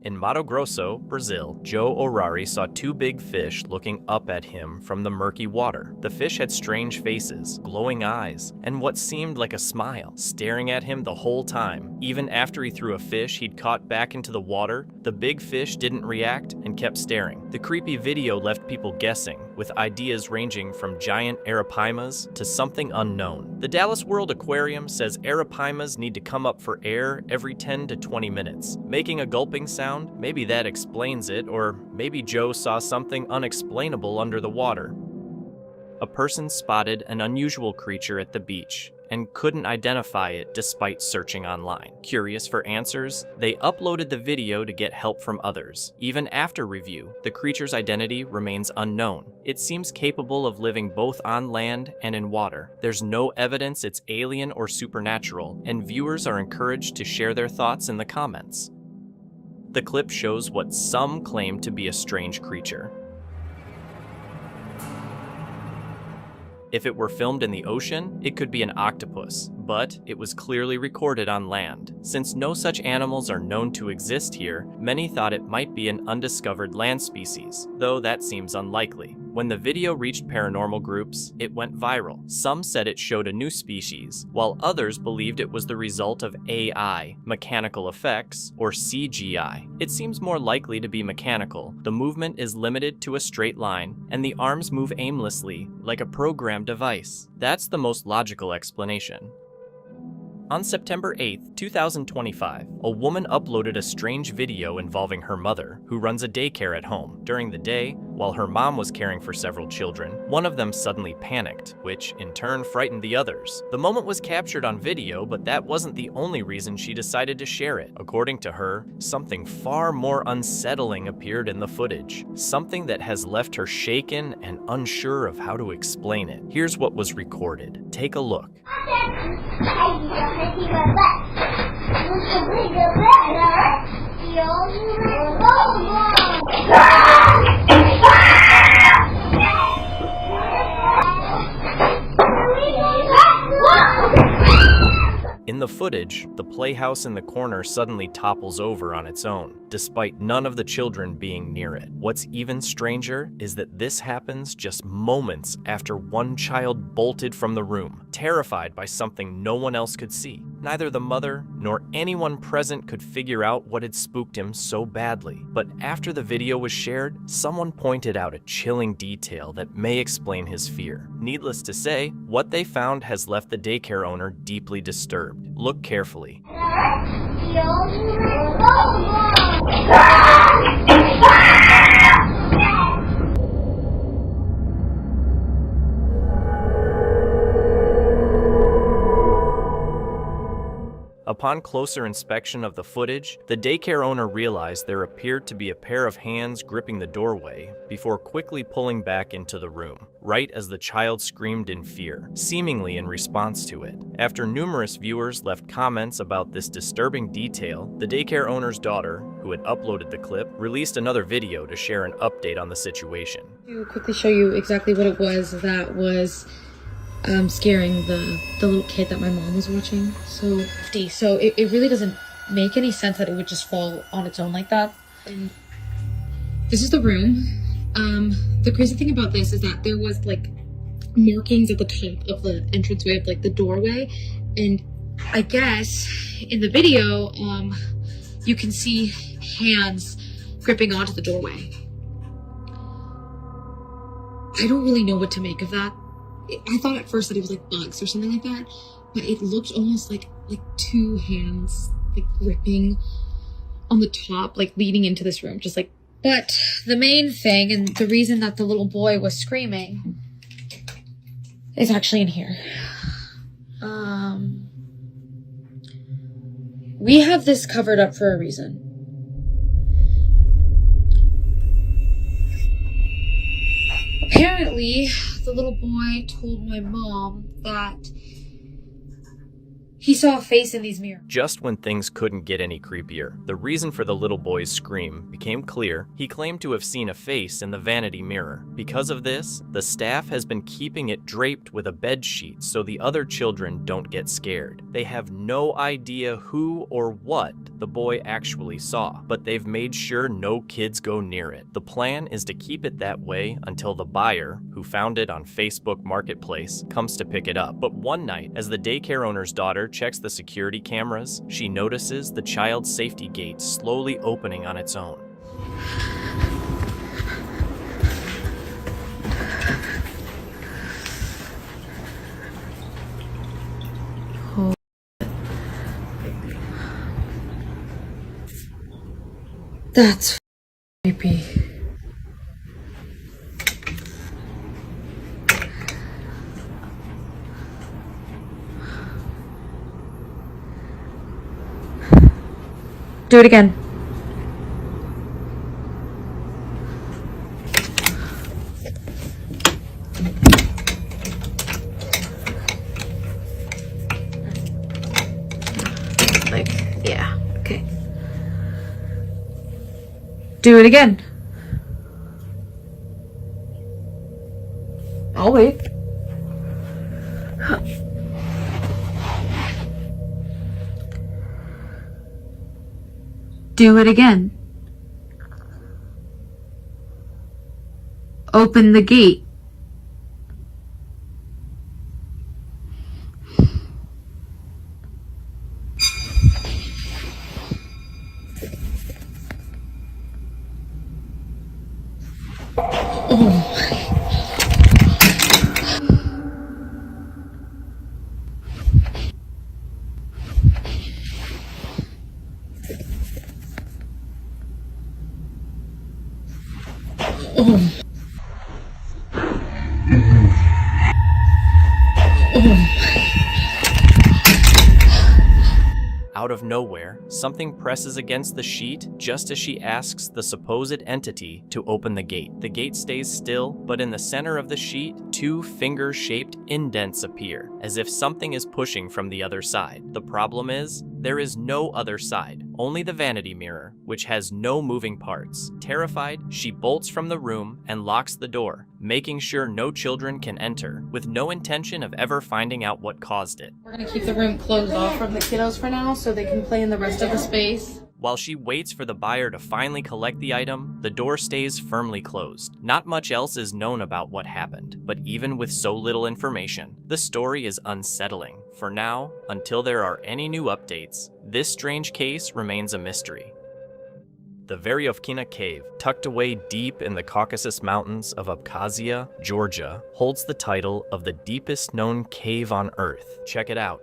In Mato Grosso, Brazil, Joe Orari saw two big fish looking up at him from the murky water. The fish had strange faces, glowing eyes, and what seemed like a smile, staring at him the whole time. Even after he threw a fish he'd caught back into the water, the big fish didn't react and kept staring. The creepy video left people guessing, with ideas ranging from giant arapaimas to something unknown. The Dallas World Aquarium says arapaimas need to come up for air every 10 to 20 minutes. Making a gulping sound, maybe that explains it, or maybe Joe saw something unexplainable under the water. A person spotted an unusual creature at the beach and couldn't identify it despite searching online. Curious for answers, they uploaded the video to get help from others. Even after review, the creature's identity remains unknown. It seems capable of living both on land and in water. There's no evidence it's alien or supernatural, and viewers are encouraged to share their thoughts in the comments. The clip shows what some claim to be a strange creature. If it were filmed in the ocean, it could be an octopus, but it was clearly recorded on land. Since no such animals are known to exist here, many thought it might be an undiscovered land species, though that seems unlikely. When the video reached paranormal groups, it went viral. Some said it showed a new species, while others believed it was the result of AI, mechanical effects, or CGI. It seems more likely to be mechanical. The movement is limited to a straight line, and the arms move aimlessly, like a programmed device. That's the most logical explanation. On September 8th, 2025, a woman uploaded a strange video involving her mother, who runs a daycare at home. During the day, while her mom was caring for several children, one of them suddenly panicked, which in turn frightened the others. The moment was captured on video, but that wasn't the only reason she decided to share it. According to her, something far more unsettling appeared in the footage, something that has left her shaken and unsure of how to explain it. Here's what was recorded. Take a look. In the footage, the playhouse in the corner suddenly topples over on its own, despite none of the children being near it. What's even stranger is that this happens just moments after one child bolted from the room, terrified by something no one else could see. Neither the mother nor anyone present could figure out what had spooked him so badly. But after the video was shared, someone pointed out a chilling detail that may explain his fear. Needless to say, what they found has left the daycare owner deeply disturbed. Look carefully. Upon closer inspection of the footage, the daycare owner realized there appeared to be a pair of hands gripping the doorway before quickly pulling back into the room, right as the child screamed in fear, seemingly in response to it. After numerous viewers left comments about this disturbing detail, the daycare owner's daughter, who had uploaded the clip, released another video to share an update on the situation. To quickly show you exactly what it was that was scaring the little kid that my mom was watching. So it really doesn't make any sense that it would just fall on its own like that. And this is the room. The crazy thing about this is that there was like markings at the top of the entranceway of like the doorway, and I guess in the video you can see hands gripping onto the doorway. I don't really know what to make of that. I thought at first that it was like bugs or something like that, but it looked almost like two hands like gripping on the top, like leading into this room, just like. But the main thing and the reason that the little boy was screaming is actually in here. We have this covered up for a reason. Apparently, the little boy told my mom that he saw a face in these mirrors. Just when things couldn't get any creepier, the reason for the little boy's scream became clear. He claimed to have seen a face in the vanity mirror. Because of this, the staff has been keeping it draped with a bed sheet so the other children don't get scared. They have no idea who or what the boy actually saw, but they've made sure no kids go near it. The plan is to keep it that way until the buyer, who found it on Facebook Marketplace, comes to pick it up. But one night, as the daycare owner's daughter checks the security cameras, she notices the child's safety gate slowly opening on its own. Oh. That's creepy. Do it again. Like, yeah, okay. Do it again. I'll wait. Do it again. Open the gate. Oh my. Out of nowhere, something presses against the sheet just as she asks the supposed entity to open the gate. The gate stays still, but in the center of the sheet, 2 finger-shaped indents appear, as if something is pushing from the other side. The problem is, there is no other side, only the vanity mirror, which has no moving parts. Terrified, she bolts from the room and locks the door, making sure no children can enter, with no intention of ever finding out what caused it. We're gonna keep the room closed off from the kiddos for now so they can play in the rest of the space. While she waits for the buyer to finally collect the item, the door stays firmly closed. Not much else is known about what happened, but even with so little information, the story is unsettling. For now, until there are any new updates, this strange case remains a mystery. The Veryovkina Cave, tucked away deep in the Caucasus Mountains of Abkhazia, Georgia, holds the title of the deepest known cave on Earth. Check it out.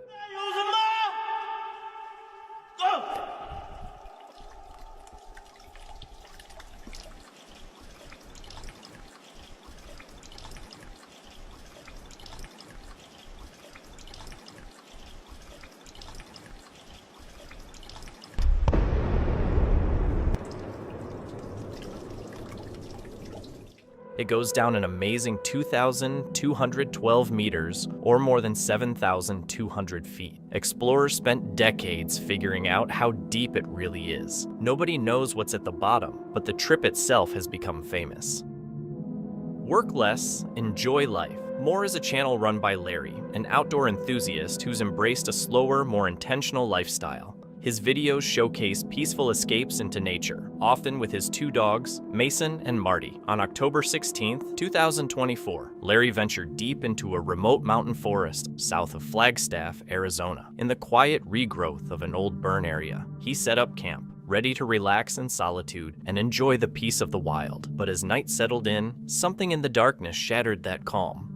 It goes down an amazing 2,212 meters, or more than 7,200 feet. Explorers spent decades figuring out how deep it really is. Nobody knows what's at the bottom, but the trip itself has become famous. Work less, enjoy life. More is a channel run by Larry, an outdoor enthusiast who's embraced a slower, more intentional lifestyle. His videos showcase peaceful escapes into nature, often with his 2 dogs, Mason and Marty. On October 16, 2024, Larry ventured deep into a remote mountain forest south of Flagstaff, Arizona. In the quiet regrowth of an old burn area, he set up camp, ready to relax in solitude and enjoy the peace of the wild. But as night settled in, something in the darkness shattered that calm.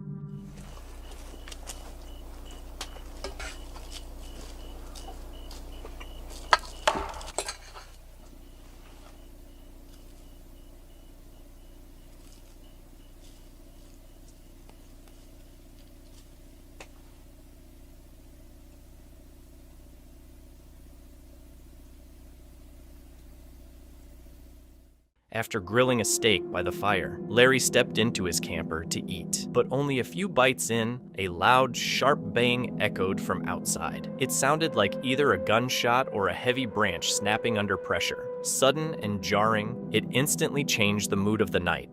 After grilling a steak by the fire, Larry stepped into his camper to eat. But only a few bites in, a loud, sharp bang echoed from outside. It sounded like either a gunshot or a heavy branch snapping under pressure. Sudden and jarring, it instantly changed the mood of the night.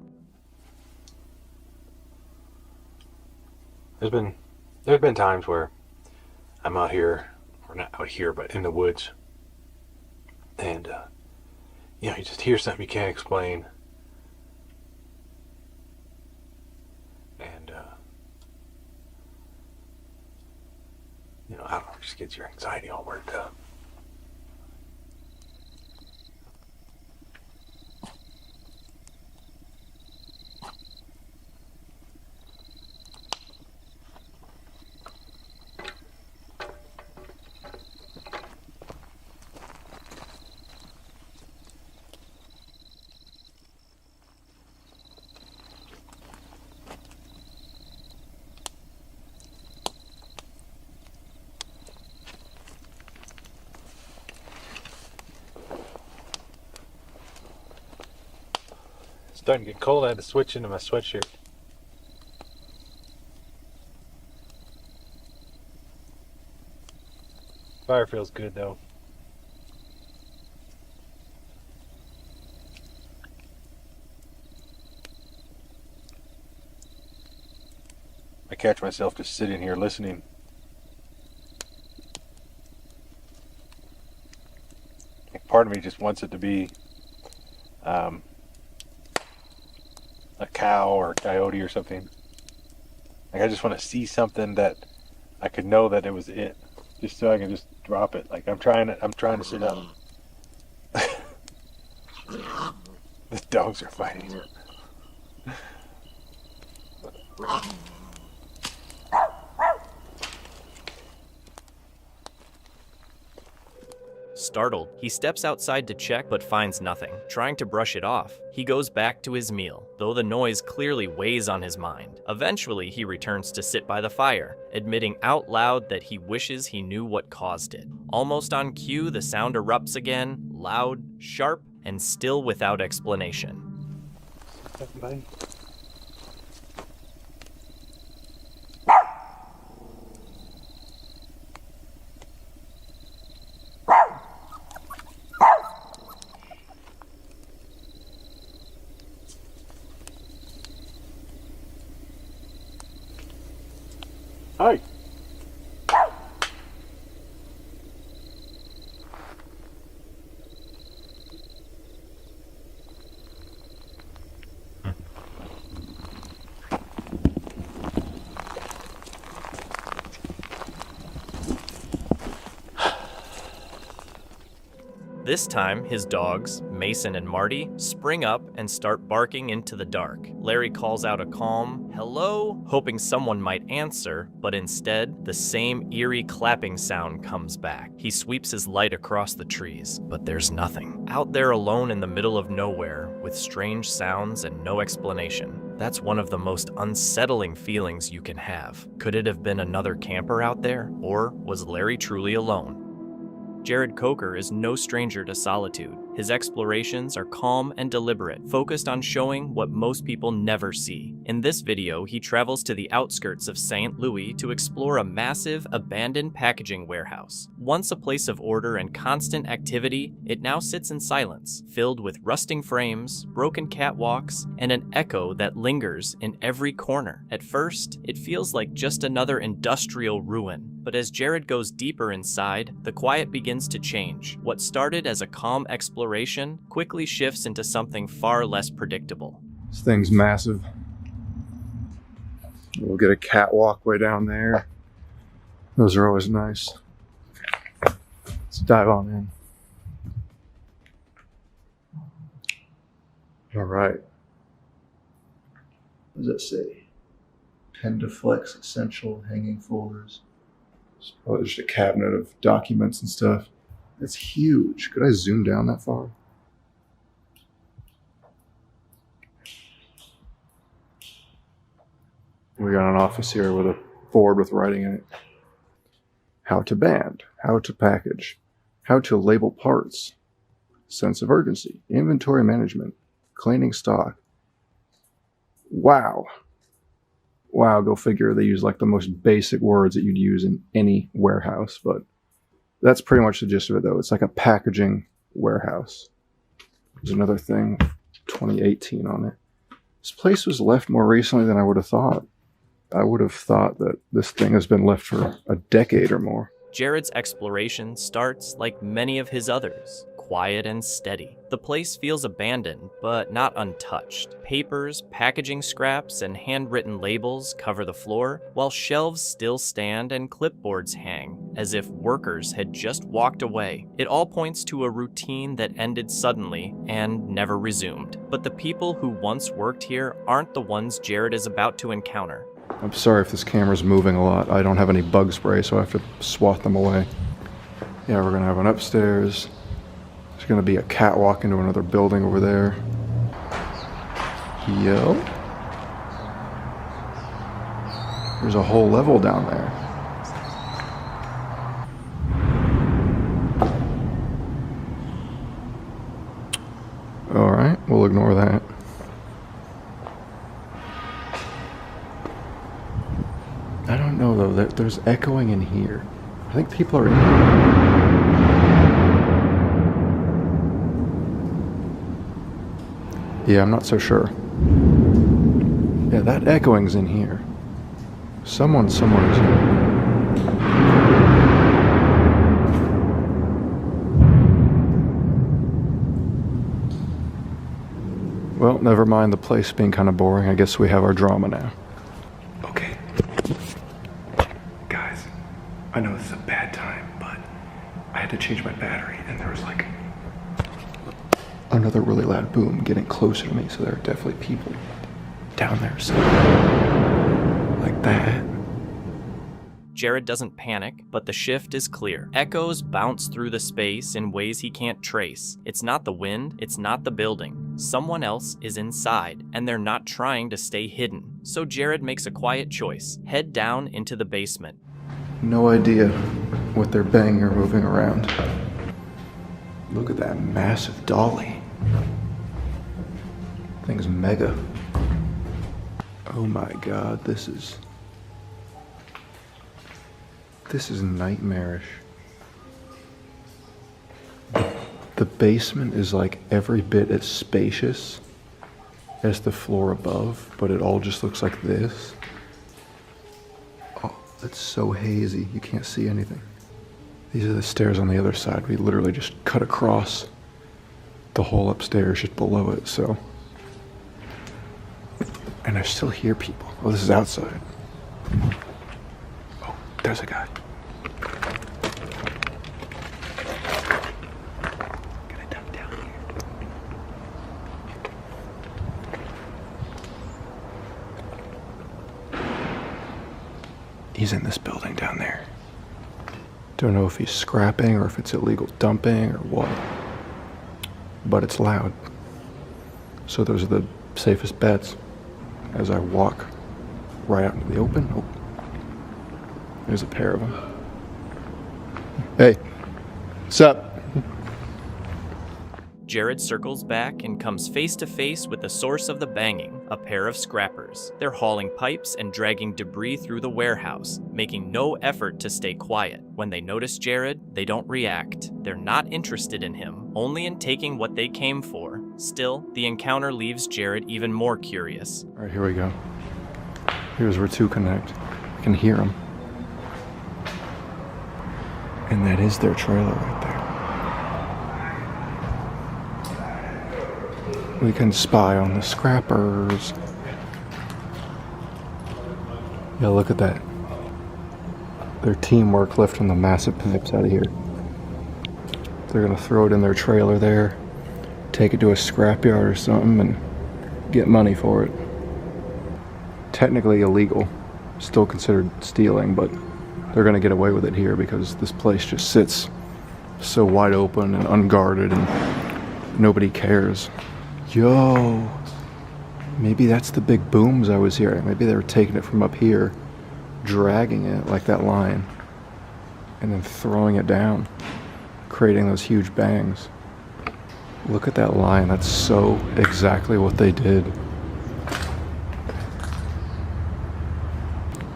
There's been times where I'm out here, or not out here, but in the woods, and you just hear something you can't explain. And, I don't know, it just gets your anxiety all worked up. It's starting to get cold. I had to switch into my sweatshirt. Fire feels good though. I catch myself just sitting here listening. Like part of me just wants it to be a cow or a coyote or something. Like I just want to see something that I could know that it was it, just so I can just drop it. Like I'm trying to sit up. The dogs are fighting. Startled, he steps outside to check but finds nothing. Trying to brush it off, he goes back to his meal, though the noise clearly weighs on his mind. Eventually, he returns to sit by the fire, admitting out loud that he wishes he knew what caused it. Almost on cue, the sound erupts again, loud, sharp, and still without explanation. Everybody. Hi. This time, his dogs, Mason and Marty, spring up and start barking into the dark. Larry calls out a calm, "Hello?" hoping someone might answer, but instead, the same eerie clapping sound comes back. He sweeps his light across the trees, but there's nothing. Out there alone in the middle of nowhere, with strange sounds and no explanation. That's one of the most unsettling feelings you can have. Could it have been another camper out there, or was Larry truly alone? Jared Coker is no stranger to solitude. His explorations are calm and deliberate, focused on showing what most people never see. In this video, he travels to the outskirts of St. Louis to explore a massive, abandoned packaging warehouse. Once a place of order and constant activity, it now sits in silence, filled with rusting frames, broken catwalks, and an echo that lingers in every corner. At first, it feels like just another industrial ruin, but as Jared goes deeper inside, the quiet begins to change. What started as a calm exploration quickly shifts into something far less predictable. This thing's massive. We'll get a catwalk way down there. Those are always nice. Let's dive on in. All right. What does that say? Pendaflex Essential Hanging Folders. It's probably just a cabinet of documents and stuff. It's huge. Could I zoom down that far? We got an office here with a board with writing in it. How to band, how to package, how to label parts, sense of urgency, inventory management, cleaning stock. Wow. Wow, go figure. They use like the most basic words that you'd use in any warehouse, but that's pretty much the gist of it, though. It's like a packaging warehouse. There's another thing, 2018 on it. This place was left more recently than I would have thought. I would have thought that this thing has been left for a decade or more. Jared's exploration starts like many of his others, quiet and steady. The place feels abandoned, but not untouched. Papers, packaging scraps, and handwritten labels cover the floor, while shelves still stand and clipboards hang, as if workers had just walked away. It all points to a routine that ended suddenly and never resumed. But the people who once worked here aren't the ones Jared is about to encounter. I'm sorry if this camera's moving a lot. I don't have any bug spray, so I have to swat them away. Yeah, we're gonna have an upstairs. There's gonna be a catwalk into another building over there. Yo. There's a whole level down there. All right, we'll ignore that. I don't know though, there's echoing in here. I think people are in here. Yeah, I'm not so sure. Yeah, that echoing's in here. Someone is here. Well, never mind the place being kind of boring. I guess we have our drama now. Okay. Guys, I know this is a bad time, but I had to change my battery, and there was like another really loud boom getting closer to me, so there are definitely people down there somewhere. Like that. Jared doesn't panic, but the shift is clear. Echoes bounce through the space in ways he can't trace. It's not the wind, it's not the building. Someone else is inside, and they're not trying to stay hidden. So Jared makes a quiet choice. Head down into the basement. No idea what they're banging or moving around. Look at that massive dolly. Thing's mega. Oh my god, this is nightmarish. The basement is like every bit as spacious as the floor above, but it all just looks like this. Oh, it's so hazy, you can't see anything. These are the stairs on the other side. We literally just cut across the whole upstairs just below it, so. And I still hear people. Oh, this is outside. Oh, there's a guy. Gonna duck down here. He's in this building down there. Don't know if he's scrapping or if it's illegal dumping or what. But it's loud. So those are the safest bets as I walk right out into the open. Oh, there's a pair of them. Hey, what's up? Jared circles back and comes face to face with the source of the banging, a pair of scrappers. They're hauling pipes and dragging debris through the warehouse, making no effort to stay quiet. When they notice Jared, they don't react. They're not interested in him, only in taking what they came for. Still, the encounter leaves Jared even more curious. All right, here we go. Here's where two connect. I can hear them. And that is their trailer right there. We can spy on the scrappers. Yeah, look at that. Their teamwork lifting the massive pipes out of here. They're gonna throw it in their trailer there, take it to a scrapyard or something, and get money for it. Technically illegal, still considered stealing, but they're gonna get away with it here because this place just sits so wide open and unguarded and nobody cares. Yo, maybe that's the big booms I was hearing. Maybe they were taking it from up here, dragging it like that line, and then throwing it down, creating those huge bangs. Look at that line. That's so exactly what they did.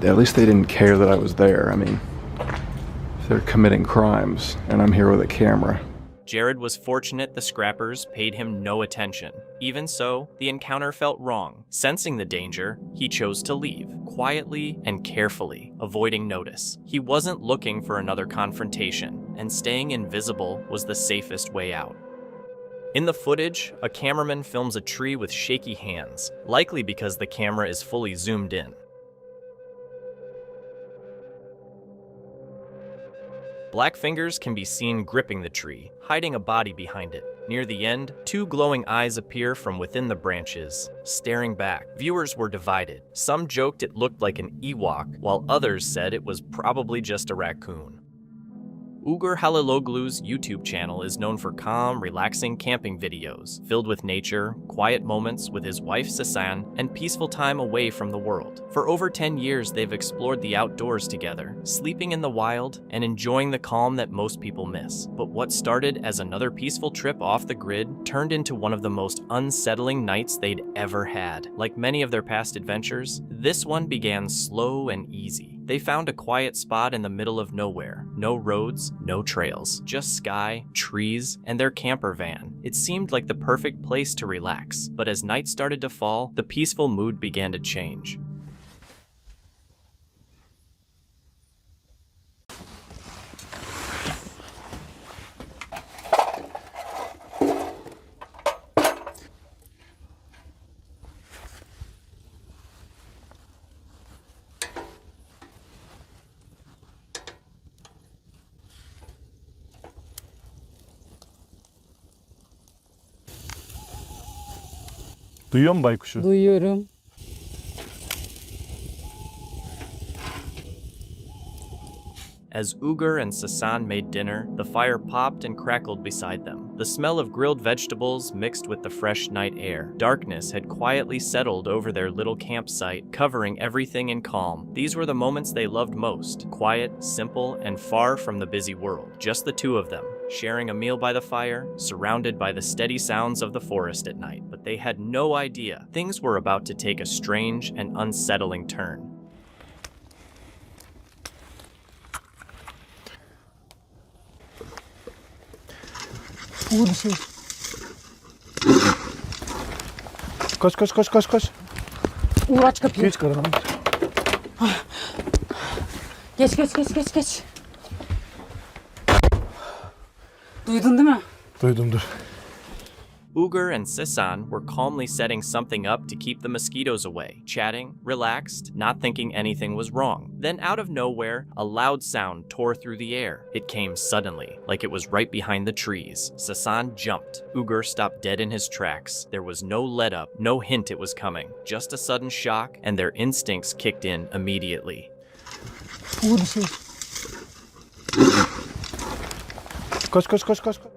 At least they didn't care that I was there. I mean, they're committing crimes, and I'm here with a camera. Jared was fortunate the scrappers paid him no attention. Even so, the encounter felt wrong. Sensing the danger, he chose to leave, quietly and carefully, avoiding notice. He wasn't looking for another confrontation, and staying invisible was the safest way out. In the footage, a cameraman films a tree with shaky hands, likely because the camera is fully zoomed in. Black fingers can be seen gripping the tree, hiding a body behind it. Near the end, two glowing eyes appear from within the branches, staring back. Viewers were divided. Some joked it looked like an Ewok, while others said it was probably just a raccoon. Ugur Haliloglu's YouTube channel is known for calm, relaxing camping videos, filled with nature, quiet moments with his wife Sasan, and peaceful time away from the world. For over 10 years, they've explored the outdoors together, sleeping in the wild and enjoying the calm that most people miss. But what started as another peaceful trip off the grid turned into one of the most unsettling nights they'd ever had. Like many of their past adventures, this one began slow and easy. They found a quiet spot in the middle of nowhere. No roads, no trails, just sky, trees, and their camper van. It seemed like the perfect place to relax, but as night started to fall, the peaceful mood began to change. Duyuyor musun baykuşu? Duyuyorum. As Ugur and Sasan made dinner, the fire popped and crackled beside them. The smell of grilled vegetables mixed with the fresh night air. Darkness had quietly settled over their little campsite, covering everything in calm. These were the moments they loved most. Quiet, simple, and far from the busy world. Just the two of them, sharing a meal by the fire, surrounded by the steady sounds of the forest at night. But they had no idea things were about to take a strange and unsettling turn. Koş koş koş koş koş. Uğur aç kapıyı. Geç karına. Geç. Duydun değil mi? Duydum dur. Ugur and Sasan were calmly setting something up to keep the mosquitoes away, chatting, relaxed, not thinking anything was wrong. Then out of nowhere, a loud sound tore through the air. It came suddenly, like it was right behind the trees. Sasan jumped. Ugur stopped dead in his tracks. There was no let up, no hint it was coming. Just a sudden shock, and their instincts kicked in immediately. Koş.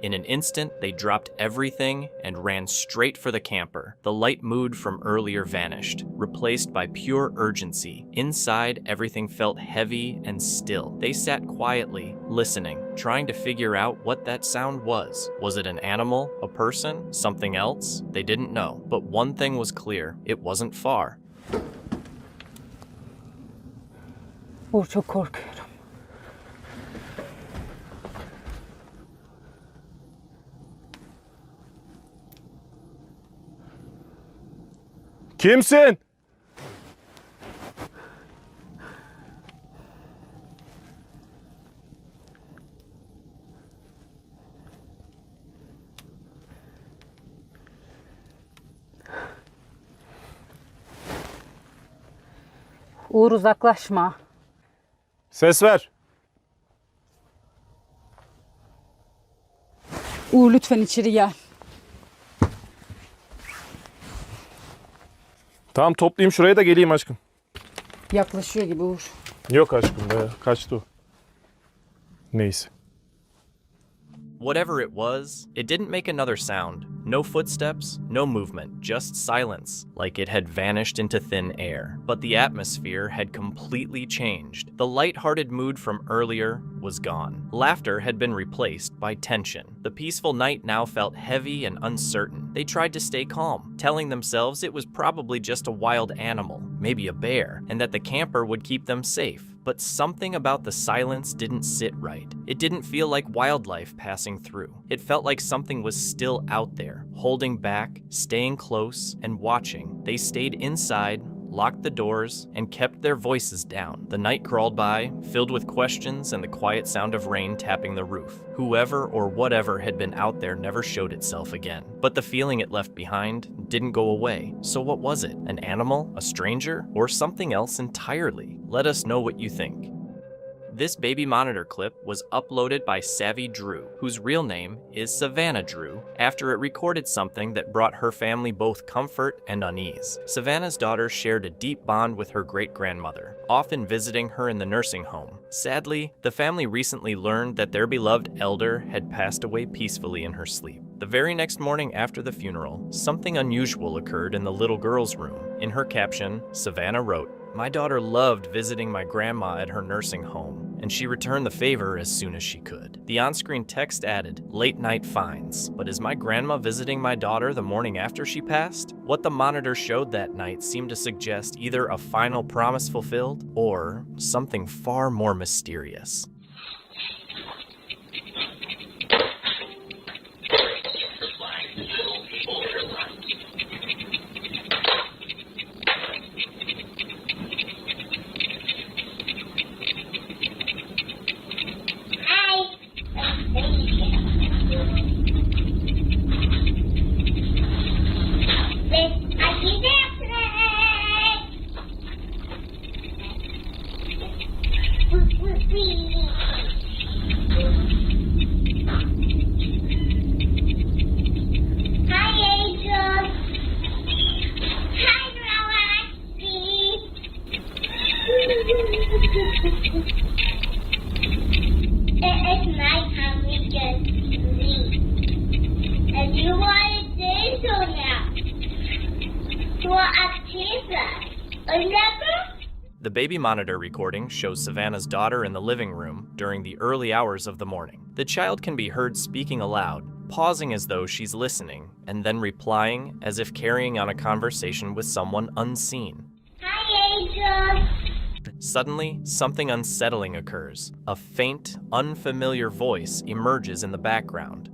In an instant, they dropped everything and ran straight for the camper. The light mood from earlier vanished, replaced by pure urgency. Inside, everything felt heavy and still. They sat quietly, listening, trying to figure out what that sound was. Was it an animal, a person, something else? They didn't know. But one thing was clear, it wasn't far. Uğur çok korkuyorum. Kimsin? Uğur uzaklaşma. Ses ver. Uğur lütfen içeri gel. Tamam toplayayım şuraya da geleyim aşkım. Yaklaşıyor gibi Uğur. Yok aşkım be. Kaçtı o. Neyse. Whatever it was, it didn't make another sound. No footsteps, no movement, just silence, like it had vanished into thin air. But the atmosphere had completely changed. The light-hearted mood from earlier was gone. Laughter had been replaced by tension. The peaceful night now felt heavy and uncertain. They tried to stay calm, telling themselves it was probably just a wild animal, maybe a bear, and that the camper would keep them safe. But something about the silence didn't sit right. It didn't feel like wildlife passing through. It felt like something was still out there, holding back, staying close, and watching. They stayed inside, locked the doors, and kept their voices down. The night crawled by, filled with questions and the quiet sound of rain tapping the roof. Whoever or whatever had been out there never showed itself again. But the feeling it left behind didn't go away. So what was it? An animal? A stranger? Or something else entirely? Let us know what you think. This baby monitor clip was uploaded by Savvy Drew, whose real name is Savannah Drew, after it recorded something that brought her family both comfort and unease. Savannah's daughter shared a deep bond with her great-grandmother, often visiting her in the nursing home. Sadly, the family recently learned that their beloved elder had passed away peacefully in her sleep. The very next morning after the funeral, something unusual occurred in the little girl's room. In her caption, Savannah wrote, "My daughter loved visiting my grandma at her nursing home, and she returned the favor as soon as she could." The on-screen text added, "Late night finds, but is my grandma visiting my daughter the morning after she passed?" What the monitor showed that night seemed to suggest either a final promise fulfilled or something far more mysterious. The baby monitor recording shows Savannah's daughter in the living room during the early hours of the morning. The child can be heard speaking aloud, pausing as though she's listening, and then replying as if carrying on a conversation with someone unseen. Hi, Angel. Suddenly, something unsettling occurs. A faint, unfamiliar voice emerges in the background.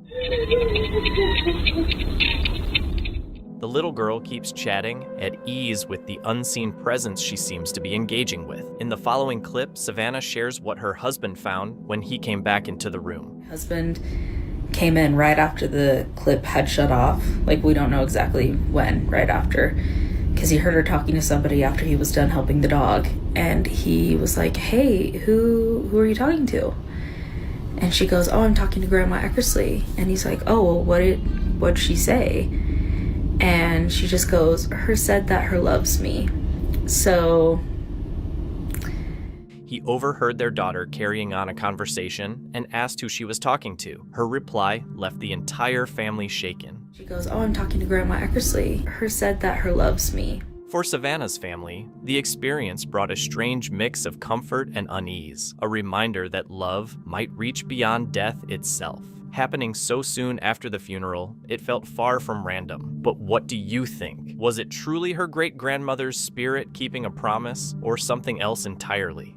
The little girl keeps chatting, at ease with the unseen presence she seems to be engaging with. In the following clip, Savannah shares what her husband found when he came back into the room. Husband came in right after the clip had shut off. Like, we don't know exactly when, right after, because he heard her talking to somebody after he was done helping the dog. And he was like, hey, who are you talking to? And she goes, oh, I'm talking to Grandma Eckersley. And he's like, oh, well, what'd she say? And she just goes, her said that her loves me. So He overheard their daughter carrying on a conversation and asked who she was talking to. Her reply left the entire family shaken. she goes, oh, I'm talking to Grandma Eckersley. Her said that her loves me. For Savannah's family, the experience brought a strange mix of comfort and unease, a reminder that love might reach beyond death itself. Happening so soon after the funeral, it felt far from random. But what do you think? Was it truly her great-grandmother's spirit keeping a promise, or something else entirely?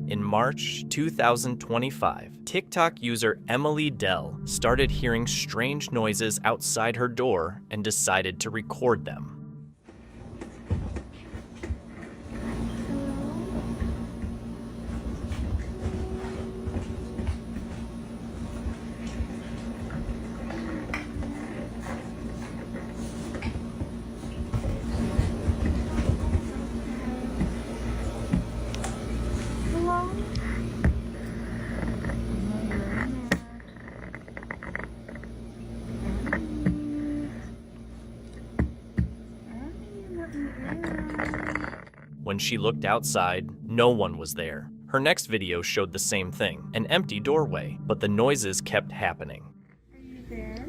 In March 2025, TikTok user Emily Dell started hearing strange noises outside her door and decided to record them. When she looked outside, no one was there. Her next video showed the same thing, an empty doorway, but the noises kept happening. Are you there?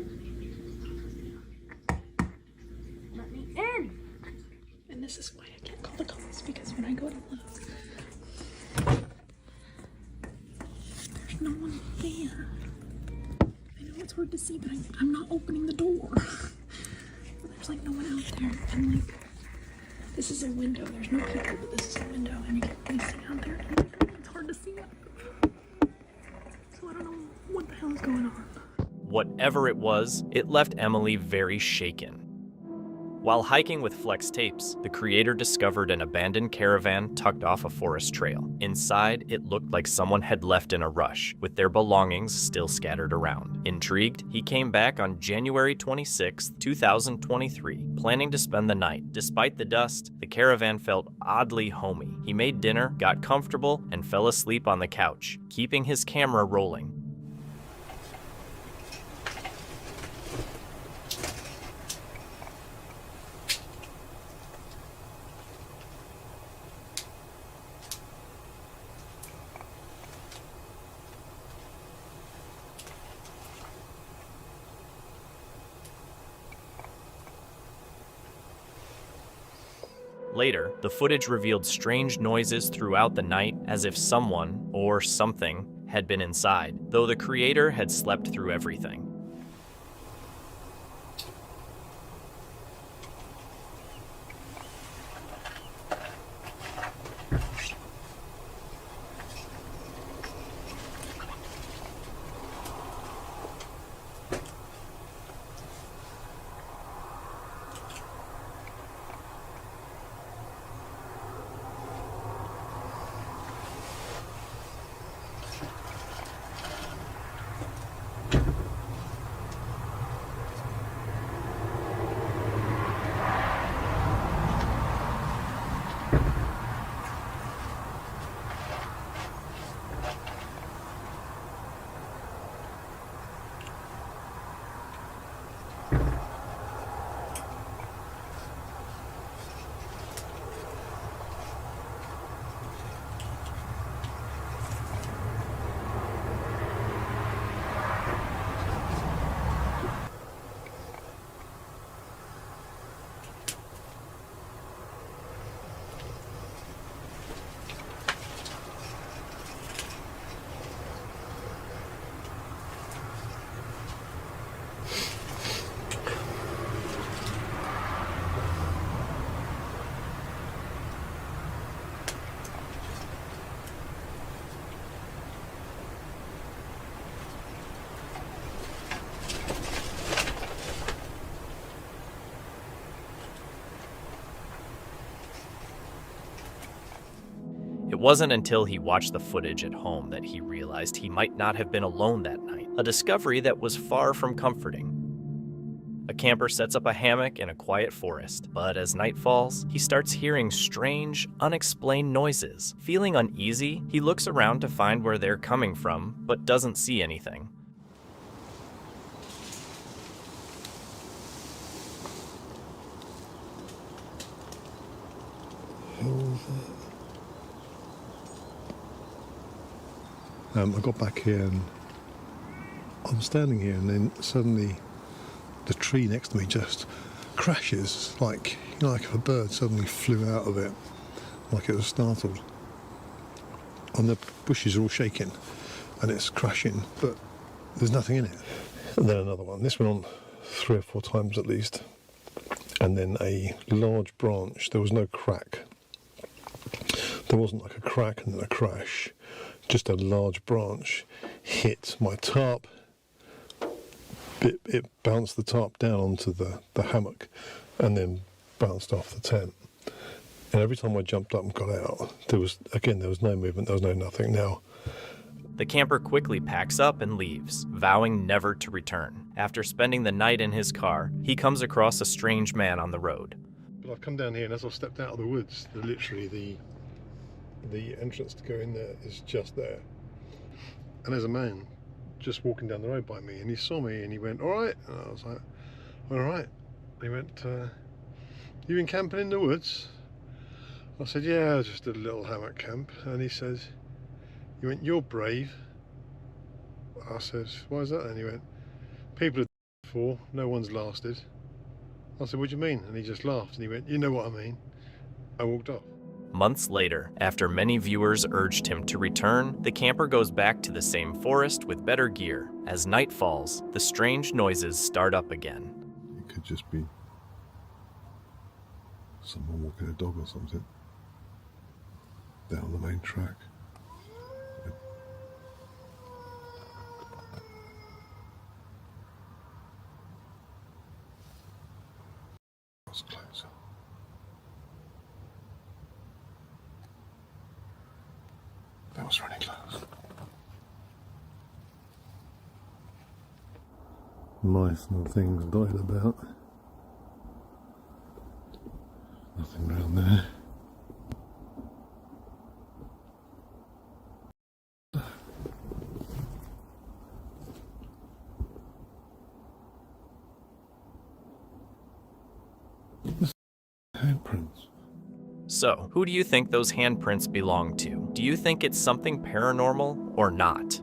Let me in. And this is why I can't call the cops, because when I go to look, there's no one there. I know it's hard to see, but I'm not opening the door. There's like no one out there, and like, this is a window. There's no people, but this is a window, and you can't really see out there. It's hard to see. So I don't know what the hell is going on. Whatever it was, it left Emily very shaken. While hiking with flex tapes, the creator discovered an abandoned caravan tucked off a forest trail. Inside, it looked like someone had left in a rush, with their belongings still scattered around. Intrigued, he came back on January 26, 2023, planning to spend the night. Despite the dust, the caravan felt oddly homey. He made dinner, got comfortable, and fell asleep on the couch, keeping his camera rolling. Later, the footage revealed strange noises throughout the night, as if someone, or something, had been inside, though the creator had slept through everything. It wasn't until he watched the footage at home that he realized he might not have been alone that night, a discovery that was far from comforting. A camper sets up a hammock in a quiet forest, but as night falls, he starts hearing strange, unexplained noises. Feeling uneasy, he looks around to find where they're coming from, but doesn't see anything. I got back here and I'm standing here, and then suddenly the tree next to me just crashes, like, you know, like if a bird suddenly flew out of it, like it was startled. And the bushes are all shaking and it's crashing, but there's nothing in it. And then another one. This went on 3 or 4 times at least. And then a large branch, there was no crack. There wasn't like a crack and then a crash. Just a large branch hit my tarp. It bounced the tarp down onto the hammock and then bounced off the tent. And every time I jumped up and got out, there was no movement, there was no nothing. Now, the camper quickly packs up and leaves, vowing never to return. After spending the night in his car, he comes across a strange man on the road. but I've come down here, and as I've stepped out of the woods, literally the entrance to go in there is just there. And there's a man just walking down the road by me, and he saw me and he went, "All right," and I was like, "All right." He went, "You been camping in the woods?" I said, "Yeah, I just did a little hammock camp." And he says, he went, "You're brave." I said, "Why is that?" And he went, "People have done it before, no one's lasted." I said, "What do you mean?" And he just laughed and he went, "You know what I mean." I walked off. Months later, after many viewers urged him to return, the camper goes back to the same forest with better gear. As night falls, the strange noises start up again. It could just be someone walking a dog or something down the main track. It's closer. That was really close. Mice and things died about. Nothing around there. Handprints. So, who do you think those handprints belong to? Do you think it's something paranormal or not?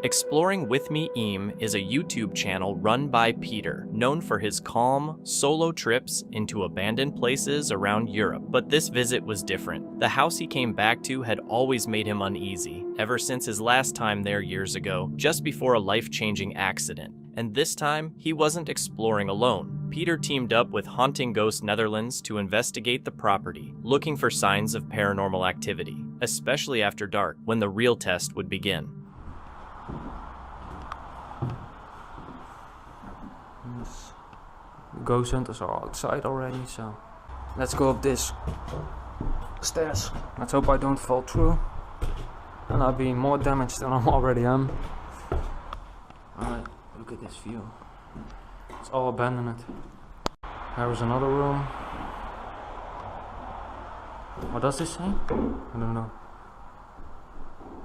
Exploring With Me Eam is a YouTube channel run by Peter, known for his calm, solo trips into abandoned places around Europe. But this visit was different. The house he came back to had always made him uneasy, ever since his last time there years ago, just before a life-changing accident. And this time, he wasn't exploring alone. Peter teamed up with Haunting Ghost Netherlands to investigate the property, looking for signs of paranormal activity, especially after dark, when the real test would begin. Yes. The ghost hunters are outside already, so let's go up this stairs. Let's hope I don't fall through and I'll be more damaged than I already am. Alright, look at this view. It's all abandoned. There is another room. What does this say? I don't know.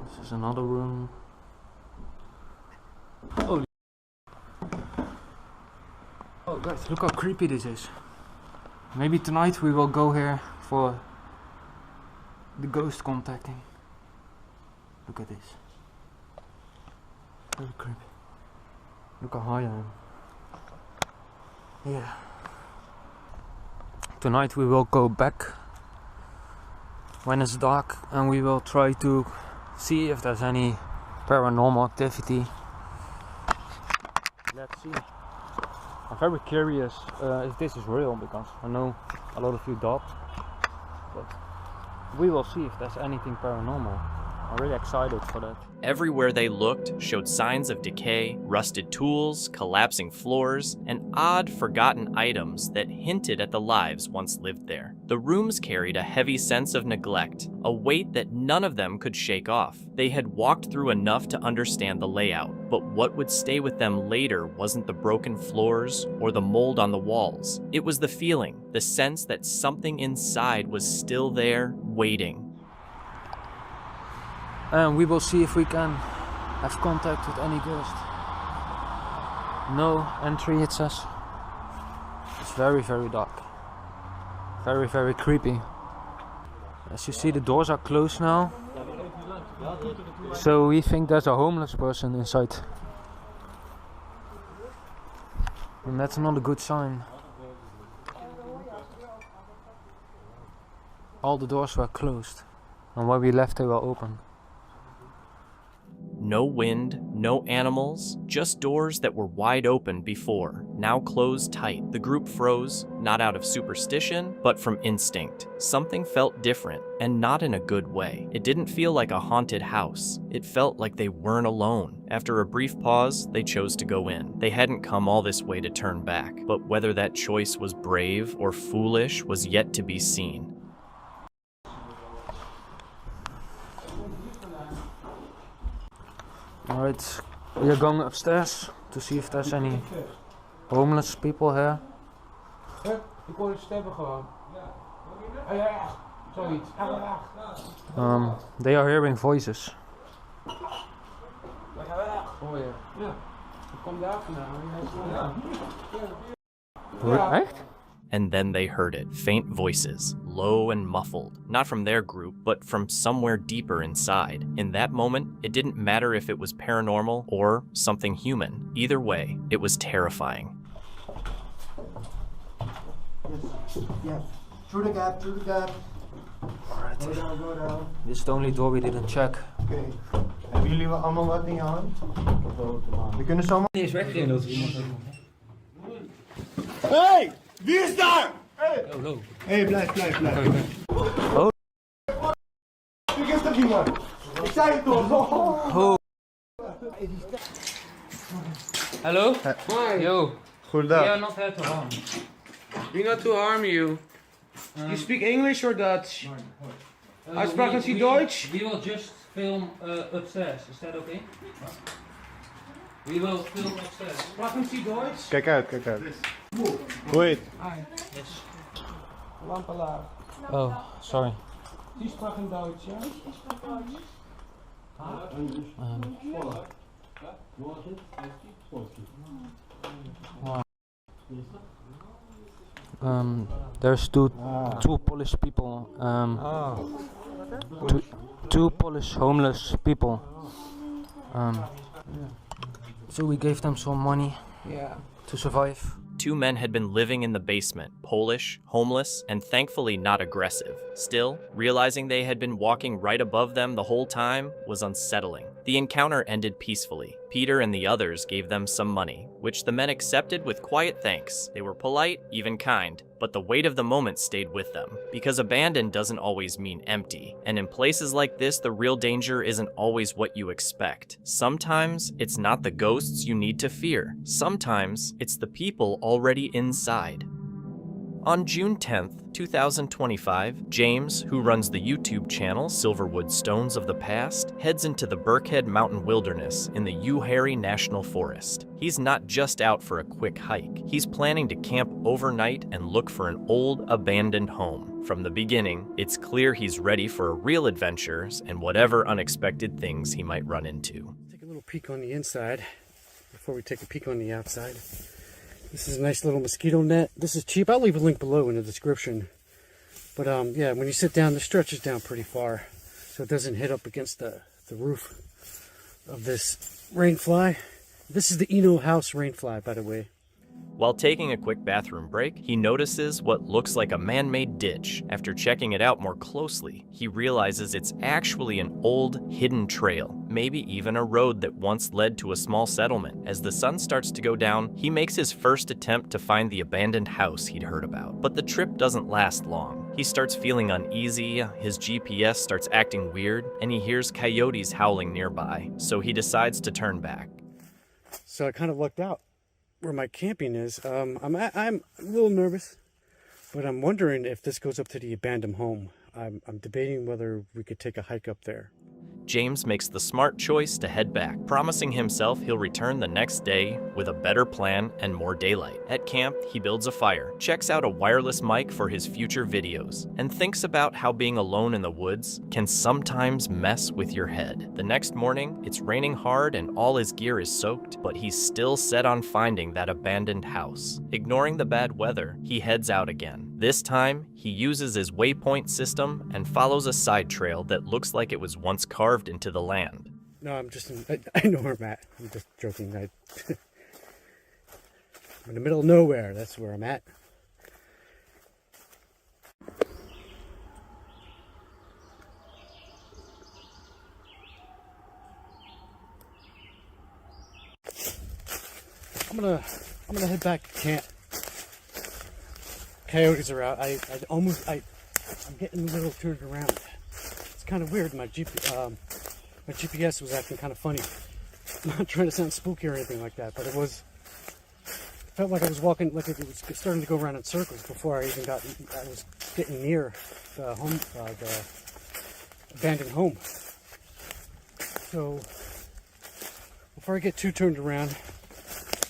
This is another room. Holy. Oh guys, look how creepy this is. Maybe tonight we will go here for the ghost contacting. Look at this. Very creepy. Look how high I am. Yeah. Tonight we will go back when it's dark and we will try to see if there's any paranormal activity. Let's see. I'm very curious if this is real, because I know a lot of you doubt, but we will see if there's anything paranormal. I'm really excited for that. Everywhere they looked showed signs of decay, rusted tools, collapsing floors, and odd forgotten items that hinted at the lives once lived there. The rooms carried a heavy sense of neglect, a weight that none of them could shake off. They had walked through enough to understand the layout, but what would stay with them later wasn't the broken floors or the mold on the walls. It was the feeling, the sense that something inside was still there, waiting. And we will see if we can have contact with any ghost. No entry, it says. It's very, very dark. Very, very creepy. As you see, the doors are closed now. So we think there's a homeless person inside. And that's not a good sign. All the doors were closed. And when we left, they were open. No wind, no animals, just doors that were wide open before, now closed tight. The group froze, not out of superstition, but from instinct. Something felt different, and not in a good way. It didn't feel like a haunted house. It felt like they weren't alone. After a brief pause, they chose to go in. They hadn't come all this way to turn back, but whether that choice was brave or foolish was yet to be seen. Alright, we are going upstairs to see if there's any homeless people here. Ik hoor je stemmen gewoon. Ja, zoiets. They are hearing voices. Hoor je? Ja. Ik kom daar vandaan. Echt? And then they heard it, faint voices, low and muffled, not from their group, but from somewhere deeper inside. In that moment, it didn't matter if it was paranormal or something human. Either way, it was terrifying. Yeah, through the gap, through the gap. Alright. Go down, go down. This is the only door we didn't check. Oké. Hebben jullie wel allemaal wat in je hand? We kunnen zomaar... Die is weggegaan dat iemand. Hey! Wie is daar? Hey! Oh, Hey, blijf. Oh. Ik is toch iemand? Ik zei het toch? Oh. Hello? Hi. Yo. Goedendag. We are not here to harm. We're not to harm you. You speak English or Dutch? Sprechen Sie Deutsch? We will just film upstairs. Is that okay? We will film upstairs. Sprechen Sie Deutsch? Kijk uit. Goed. Hi. Yes. Lampen laag. Oh, sorry. Sie sprechen Deutsch, ja? There's two Polish people. Two Polish homeless people. So we gave them some money to survive. Two men had been living in the basement, Polish, homeless, and thankfully not aggressive. Still, realizing they had been walking right above them the whole time was unsettling. The encounter ended peacefully. Peter and the others gave them some money, which the men accepted with quiet thanks. They were polite, even kind, but the weight of the moment stayed with them, because abandoned doesn't always mean empty. And in places like this, the real danger isn't always what you expect. Sometimes it's not the ghosts you need to fear. Sometimes it's the people already inside. On June 10th, 2025, James, who runs the YouTube channel Silverwood Stones of the Past, heads into the Birkhead Mountain Wilderness in the Uharry National Forest. He's not just out for a quick hike. He's planning to camp overnight and look for an old, abandoned home. From the beginning, it's clear he's ready for real adventures and whatever unexpected things he might run into. Take a little peek on the inside before we take a peek on the outside. This is a nice little mosquito net. This is cheap. I'll leave a link below in the description. But yeah, when you sit down, this stretches down pretty far, so it doesn't hit up against the roof of this rainfly. This is the Eno House rainfly, by the way. While taking a quick bathroom break, he notices what looks like a man-made ditch. After checking it out more closely, he realizes it's actually an old, hidden trail, maybe even a road that once led to a small settlement. As the sun starts to go down, he makes his first attempt to find the abandoned house he'd heard about. But the trip doesn't last long. He starts feeling uneasy, his GPS starts acting weird, and he hears coyotes howling nearby, so he decides to turn back. So I kind of lucked out where my camping is. I'm a little nervous, but I'm wondering if this goes up to the abandoned home. I'm debating whether we could take a hike up there. James makes the smart choice to head back, promising himself he'll return the next day with a better plan and more daylight. At camp, he builds a fire, checks out a wireless mic for his future videos, and thinks about how being alone in the woods can sometimes mess with your head. The next morning, it's raining hard and all his gear is soaked, but he's still set on finding that abandoned house. Ignoring the bad weather, he heads out again. This time, he uses his waypoint system and follows a side trail that looks like it was once carved into the land. No, I know where I'm at. I'm just joking. I'm in the middle of nowhere. That's where I'm at. I'm gonna head back to camp. Coyotes are out. I'm getting a little turned around. It's kind of weird. My GPS was acting kind of funny. I'm not trying to sound spooky or anything like that, but it felt like I was walking, like it was starting to go around in circles before I was getting near the home, the abandoned home. So before I get too turned around,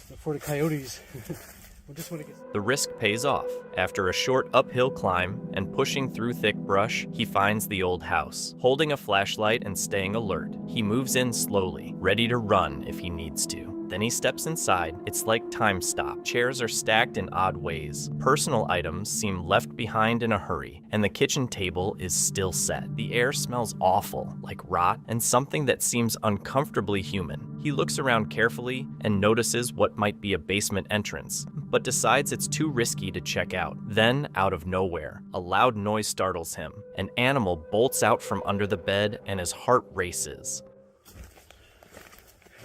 before the coyotes, I just want to get... The risk pays off. After a short uphill climb and pushing through thick brush, he finds the old house. Holding a flashlight and staying alert, he moves in slowly, ready to run if he needs to. Then he steps inside. It's like time stop. Chairs are stacked in odd ways. Personal items seem left behind in a hurry, and the kitchen table is still set. The air smells awful, like rot, and something that seems uncomfortably human. He looks around carefully and notices what might be a basement entrance, but decides it's too risky to check out. Then, out of nowhere, a loud noise startles him. An animal bolts out from under the bed and his heart races.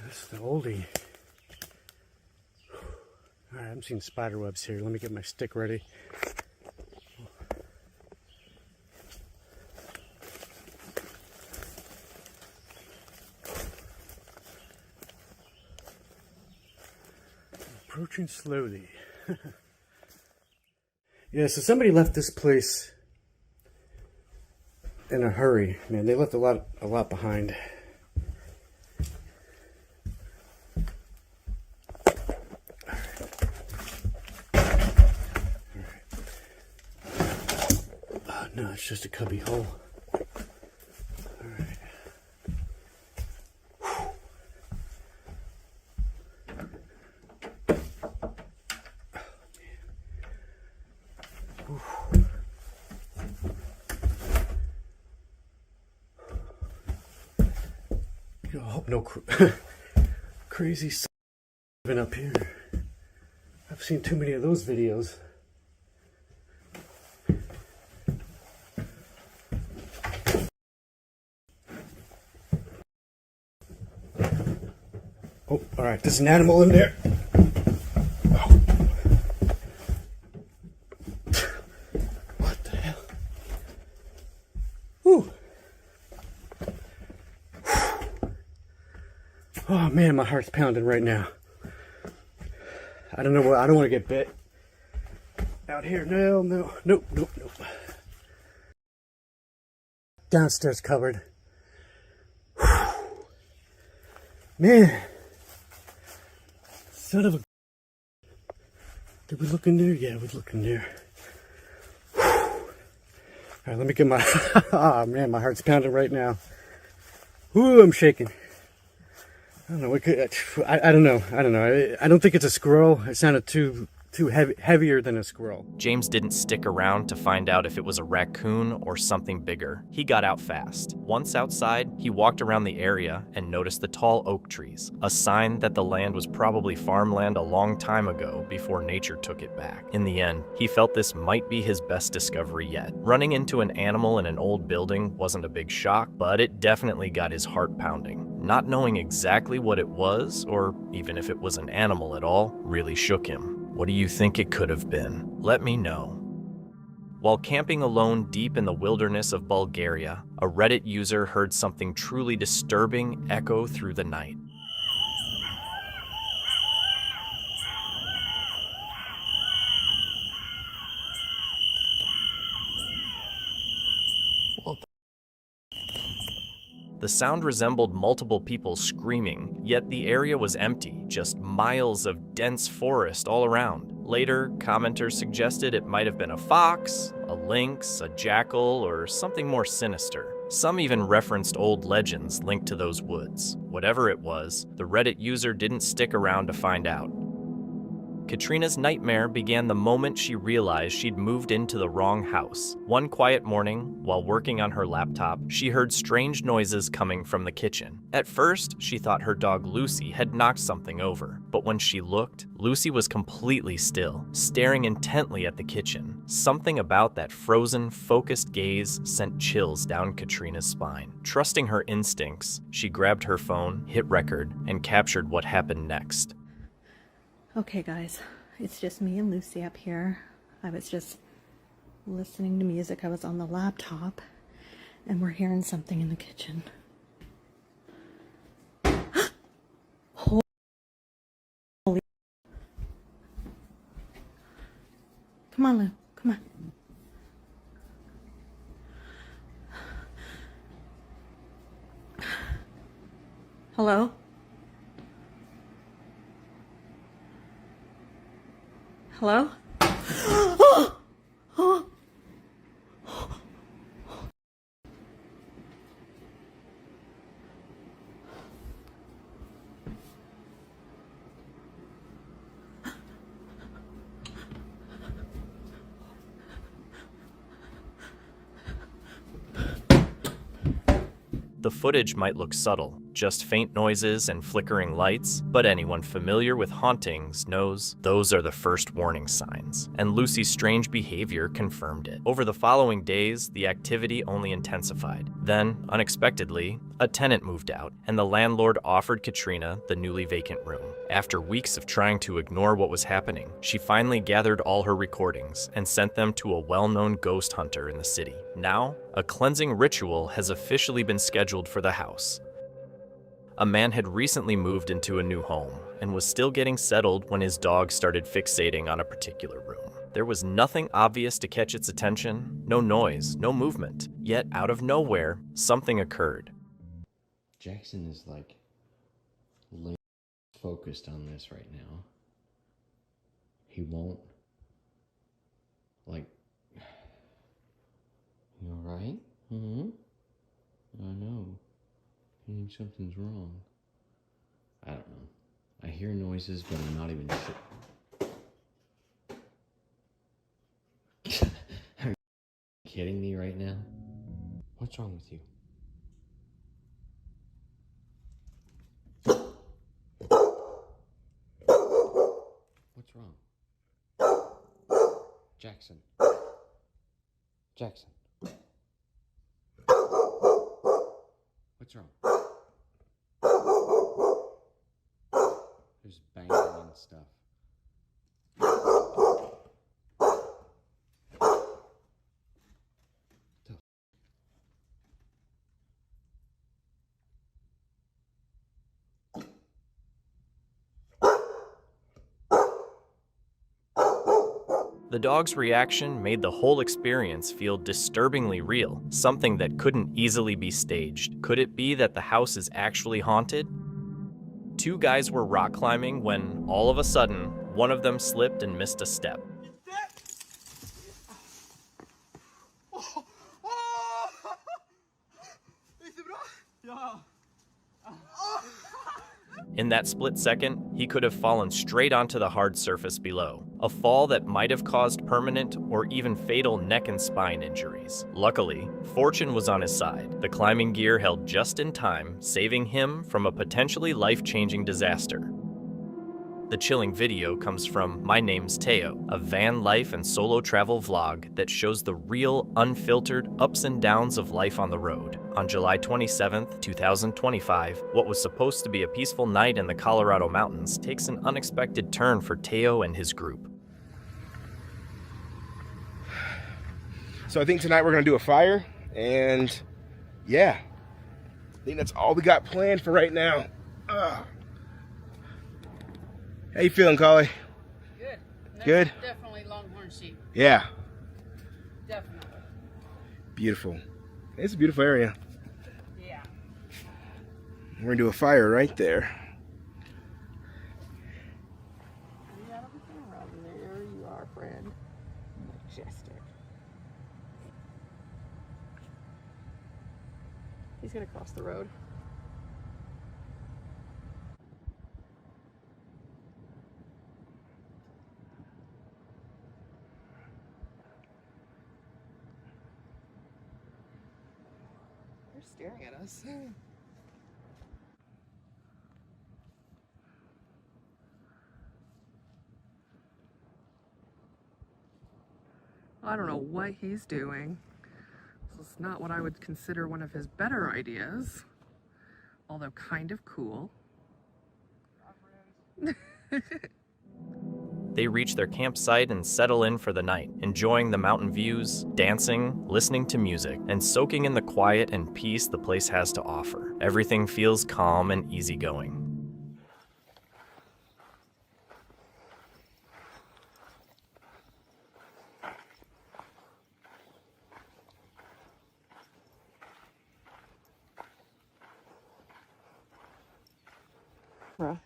This is the oldie. Alright, I'm seeing spider webs here. Let me get my stick ready. Approaching slowly. Yeah, so somebody left this place in a hurry. Man, they left a lot behind. No, it's just a cubby hole. Alright. I hope no crazy stuff been up here. I've seen too many of those videos. Oh, all right, there's an animal in there. Oh. What the hell? Whew. Oh man, my heart's pounding right now. I don't know what, I don't want to get bit. Out here, nope. Downstairs covered. Whew. Man. Son of a... Did we look in there? Yeah, we looked in there. Alright, let me get my... Oh man, my heart's pounding right now. Ooh, I'm shaking. I don't know. I don't know. I don't think it's a squirrel. It sounded too heavier than a squirrel. James didn't stick around to find out if it was a raccoon or something bigger. He got out fast. Once outside, he walked around the area and noticed the tall oak trees, a sign that the land was probably farmland a long time ago before nature took it back. In the end, he felt this might be his best discovery yet. Running into an animal in an old building wasn't a big shock, but it definitely got his heart pounding. Not knowing exactly what it was, or even if it was an animal at all, really shook him. What do you think it could have been? Let me know. While camping alone deep in the wilderness of Bulgaria, a Reddit user heard something truly disturbing echo through the night. The sound resembled multiple people screaming, yet the area was empty, just miles of dense forest all around. Later, commenters suggested it might have been a fox, a lynx, a jackal, or something more sinister. Some even referenced old legends linked to those woods. Whatever it was, the Reddit user didn't stick around to find out. Katrina's nightmare began the moment she realized she'd moved into the wrong house. One quiet morning, while working on her laptop, she heard strange noises coming from the kitchen. At first, she thought her dog Lucy had knocked something over, but when she looked, Lucy was completely still, staring intently at the kitchen. Something about that frozen, focused gaze sent chills down Katrina's spine. Trusting her instincts, she grabbed her phone, hit record, and captured what happened next. Okay guys, it's just me and Lucy up here. I was just listening to music. I was on the laptop and we're hearing something in the kitchen. Holy. Come on, Lou. Come on. Hello? Hello? The footage might look subtle, just faint noises and flickering lights, but anyone familiar with hauntings knows those are the first warning signs, and Lucy's strange behavior confirmed it. Over the following days, the activity only intensified. Then, unexpectedly, a tenant moved out, and the landlord offered Katrina the newly vacant room. After weeks of trying to ignore what was happening, she finally gathered all her recordings and sent them to a well-known ghost hunter in the city. Now, a cleansing ritual has officially been scheduled for the house. A man had recently moved into a new home and was still getting settled when his dog started fixating on a particular room. There was nothing obvious to catch its attention, no noise, no movement. Yet, out of nowhere, something occurred. Jackson is like focused on this right now. He won't, like, you alright? I know. I think something's wrong. I don't know. I hear noises, but I'm not even sure. Are you kidding me right now? What's wrong with you? What's wrong? Jackson. Jackson. What's wrong? There's banging and stuff. The dog's reaction made the whole experience feel disturbingly real, something that couldn't easily be staged. Could it be that the house is actually haunted? Two guys were rock climbing when, all of a sudden, one of them slipped and missed a step. In that split second, he could have fallen straight onto the hard surface below, a fall that might have caused permanent or even fatal neck and spine injuries. Luckily, fortune was on his side. The climbing gear held just in time, saving him from a potentially life-changing disaster. The chilling video comes from My Name's Teo, a van life and solo travel vlog that shows the real, unfiltered ups and downs of life on the road. On July 27th, 2025, what was supposed to be a peaceful night in the Colorado mountains takes an unexpected turn for Teo and his group. So I think tonight we're gonna do a fire, and yeah, I think that's all we got planned for right now. How you feeling, Collie? Good. Good? Definitely longhorn sheep. Yeah. Definitely. Beautiful. It's a beautiful area. Yeah. We're gonna do a fire right there. There you are, friend. Majestic. He's gonna cross the road. They're staring at us. I don't know what he's doing. This is not what I would consider one of his better ideas, although kind of cool. They reach their campsite and settle in for the night, enjoying the mountain views, dancing, listening to music, and soaking in the quiet and peace the place has to offer. Everything feels calm and easygoing.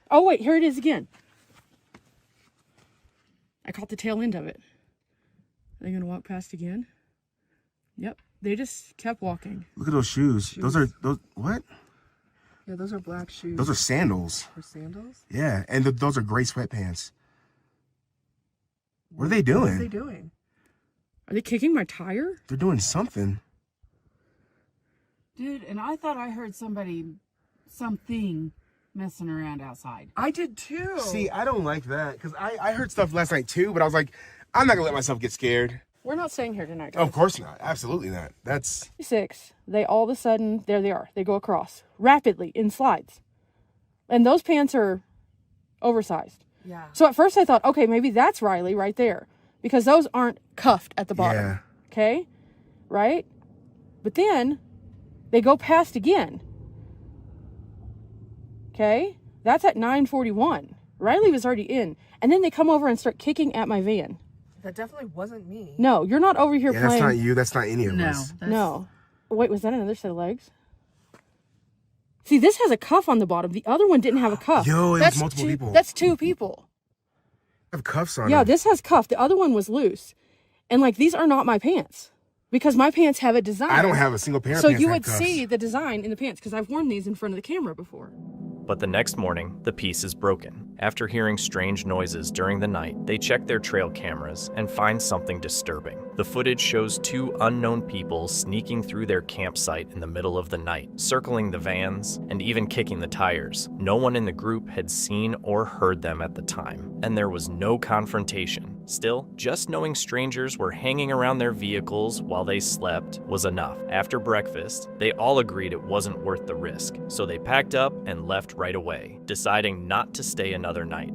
Oh wait, here it is again. I caught the tail end of it. Are they gonna walk past again? Yep, they just kept walking. Look at those shoes. Those are what? Yeah, those are black shoes. Those are sandals. For sandals? Yeah, and those are gray sweatpants. What are they doing? What are they doing? Are they kicking my tire? They're doing something. Dude, and I thought I heard something messing around outside. I did too. See, I don't like that because I heard stuff last night too, but I was like, I'm not gonna let myself get scared. We're not staying here tonight, guys. Of course not. Absolutely not. That's 6. They all of a sudden, there they are. They go across rapidly in slides. And those pants are oversized. Yeah. So at first I thought, okay, maybe that's Riley right there because those aren't cuffed at the bottom. Yeah. Okay? Right? But then they go past again. Okay? That's at 9:41. Riley was already in. And then they come over and start kicking at my van. That definitely wasn't me. No, you're not over here playing. That's not you. That's not any of us. No. Wait, was that another set of legs? See, this has a cuff on the bottom. The other one didn't have a cuff. Yo, it was multiple people. That's 2 people. I have cuffs on. Yeah, them. this has cuff. The other one was loose. And like, these are not my pants. Because my pants have a design. I don't have a single pair of so pants you that would have cuffs. see the design in the pants because I've worn these in front of the camera before. But the next morning, the peace is broken. After hearing strange noises during the night, they check their trail cameras and find something disturbing. The footage shows 2 unknown people sneaking through their campsite in the middle of the night, circling the vans, and even kicking the tires. No one in the group had seen or heard them at the time, and there was no confrontation. Still, just knowing strangers were hanging around their vehicles while they slept was enough. After breakfast, they all agreed it wasn't worth the risk, so they packed up and left right away, deciding not to stay another night.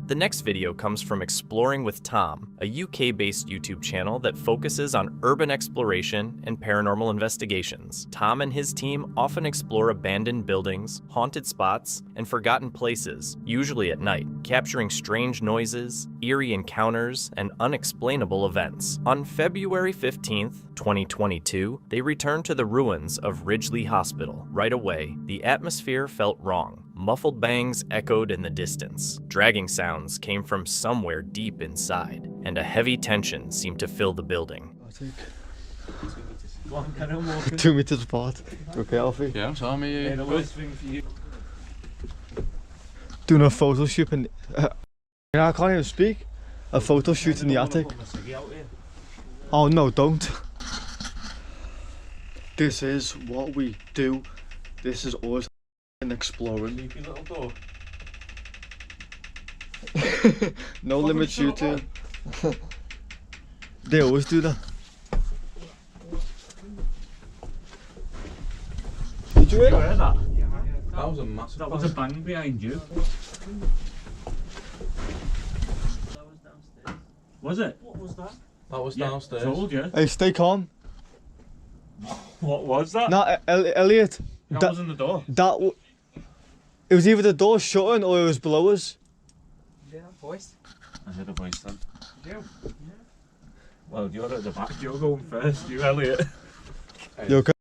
The next video comes from Exploring with Tom, a UK-based YouTube channel that focuses on urban exploration and paranormal investigations. Tom and his team often explore abandoned buildings, haunted spots, and forgotten places, usually at night, capturing strange noises, eerie encounters, and unexplainable events. On February 15th, 2022, they returned to the ruins of Ridgely Hospital. Right away, the atmosphere felt wrong. Muffled bangs echoed in the distance. Dragging sounds came from somewhere deep inside, and a heavy tension seemed to fill the building. 2 meters apart. Okay, Alfie? Yeah, I'm sorry, mate. the worst thing for you. Doing a photo shoot in. I can't even speak. A photo shoot in the attic. Oh no, don't. This is what we do. This is us exploring. No limit shooting. They always do that. Did you hear that? That was a massive. That was a bang behind you. Was it? What was that? That was Yeah, downstairs. told you. Hey, stay calm. What was that? Nah, Elliot. That wasn't the door. It was either the door shutting or it was below us. You hear that voice? I heard a voice then. You? Yeah. Well, you're at the back. You're going first. You, Elliot. You okay?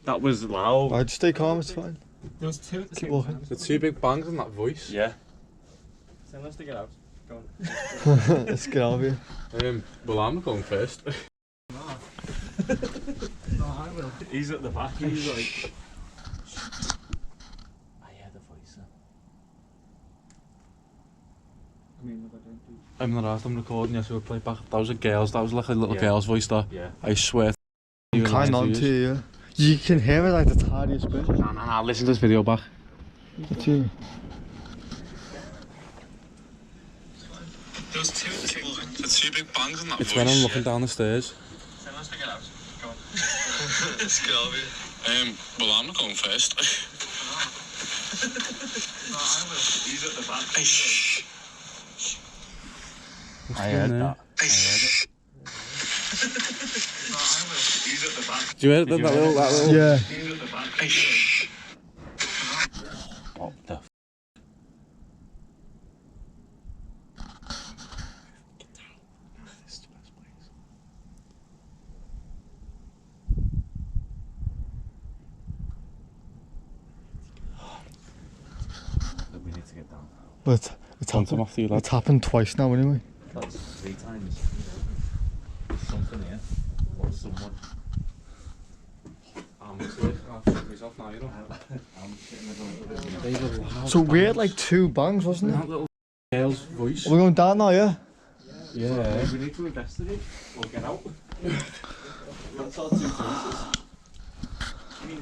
That was loud. Alright, just stay calm. It's fine. There was two at the Keep same walking. time. The two big bangs in that voice. Yeah. So let's get out. Go on. Let's get out of here. Well, I'm going first. No, I will. He's at the back. He's like. I hear the voice. I mean, what I don't do. I'm not out, I'm recording, yes, we'll play back. That was a girl's, that was like a little Yeah. girl's voice there. Yeah. I swear. I'm kind on to you. You can hear it like the tiniest bit. Nah, listen to this video back. What you? Those two, the two big bangs in that voice. It's when I'm looking down the stairs. So let's get out. Go on. Let's get out of here. Well, I'm not going first. No, I will. He's at the back. Hey, shh. I heard that. Hey, shh. No, I will. He's at the back. Do you hear that little? Yeah. He's at the back. Hey, shh. What the We need to get down. But it's Bounce happened, him off to you, lad. it's happened twice now anyway. That's 3 times. There's something here. Or someone. I'm sitting myself now, you know. I'm sitting in the door. So we had like 2 bangs, wasn't it? That little girl's voice. We're going down now, yeah? Yeah. We need to investigate or get out. That's our 2 choices. I mean,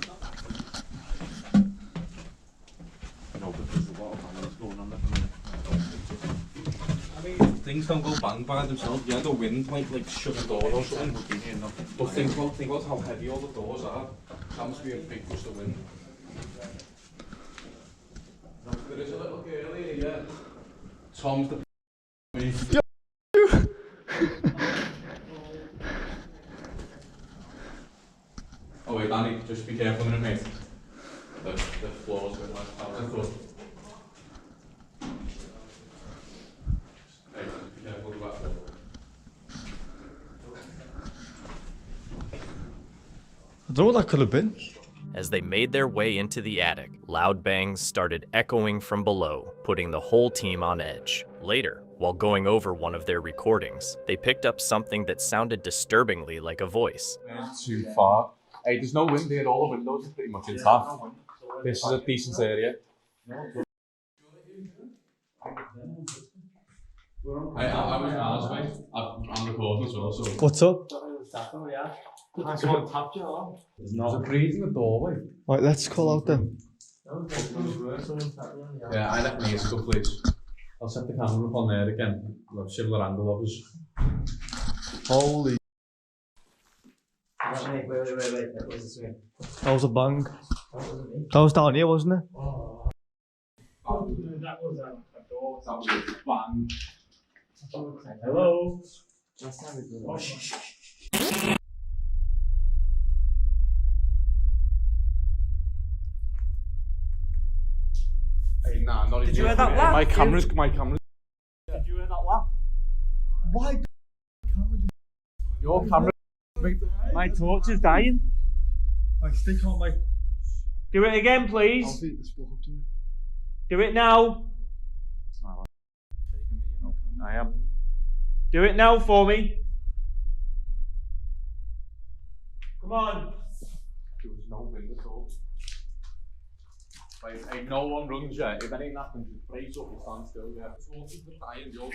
no, but there's a lot of bangers going on at the minute. I mean, things don't go bang by themselves. Yeah, the wind might like shut the door or something. But think about how heavy all the doors are. That must be a big gust of wind. There is a little girl here, yeah. Tom's the me. Oh wait, Danny, just be careful in a minute, mate. The floor's a bit less powerful. Hey, just be careful with that floor. I don't know what that could have been. As they made their way into the attic, loud bangs started echoing from below, putting the whole team on edge. Later, while going over one of their recordings, they picked up something that sounded disturbingly like a voice. Too far. Hey, there's no wind here, all the windows are pretty much intact. This is a decent area. I was ours, mate. I'm recording as well, so... What's up? There's a breeze in the doorway. Right, let's call out then. Yeah, I reckon it's a good place. I'll set the camera up on there again. We'll have a similar angle of us. Holy. Wait. That was this way. That was a bang. That was down here, wasn't it? That was a door. That was a bang. Hello? Last time we did Oh, that. shh. Hey, nah, not even. Did you hear that laugh? My camera's. Did you hear that laugh? Why? Your camera. My torch is dying. Like, stay calm, like. Do it again, I'll please. beat this walk up to it. Do it now. I am. Do it now for me. Come on. There was no wind at all. Like, hey, no one runs yet. If anything happens, just brace up and stand still, yeah.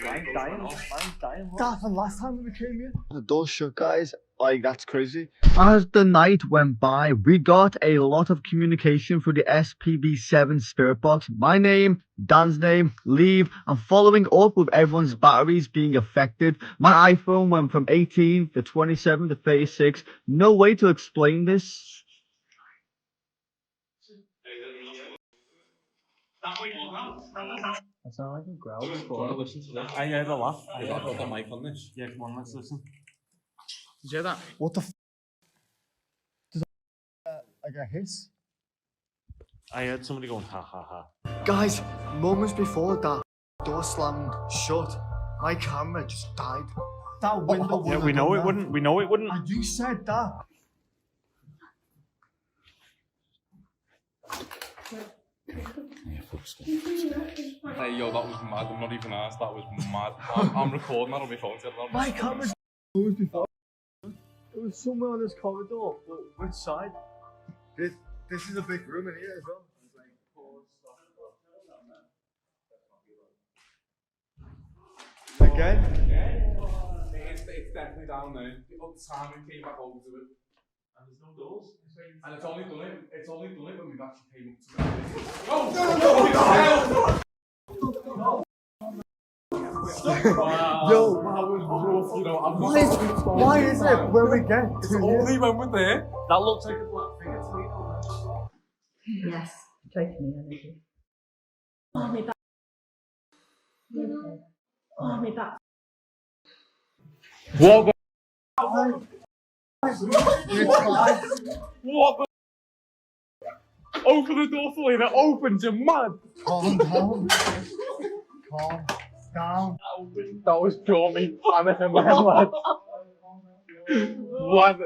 Mine's dying. That happened last time we came here. The door's shut, guys. Like, that's crazy. As the night went by, we got a lot of communication through the SPB7 spirit box. My name, Dan's name, leave. I'm following up with everyone's batteries being affected. My iPhone went from 18 to 27 to 36. No way to explain this. That sounds like a growl. Want to listen to this? I heard a laugh. I've got the mic on this. Yeah, come on, let's listen. Did you hear that? What the f? Did I get a hiss? I heard somebody going ha ha ha. Guys, moments before that door slammed shut, my camera just died. That window. Yeah, we know it wouldn't. We know it wouldn't. And you said that. Hey, yo, that was mad. I'm not even asked. That was mad. I'm recording that on my phone. My camera's moved before. It was somewhere on this corridor, but which side? This is a big room in here as well. Again? It's definitely down there. The other time we came back over to it. And there's no doors. And it's only done it when we've actually came up to it. Yo, that was rough, you know. Why is it when we get it's only when we're there. That looks like a black finger to me. Yes, taking the energy. Oh, me back. Oh, me back. What? What? Open the door for you. It opens. You're mad. Calm down. Calm down. That was pure me panicking, man, lad. What?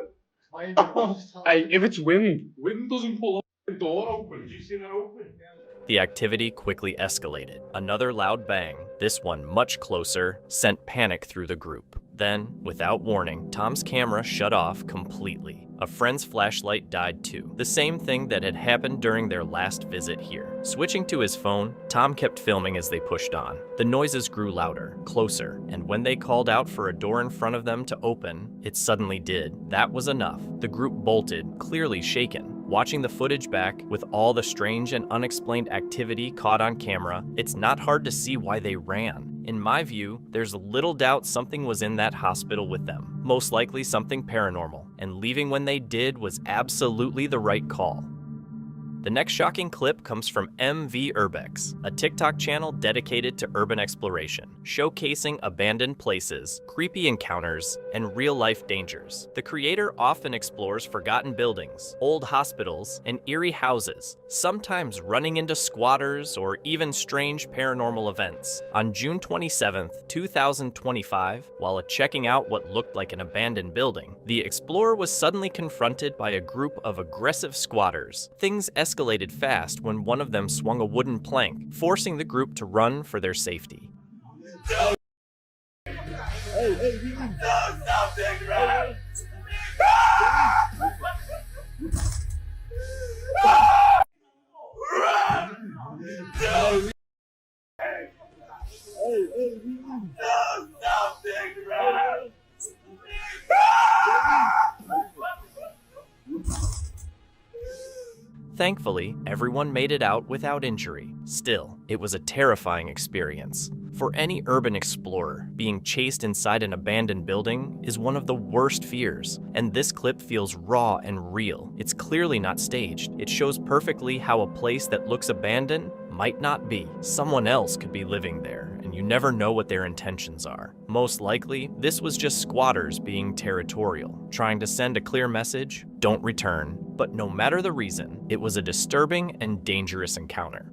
Hey, if it's wind doesn't pull the door open. Do you see that open? The activity quickly escalated. Another loud bang, this one much closer, sent panic through the group. Then, without warning, Tom's camera shut off completely. A friend's flashlight died too. The same thing that had happened during their last visit here. Switching to his phone, Tom kept filming as they pushed on. The noises grew louder, closer, and when they called out for a door in front of them to open, it suddenly did. That was enough. The group bolted, clearly shaken. Watching the footage back, with all the strange and unexplained activity caught on camera, it's not hard to see why they ran. In my view, there's little doubt something was in that hospital with them, most likely something paranormal, and leaving when they did was absolutely the right call. The next shocking clip comes from MV Urbex, a TikTok channel dedicated to urban exploration, showcasing abandoned places, creepy encounters, and real-life dangers. The creator often explores forgotten buildings, old hospitals, and eerie houses, sometimes running into squatters or even strange paranormal events. On June 27, 2025, while checking out what looked like an abandoned building, the explorer was suddenly confronted by a group of aggressive squatters. Things escalated fast when one of them swung a wooden plank, forcing the group to run for their safety. Thankfully, everyone made it out without injury. Still, it was a terrifying experience. For any urban explorer, being chased inside an abandoned building is one of the worst fears, and this clip feels raw and real. It's clearly not staged. It shows perfectly how a place that looks abandoned might not be. Someone else could be living there, and you never know what their intentions are. Most likely, this was just squatters being territorial, trying to send a clear message, don't return. But no matter the reason, it was a disturbing and dangerous encounter.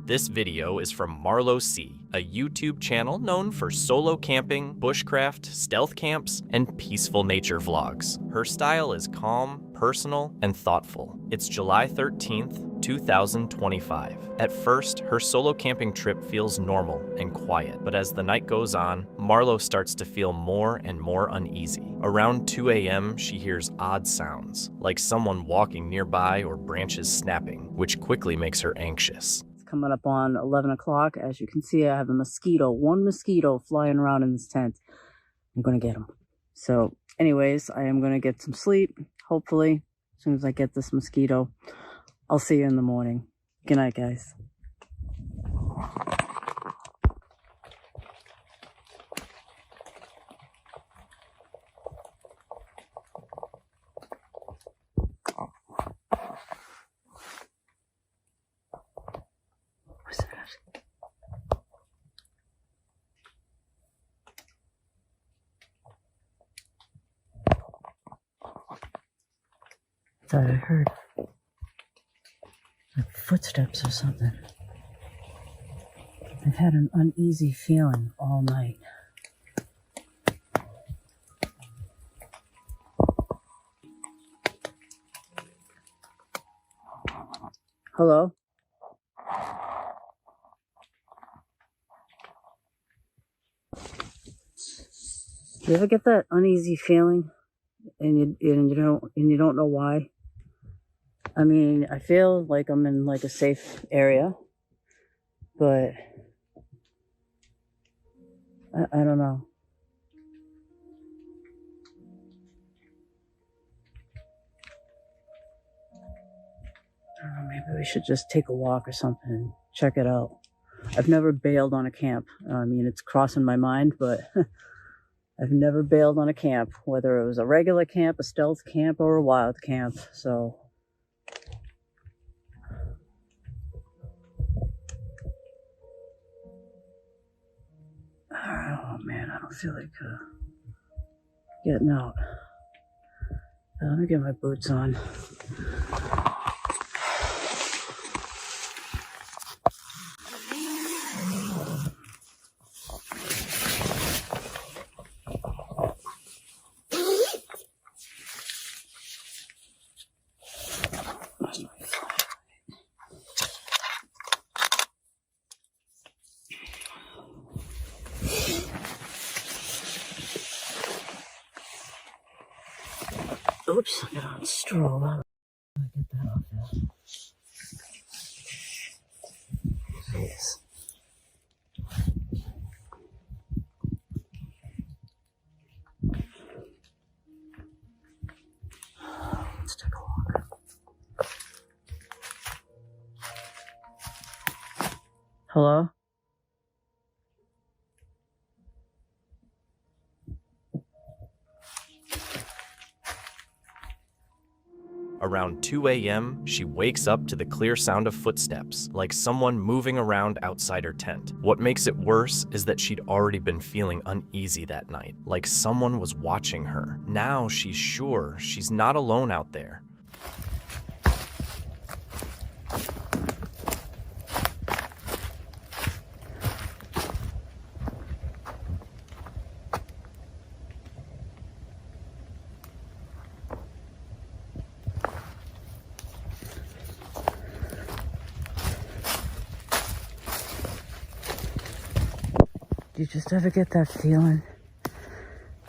This video is from Marlo C., a YouTube channel known for solo camping, bushcraft, stealth camps, and peaceful nature vlogs. Her style is calm, personal, and thoughtful. It's July 13th, 2025. At first, her solo camping trip feels normal and quiet, but as the night goes on, Marlo starts to feel more and more uneasy. Around 2 a.m., she hears odd sounds, like someone walking nearby or branches snapping, which quickly makes her anxious. Coming up on 11 o'clock. As you can see, I have one mosquito flying around in this tent. I'm going to get him. So anyways, I am going to get some sleep. Hopefully, as soon as I get this mosquito, I'll see you in the morning. Good night, guys. Thought I heard like footsteps or something. I've had an uneasy feeling all night. Hello? Do you ever get that uneasy feeling and you don't know why? I mean, I feel like I'm in like a safe area, but I don't know. I don't know, maybe we should just take a walk or something and check it out. I've never bailed on a camp. I mean, it's crossing my mind, but I've never bailed on a camp, whether it was a regular camp, a stealth camp, or a wild camp, so. Oh man, I don't feel like getting out. Let me get my boots on. Oops, I got on stroll. How do I get that off there? Jeez. Let's take a walk. Hello? Around 2 a.m., she wakes up to the clear sound of footsteps, like someone moving around outside her tent. What makes it worse is that she'd already been feeling uneasy that night, like someone was watching her. Now she's sure she's not alone out there. Do you just ever get that feeling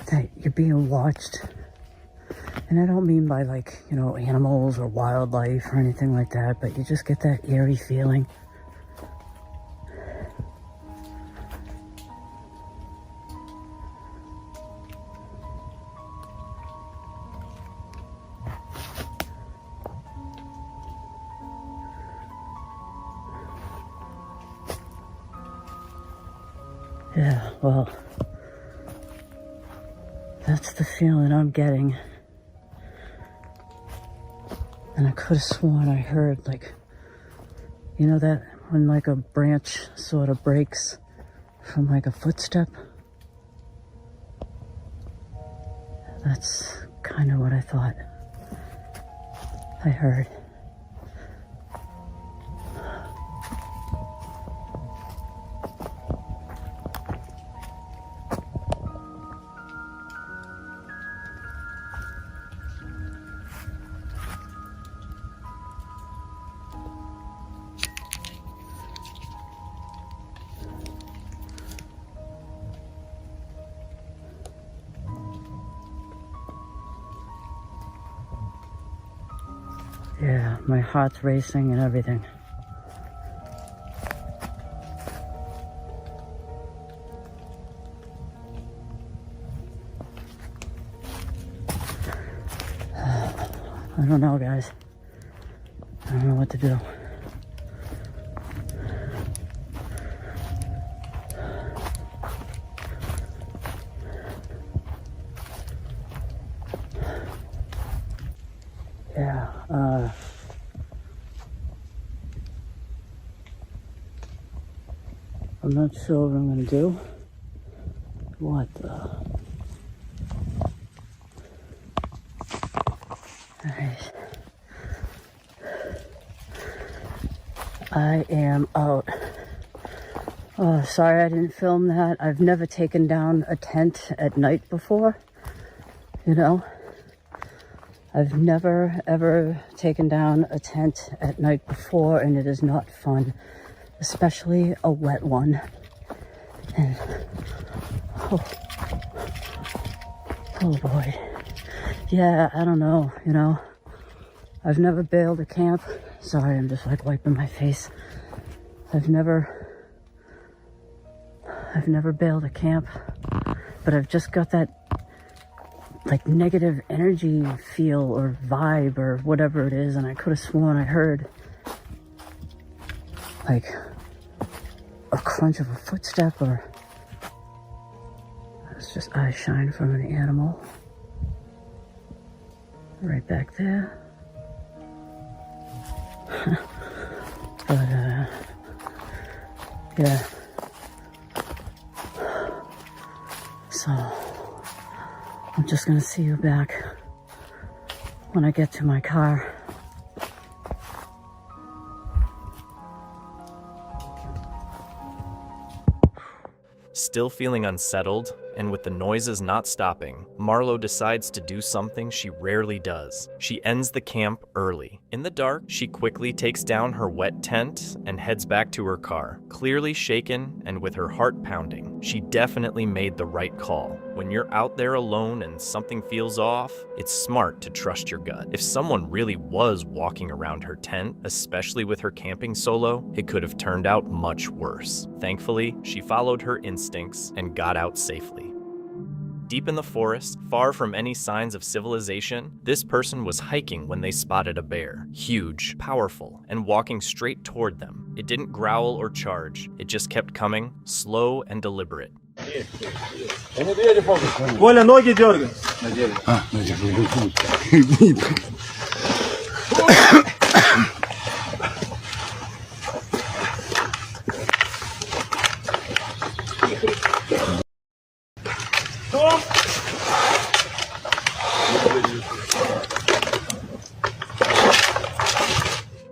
that you're being watched? And I don't mean by like, you know, animals or wildlife or anything like that, but you just get that eerie feeling. Yeah, well, that's the feeling I'm getting. And I could have sworn I heard, like, you know that when like a branch sort of breaks from like a footstep? That's kind of what I thought I heard. Yeah, my heart's racing and everything. I don't know, guys. I don't know what to do. Yeah, I'm not sure what I'm gonna do. What the? Alright. I am out. Oh, sorry I didn't film that. I've never taken down a tent at night before. You know, I've never ever taken down a tent at night before, and it is not fun, especially a wet one. And oh boy. Yeah, I don't know, you know. I've never bailed a camp. Sorry, I'm just like wiping my face. I've never bailed a camp, but I've just got that like negative energy feel or vibe or whatever it is, and I could have sworn I heard like a crunch of a footstep, or it's just eye shine from an animal right back there. But yeah, so I'm just gonna see you back when I get to my car. Still feeling unsettled, and with the noises not stopping, Marlo decides to do something she rarely does. She ends the camp early. In the dark, she quickly takes down her wet tent and heads back to her car. Clearly shaken and with her heart pounding, she definitely made the right call. When you're out there alone and something feels off, it's smart to trust your gut. If someone really was walking around her tent, especially with her camping solo, it could have turned out much worse. Thankfully, she followed her instincts and got out safely. Deep in the forest, far from any signs of civilization, this person was hiking when they spotted a bear. Huge, powerful, and walking straight toward them. It didn't growl or charge. It just kept coming, slow and deliberate. Коля, ноги дергай.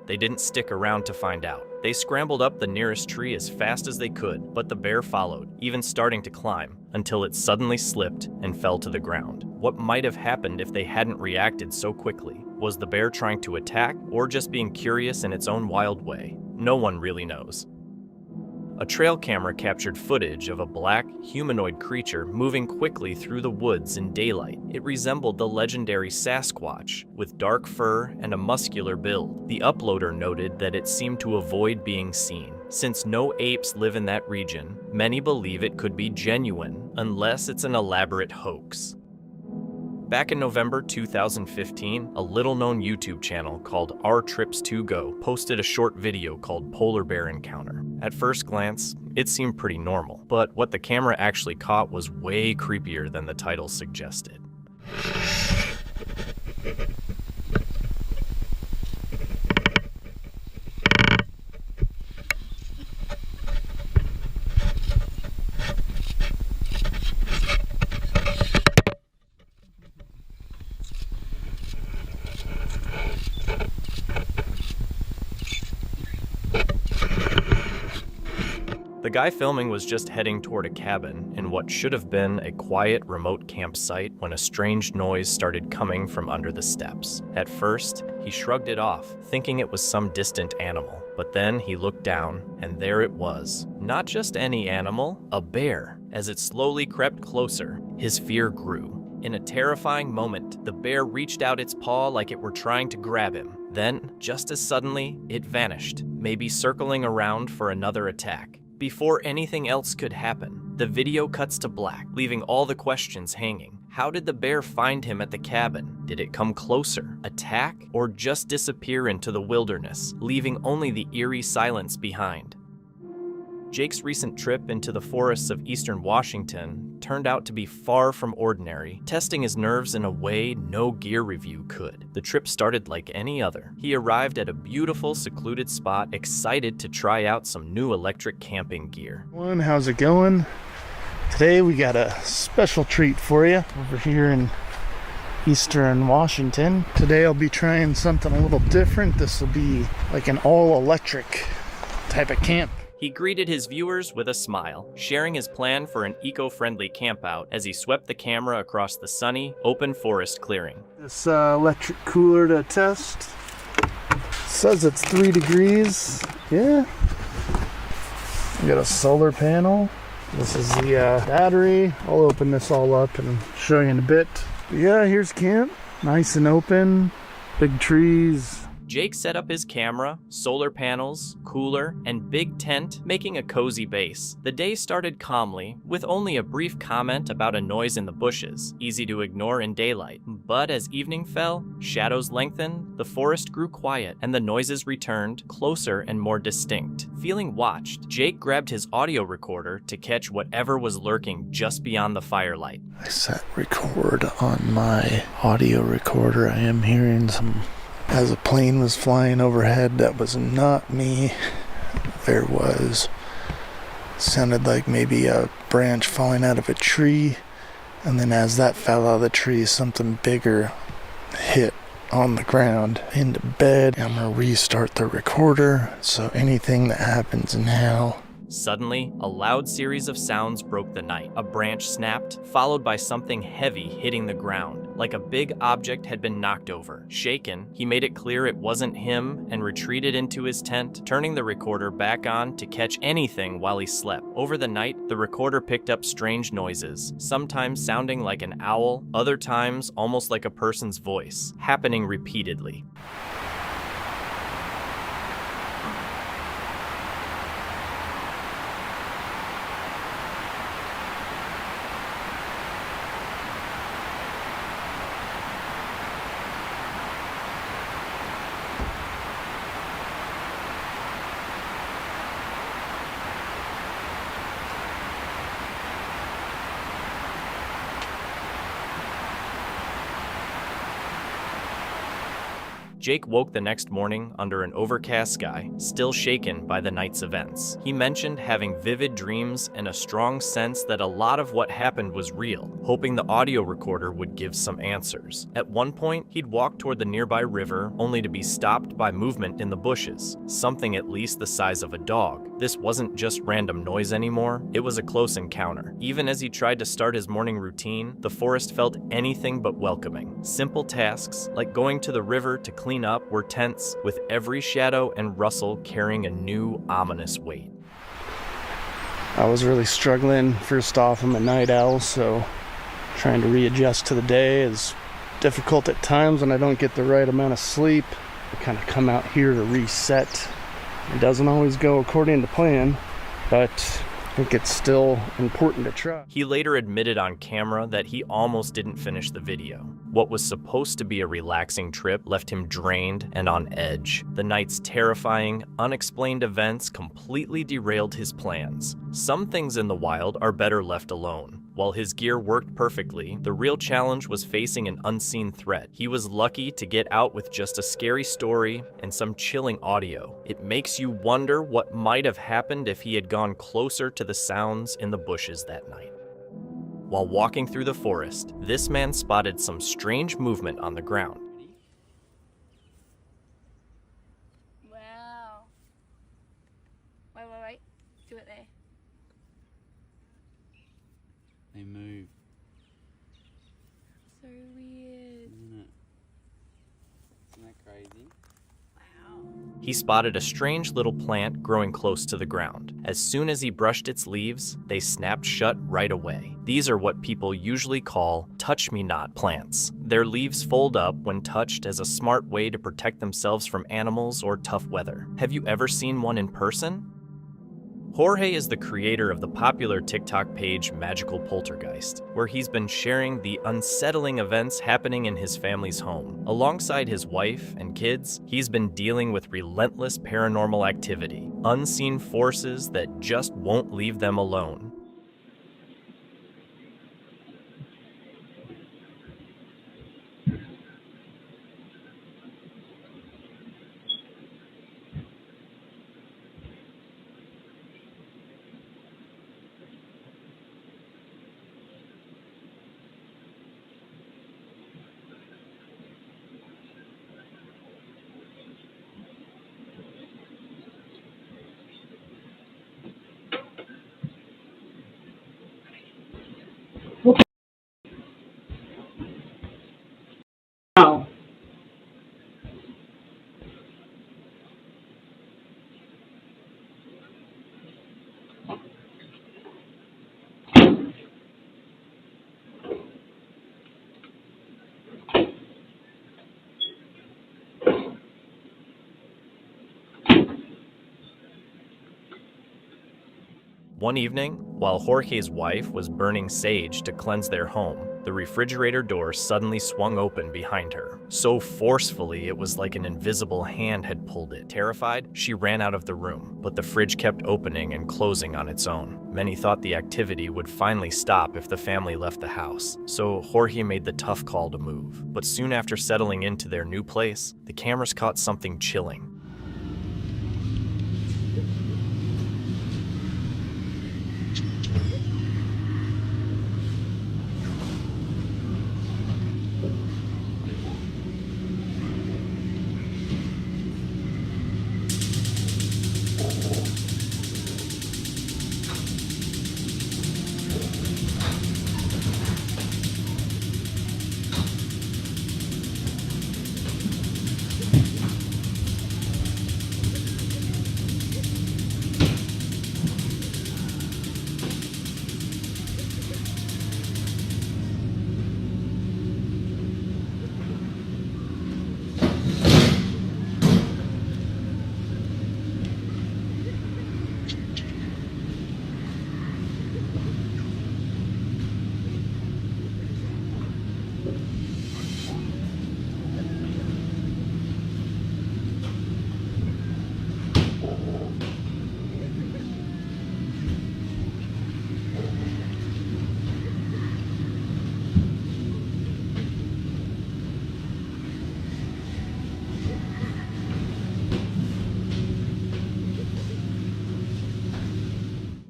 They didn't stick around to find out. They scrambled up the nearest tree as fast as they could, but the bear followed, even starting to climb, until it suddenly slipped and fell to the ground. What might have happened if they hadn't reacted so quickly? Was the bear trying to attack, or just being curious in its own wild way? No one really knows. A trail camera captured footage of a black, humanoid creature moving quickly through the woods in daylight. It resembled the legendary Sasquatch, with dark fur and a muscular build. The uploader noted that it seemed to avoid being seen. Since no apes live in that region, many believe it could be genuine, unless it's an elaborate hoax. Back in November 2015, a little-known YouTube channel called Our Trips to Go posted a short video called Polar Bear Encounter. At first glance, it seemed pretty normal, but what the camera actually caught was way creepier than the title suggested. The guy filming was just heading toward a cabin in what should have been a quiet, remote campsite when a strange noise started coming from under the steps. At first, he shrugged it off, thinking it was some distant animal. But then he looked down, and there it was. Not just any animal, a bear. As it slowly crept closer, his fear grew. In a terrifying moment, the bear reached out its paw like it were trying to grab him. Then, just as suddenly, it vanished, maybe circling around for another attack. Before anything else could happen, the video cuts to black, leaving all the questions hanging. How did the bear find him at the cabin? Did it come closer, attack, or just disappear into the wilderness, leaving only the eerie silence behind? Jake's recent trip into the forests of eastern Washington turned out to be far from ordinary, testing his nerves in a way no gear review could. The trip started like any other. He arrived at a beautiful, secluded spot, excited to try out some new electric camping gear. How's it going? Today we got a special treat for you over here in eastern Washington. Today I'll be trying something a little different. This will be like an all-electric type of camp. He greeted his viewers with a smile, sharing his plan for an eco-friendly campout as he swept the camera across the sunny, open forest clearing. This electric cooler to test. Says it's 3 degrees. Yeah. We got a solar panel. This is the battery. I'll open this all up and show you in a bit. But yeah, here's camp. Nice and open. Big trees. Jake set up his camera, solar panels, cooler, and big tent, making a cozy base. The day started calmly, with only a brief comment about a noise in the bushes, easy to ignore in daylight. But as evening fell, shadows lengthened, the forest grew quiet, and the noises returned, closer and more distinct. Feeling watched, Jake grabbed his audio recorder to catch whatever was lurking just beyond the firelight. I set record on my audio recorder. I am hearing some... As a plane was flying overhead, that was not me. There was, sounded like maybe a branch falling out of a tree, and then as that fell out of the tree, something bigger hit on the ground into bed. I'm gonna restart the recorder, so anything that happens now. Suddenly, a loud series of sounds broke the night. A branch snapped, followed by something heavy hitting the ground, like a big object had been knocked over. Shaken, he made it clear it wasn't him and retreated into his tent, turning the recorder back on to catch anything while he slept. Over the night, the recorder picked up strange noises, sometimes sounding like an owl, other times almost like a person's voice, happening repeatedly. Jake woke the next morning under an overcast sky, still shaken by the night's events. He mentioned having vivid dreams and a strong sense that a lot of what happened was real, hoping the audio recorder would give some answers. At one point, he'd walk toward the nearby river, only to be stopped by movement in the bushes, something at least the size of a dog. This wasn't just random noise anymore, it was a close encounter. Even as he tried to start his morning routine, the forest felt anything but welcoming. Simple tasks, like going to the river to clean up, were tense, with every shadow and rustle carrying a new, ominous weight. I was really struggling. First off, I'm a night owl, so trying to readjust to the day is difficult at times when I don't get the right amount of sleep. I kind of come out here to reset. It doesn't always go according to plan, but I think it's still important to try. He later admitted on camera that he almost didn't finish the video. What was supposed to be a relaxing trip left him drained and on edge. The night's terrifying, unexplained events completely derailed his plans. Some things in the wild are better left alone. While his gear worked perfectly, the real challenge was facing an unseen threat. He was lucky to get out with just a scary story and some chilling audio. It makes you wonder what might have happened if he had gone closer to the sounds in the bushes that night. While walking through the forest, this man spotted some strange movement on the ground. Wow. Wait. Do it there. They move. So weird. Isn't it? Isn't that crazy? He spotted a strange little plant growing close to the ground. As soon as he brushed its leaves, they snapped shut right away. These are what people usually call touch-me-not plants. Their leaves fold up when touched as a smart way to protect themselves from animals or tough weather. Have you ever seen one in person? Jorge is the creator of the popular TikTok page Magical Poltergeist, where he's been sharing the unsettling events happening in his family's home. Alongside his wife and kids, he's been dealing with relentless paranormal activity, unseen forces that just won't leave them alone. One evening, while Jorge's wife was burning sage to cleanse their home, the refrigerator door suddenly swung open behind her. So forcefully, it was like an invisible hand had pulled it. Terrified, she ran out of the room, but the fridge kept opening and closing on its own. Many thought the activity would finally stop if the family left the house, so Jorge made the tough call to move. But soon after settling into their new place, the cameras caught something chilling.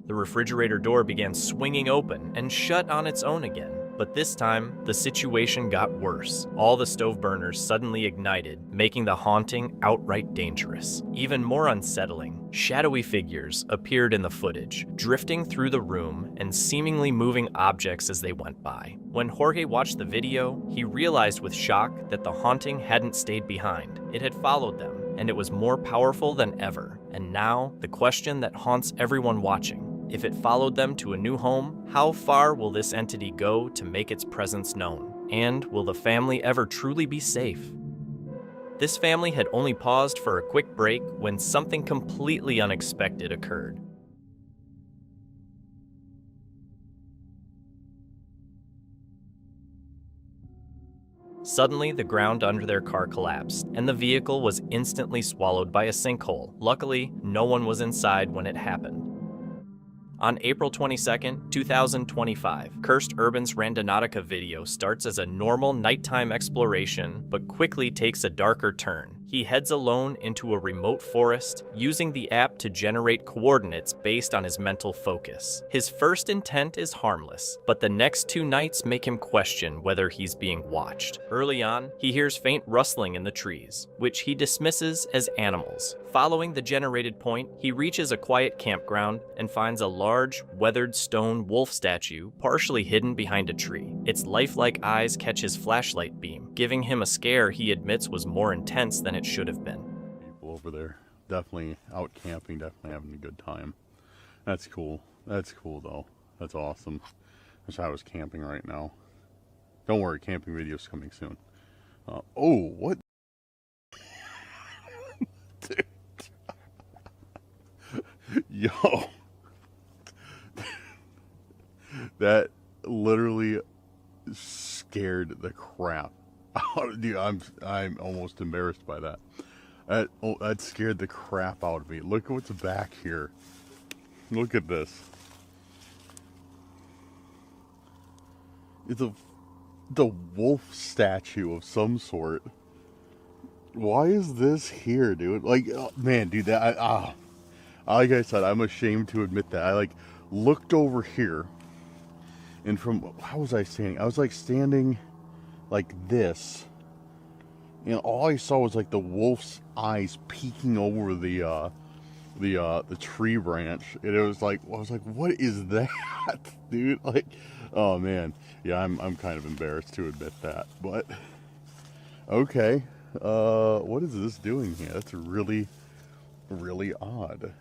The refrigerator door began swinging open and shut on its own again. But this time, the situation got worse. All the stove burners suddenly ignited, making the haunting outright dangerous. Even more unsettling, shadowy figures appeared in the footage, drifting through the room and seemingly moving objects as they went by. When Jorge watched the video, he realized with shock that the haunting hadn't stayed behind. It had followed them, and it was more powerful than ever. And now, the question that haunts everyone watching: if it followed them to a new home, how far will this entity go to make its presence known? And will the family ever truly be safe? This family had only paused for a quick break when something completely unexpected occurred. Suddenly, the ground under their car collapsed, and the vehicle was instantly swallowed by a sinkhole. Luckily, no one was inside when it happened. On April 22, 2025, Cursed Urban's Randonautica video starts as a normal nighttime exploration, but quickly takes a darker turn. He heads alone into a remote forest, using the app to generate coordinates based on his mental focus. His first intent is harmless, but the next 2 nights make him question whether he's being watched. Early on, he hears faint rustling in the trees, which he dismisses as animals. Following the generated point, he reaches a quiet campground and finds a large, weathered stone wolf statue partially hidden behind a tree. Its lifelike eyes catch his flashlight beam, giving him a scare he admits was more intense than it should have been. People over there definitely out camping, definitely having a good time. That's cool. That's cool though. That's awesome. Wish I was camping right now. Don't worry, camping videos coming soon. Oh, what? Dude. Yo. That literally scared the crap out of, dude, I'm almost embarrassed by that. That scared the crap out of me. Look at what's back here. Look at this. It's the wolf statue of some sort. Why is this here, dude? Like, oh, man, dude, that like I said, I'm ashamed to admit that. I like looked over here, and from how was I standing? I was like standing like this, and all I saw was like the wolf's eyes peeking over the tree branch, and it was like, I was like, what is that, dude? Like, oh man, yeah, I'm kind of embarrassed to admit that, but okay, what is this doing here? That's really, really odd.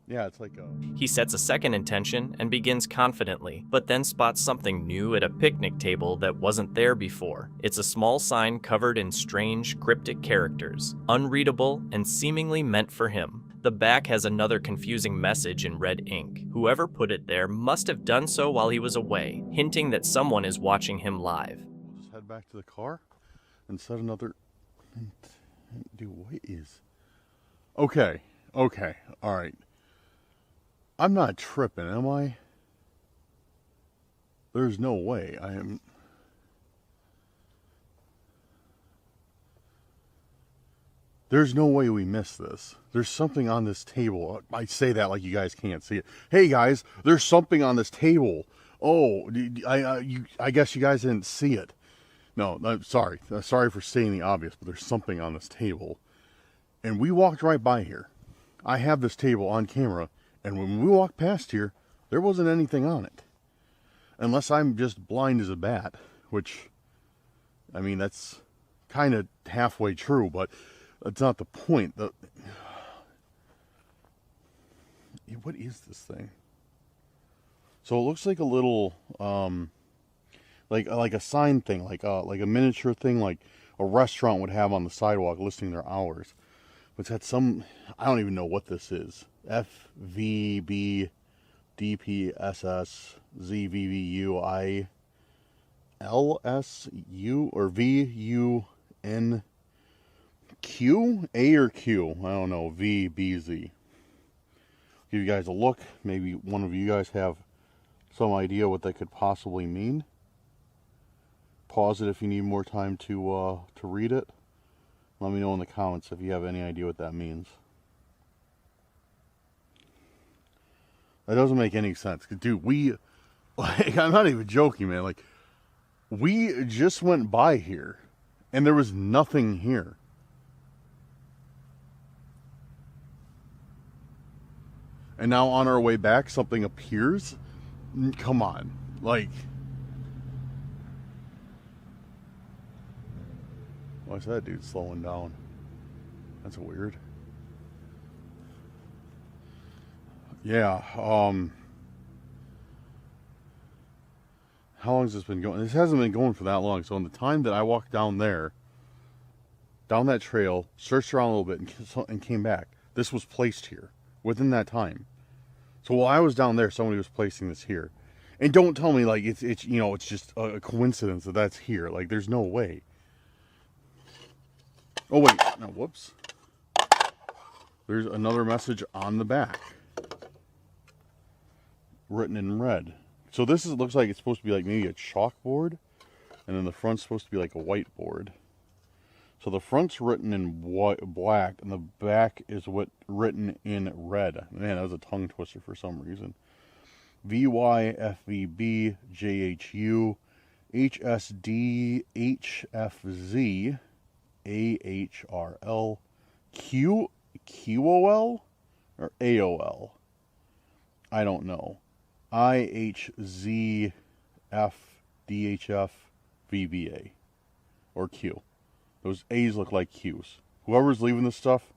Yeah, it's like a... He sets a second intention and begins confidently, but then spots something new at a picnic table that wasn't there before. It's a small sign covered in strange, cryptic characters, unreadable and seemingly meant for him. The back has another confusing message in red ink. Whoever put it there must have done so while he was away, hinting that someone is watching him live. We'll just head back to the car and set another... Dude, what is... Okay, alright. I'm not tripping, am I? There's no way I am... There's no way we missed this. There's something on this table. I say that like you guys can't see it. Hey guys, there's something on this table. Oh, I guess you guys didn't see it. No, I'm sorry. Sorry for saying the obvious, but there's something on this table. And we walked right by here. I have this table on camera, and when we walked past here, there wasn't anything on it. Unless I'm just blind as a bat, which, I mean, that's kind of halfway true, but that's not the point. What is this thing? So it looks like a little, like a sign thing, like a miniature thing, like a restaurant would have on the sidewalk listing their hours. But it's had some, I don't even know what this is. FVB DPSS ZVVU ILSU or VUN Q? A or Q? I don't know. VBZ. Give you guys a look. Maybe one of you guys have some idea what that could possibly mean. Pause it if you need more time to read it. Let me know in the comments if you have any idea what that means. That doesn't make any sense. Dude, I'm not even joking, man. Like, we just went by here, and there was nothing here. And now on our way back, something appears? Come on. Like... Why's that dude slowing down? That's weird. Yeah, how long has this been going? This hasn't been going for that long. So in the time that I walked down there, down that trail, searched around a little bit and came back, this was placed here within that time. So while I was down there, somebody was placing this here. And don't tell me like it's you know, it's just a coincidence that that's here. Like there's no way. Oh wait, no, whoops. There's another message on the back. Written in red. So this looks like it's supposed to be like maybe a chalkboard. And then the front's supposed to be like a whiteboard. So the front's written in black and the back is written in red. Man, that was a tongue twister for some reason. VYFVB JHU HSD HFZ AHRL QOL or AOL. I don't know. IHZF DHF VBA or Q. Those A's look like Q's. Whoever's leaving this stuff,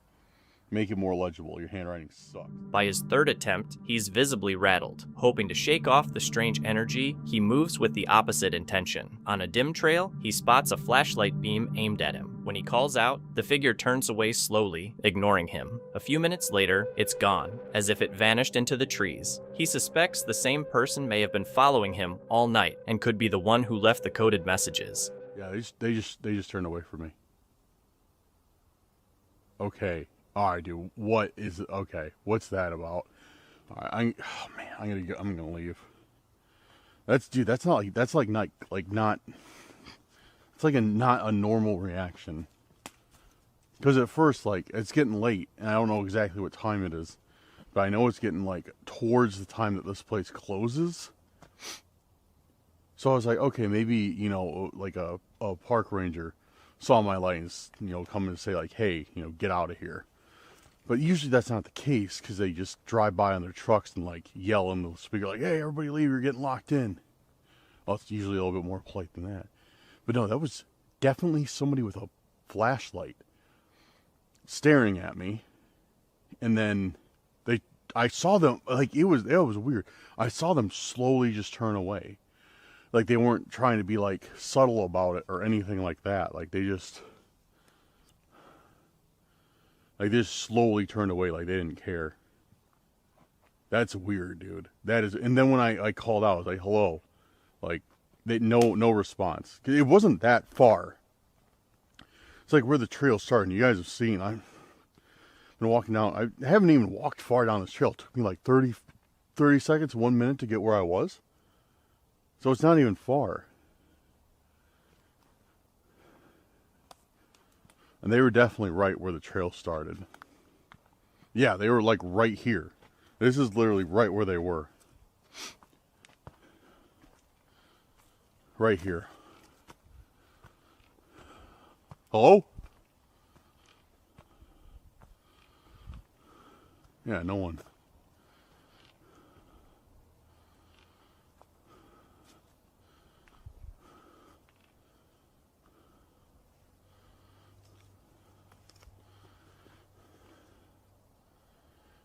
make it more legible. Your handwriting sucks. By his third attempt, he's visibly rattled. Hoping to shake off the strange energy, he moves with the opposite intention. On a dim trail, he spots a flashlight beam aimed at him. When he calls out, the figure turns away slowly, ignoring him. A few minutes later, it's gone, as if it vanished into the trees. He suspects the same person may have been following him all night and could be the one who left the coded messages. Yeah, they just turned away from me. Okay. Alright, dude. What is it? Okay. What's that about? Alright, I'm gonna leave. That's not it's like not a normal reaction. Because at first, like, it's getting late, and I don't know exactly what time it is, but I know it's getting, like, towards the time that this place closes. So I was like, okay, maybe, you know, like a park ranger saw my light and, you know, come and say, like, hey, you know, get out of here. But usually that's not the case, because they just drive by on their trucks and, like, yell in the speaker, like, hey, everybody leave, you're getting locked in. Well, it's usually a little bit more polite than that. But no, that was definitely somebody with a flashlight staring at me. And then I saw them, like, it was weird. I saw them slowly just turn away. Like, they weren't trying to be, like, subtle about it or anything like that. Like, they just... Like, they just slowly turned away like they didn't care. That's weird, dude. That is, and then when I called out, I was like, hello. Like, no response. It wasn't that far. It's like where the trail started. You guys have seen, I've been walking down. I haven't even walked far down this trail. It took me like 30 seconds, 1 minute to get where I was. So it's not even far. And they were definitely right where the trail started. Yeah, they were like right here. This is literally right where they were. Right here. Hello? Yeah, no one.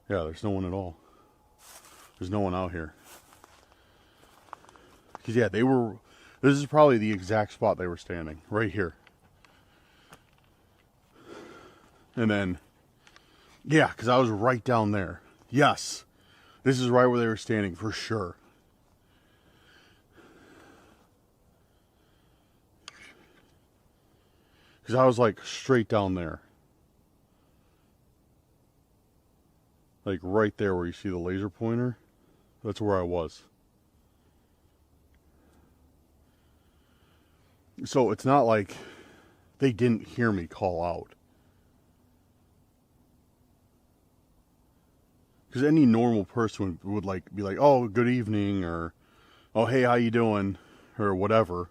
Yeah, there's no one at all. There's no one out here. Because, yeah, this is probably the exact spot they were standing. Right here. And then, yeah, because I was right down there. Yes. This is right where they were standing, for sure. Because I was, like, straight down there. Like, right there where you see the laser pointer. That's where I was. So, it's not like they didn't hear me call out. Because any normal person would like be like, oh, good evening, or, oh, hey, how you doing, or whatever.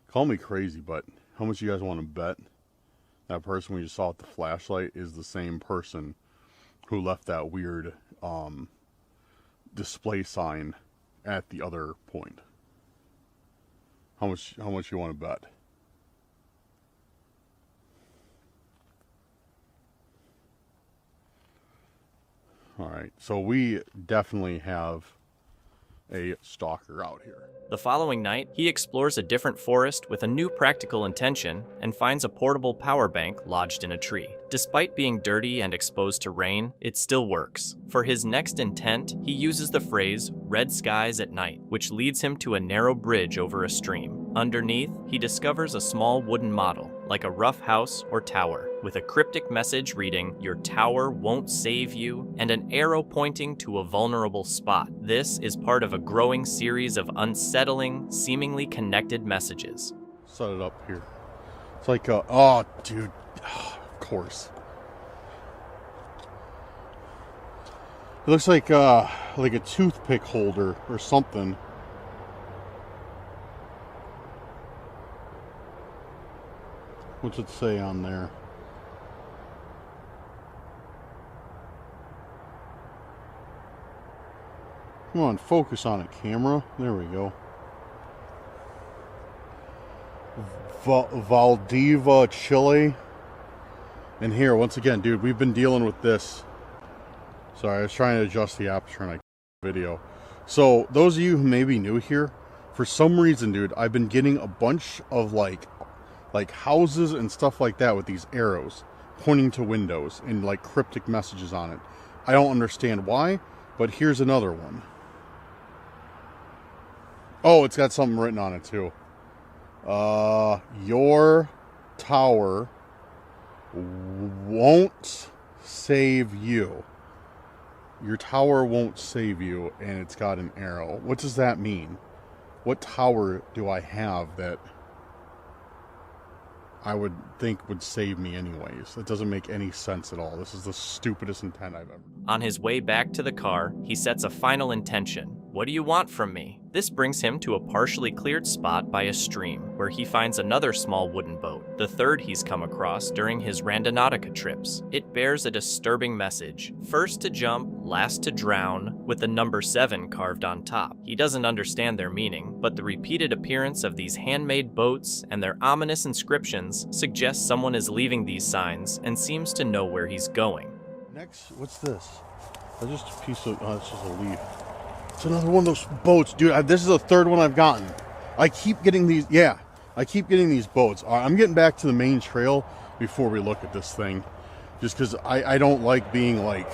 Call me crazy, but how much you guys want to bet that person we just saw with the flashlight is the same person who left that weird display sign at the other point? How much you want to bet? All right, so we definitely have a stalker out here. The following night, he explores a different forest with a new practical intention and finds a portable power bank lodged in a tree. Despite being dirty and exposed to rain, it still works. For his next intent, he uses the phrase, "red skies at night," which leads him to a narrow bridge over a stream. Underneath, he discovers a small wooden model, like a rough house or tower, with a cryptic message reading, "Your tower won't save you," and an arrow pointing to a vulnerable spot. This is part of a growing series of unsettling, seemingly connected messages. Set it up here. It's like, oh, dude, of course. It looks like a toothpick holder or something. What's it say on there? Come on, focus on it, camera. There we go. Valdivia, Chile. And here, once again, dude, we've been dealing with this. Sorry, I was trying to adjust the aperture and video. So, those of you who may be new here, for some reason, dude, I've been getting a bunch of like houses and stuff like that with these arrows pointing to windows and like cryptic messages on it. I don't understand why, but here's another one. Oh, it's got something written on it too. Your tower won't save you. Your tower won't save you, and it's got an arrow. What does that mean? What tower do I have that I would think would save me anyways? That doesn't make any sense at all. This is the stupidest intent I've ever. On his way back to the car, he sets a final intention. "What do you want from me?" This brings him to a partially cleared spot by a stream, where he finds another small wooden boat, the third he's come across during his Randonautica trips. It bears a disturbing message: first to jump, last to drown, with the number 7 carved on top. He doesn't understand their meaning, but the repeated appearance of these handmade boats and their ominous inscriptions suggests someone is leaving these signs and seems to know where he's going. Next, what's this? That's just a piece of, oh, it's just a leaf. It's another one of those boats, dude. This is the third one I've gotten. I keep getting these. Yeah, I keep getting these boats. I'm getting back to the main trail before we look at this thing, just because I don't like being like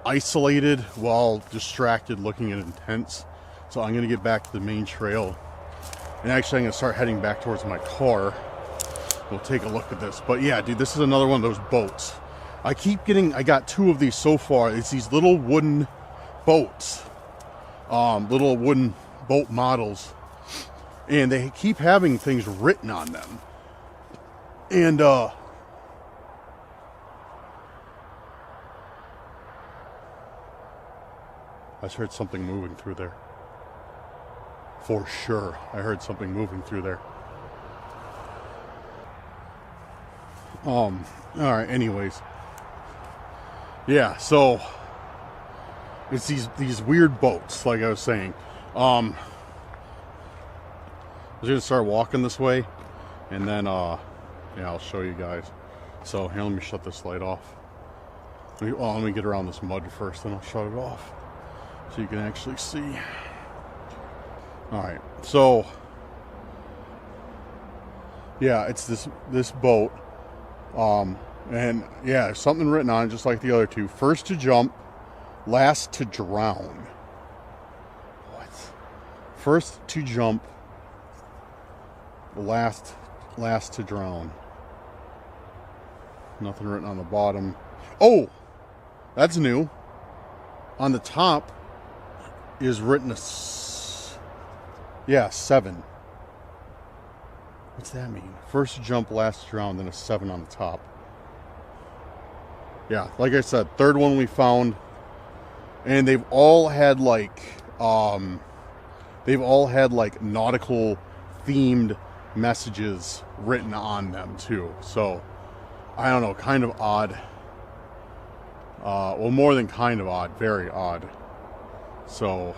isolated while distracted looking at intents. So I'm gonna get back to the main trail, and actually I'm gonna start heading back towards my car. We'll take a look at this. But yeah, dude, this is another one of those boats. I got 2 of these so far. It's these little wooden boats, little wooden boat models, and they keep having things written on them. And I just heard something moving through there. For sure, I heard something moving through there. All right, anyways. Yeah, so it's these weird boats, like I was saying. I was gonna start walking this way, and then yeah, I'll show you guys. So here, let me shut this light off. Let me get around this mud first, then I'll shut it off so you can actually see. All right, so yeah, it's this boat. And yeah, there's something written on it just like the other 2. First to jump, last to drown. What? First to jump, last to drown. Nothing written on the bottom. Oh, that's new. On the top is written 7. What's that mean? First to jump, last to drown, then a 7 on the top. Yeah, like I said, third one we found, and they've all had like nautical themed messages written on them too. So I don't know, kind of odd. Well, more than kind of odd, very odd. So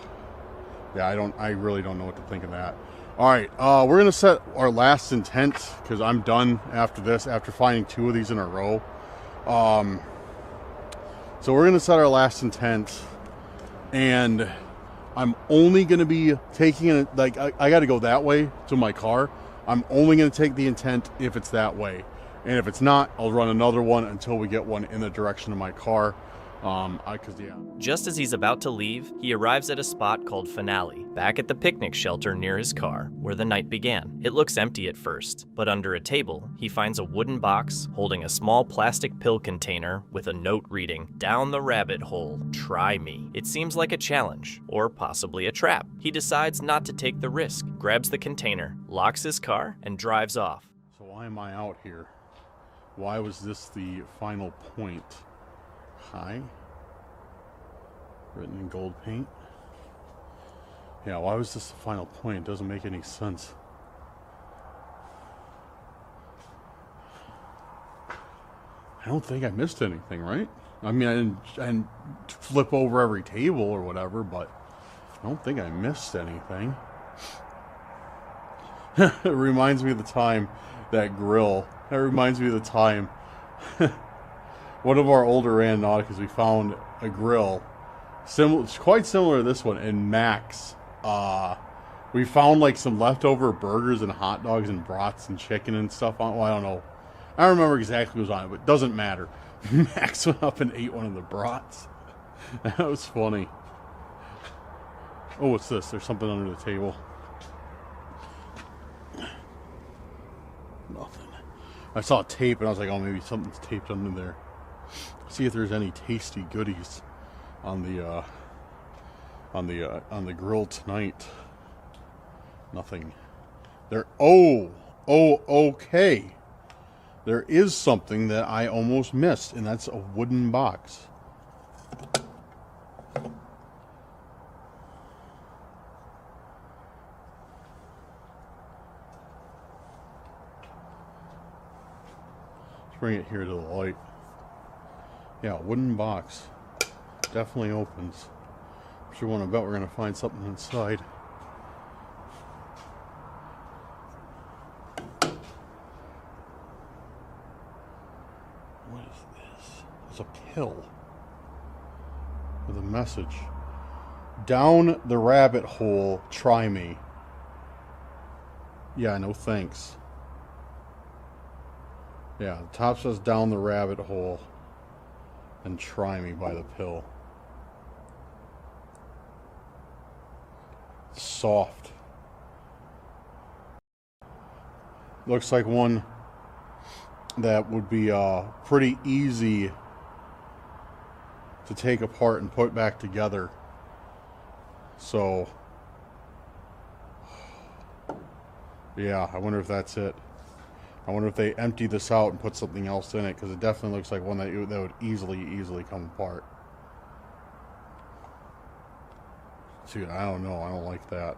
yeah, I really don't know what to think of that. All right, we're gonna set our last intent because I'm done after this. After finding 2 of these in a row, so we're gonna set our last intent, and I'm only gonna be taking it. Like I got to go that way to my car. I'm only gonna take the intent if it's that way, and if it's not, I'll run another one until we get one in the direction of my car. Just as he's about to leave, he arrives at a spot called Finale, back at the picnic shelter near his car, where the night began. It looks empty at first, but under a table, he finds a wooden box holding a small plastic pill container with a note reading, "Down the rabbit hole, try me." It seems like a challenge, or possibly a trap. He decides not to take the risk, grabs the container, locks his car, and drives off. So why am I out here? Why was this the final point? Hi. Written in gold paint. Yeah, why was this the final point? It doesn't make any sense. I don't think I missed anything, right? I mean, I didn't flip over every table or whatever, but I don't think I missed anything. It reminds me of the time, that grill. That reminds me of the time one of our older Nauticas, we found a grill quite similar to this one in Max. We found like some leftover burgers and hot dogs and brats and chicken and stuff on. Well, I don't know. I don't remember exactly what was on it, but it doesn't matter. Max went up and ate one of the brats. That was funny. Oh, what's this? There's something under the table. Nothing. I saw tape and I was like, oh, maybe something's taped under there. See if there's any tasty goodies on the grill tonight. Nothing. Okay. There is something that I almost missed, and that's a wooden box. Let's bring it here to the light. Yeah, wooden box. Definitely opens. I'm sure I bet we're going to find something inside. What is this? It's a pill with a message. Down the rabbit hole, try me. Yeah, no thanks. Yeah, the top says down the rabbit hole and try me by the pill. Soft. Looks like one that would be pretty easy to take apart and put back together. So, yeah, I wonder if that's it. I wonder if they empty this out and put something else in it, because it definitely looks like one that would easily come apart. Dude, I don't know. I don't like that.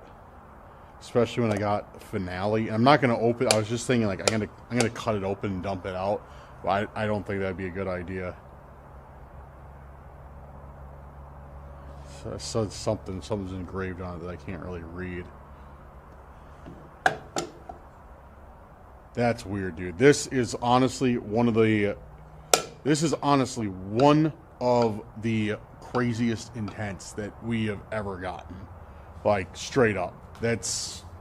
Especially when I got finale. I'm not gonna open. I was just thinking like I'm gonna cut it open and dump it out. But I don't think that'd be a good idea. So it said something's engraved on it that I can't really read. That's weird, dude. This is honestly one of the craziest intents that we have ever gotten. Like, straight up.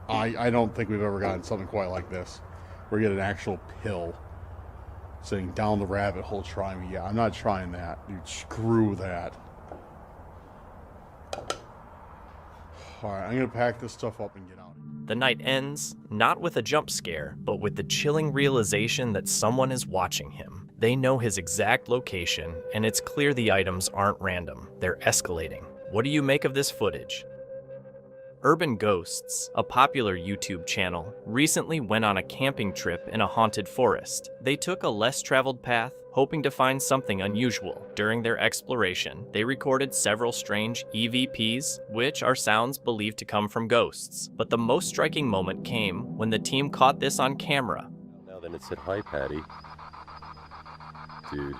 I don't think we've ever gotten something quite like this. Where you get an actual pill saying down the rabbit hole, try me. Yeah, I'm not trying that. Dude, screw that. Alright, I'm gonna pack this stuff up and get out. The night ends, not with a jump scare, but with the chilling realization that someone is watching him. They know his exact location, and it's clear the items aren't random. They're escalating. What do you make of this footage? Urban Ghosts, a popular YouTube channel, recently went on a camping trip in a haunted forest. They took a less traveled path, hoping to find something unusual. During their exploration, they recorded several strange EVPs, which are sounds believed to come from ghosts. But the most striking moment came when the team caught this on camera. Now then it said, hi, Patty. Dude.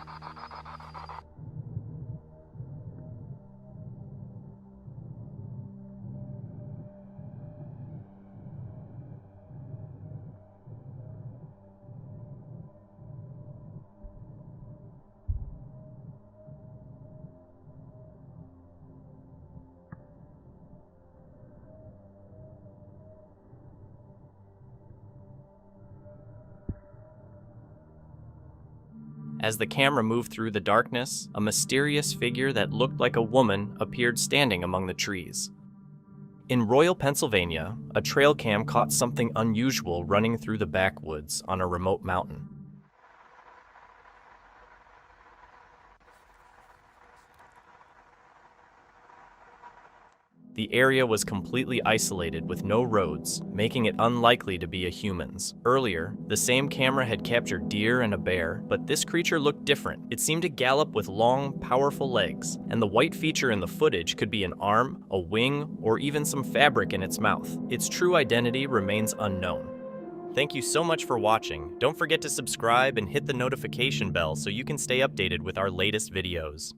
As the camera moved through the darkness, a mysterious figure that looked like a woman appeared standing among the trees. In Royal, Pennsylvania, a trail cam caught something unusual running through the backwoods on a remote mountain. The area was completely isolated with no roads, making it unlikely to be a human's. Earlier, the same camera had captured deer and a bear, but this creature looked different. It seemed to gallop with long, powerful legs, and the white feature in the footage could be an arm, a wing, or even some fabric in its mouth. Its true identity remains unknown. Thank you so much for watching. Don't forget to subscribe and hit the notification bell so you can stay updated with our latest videos.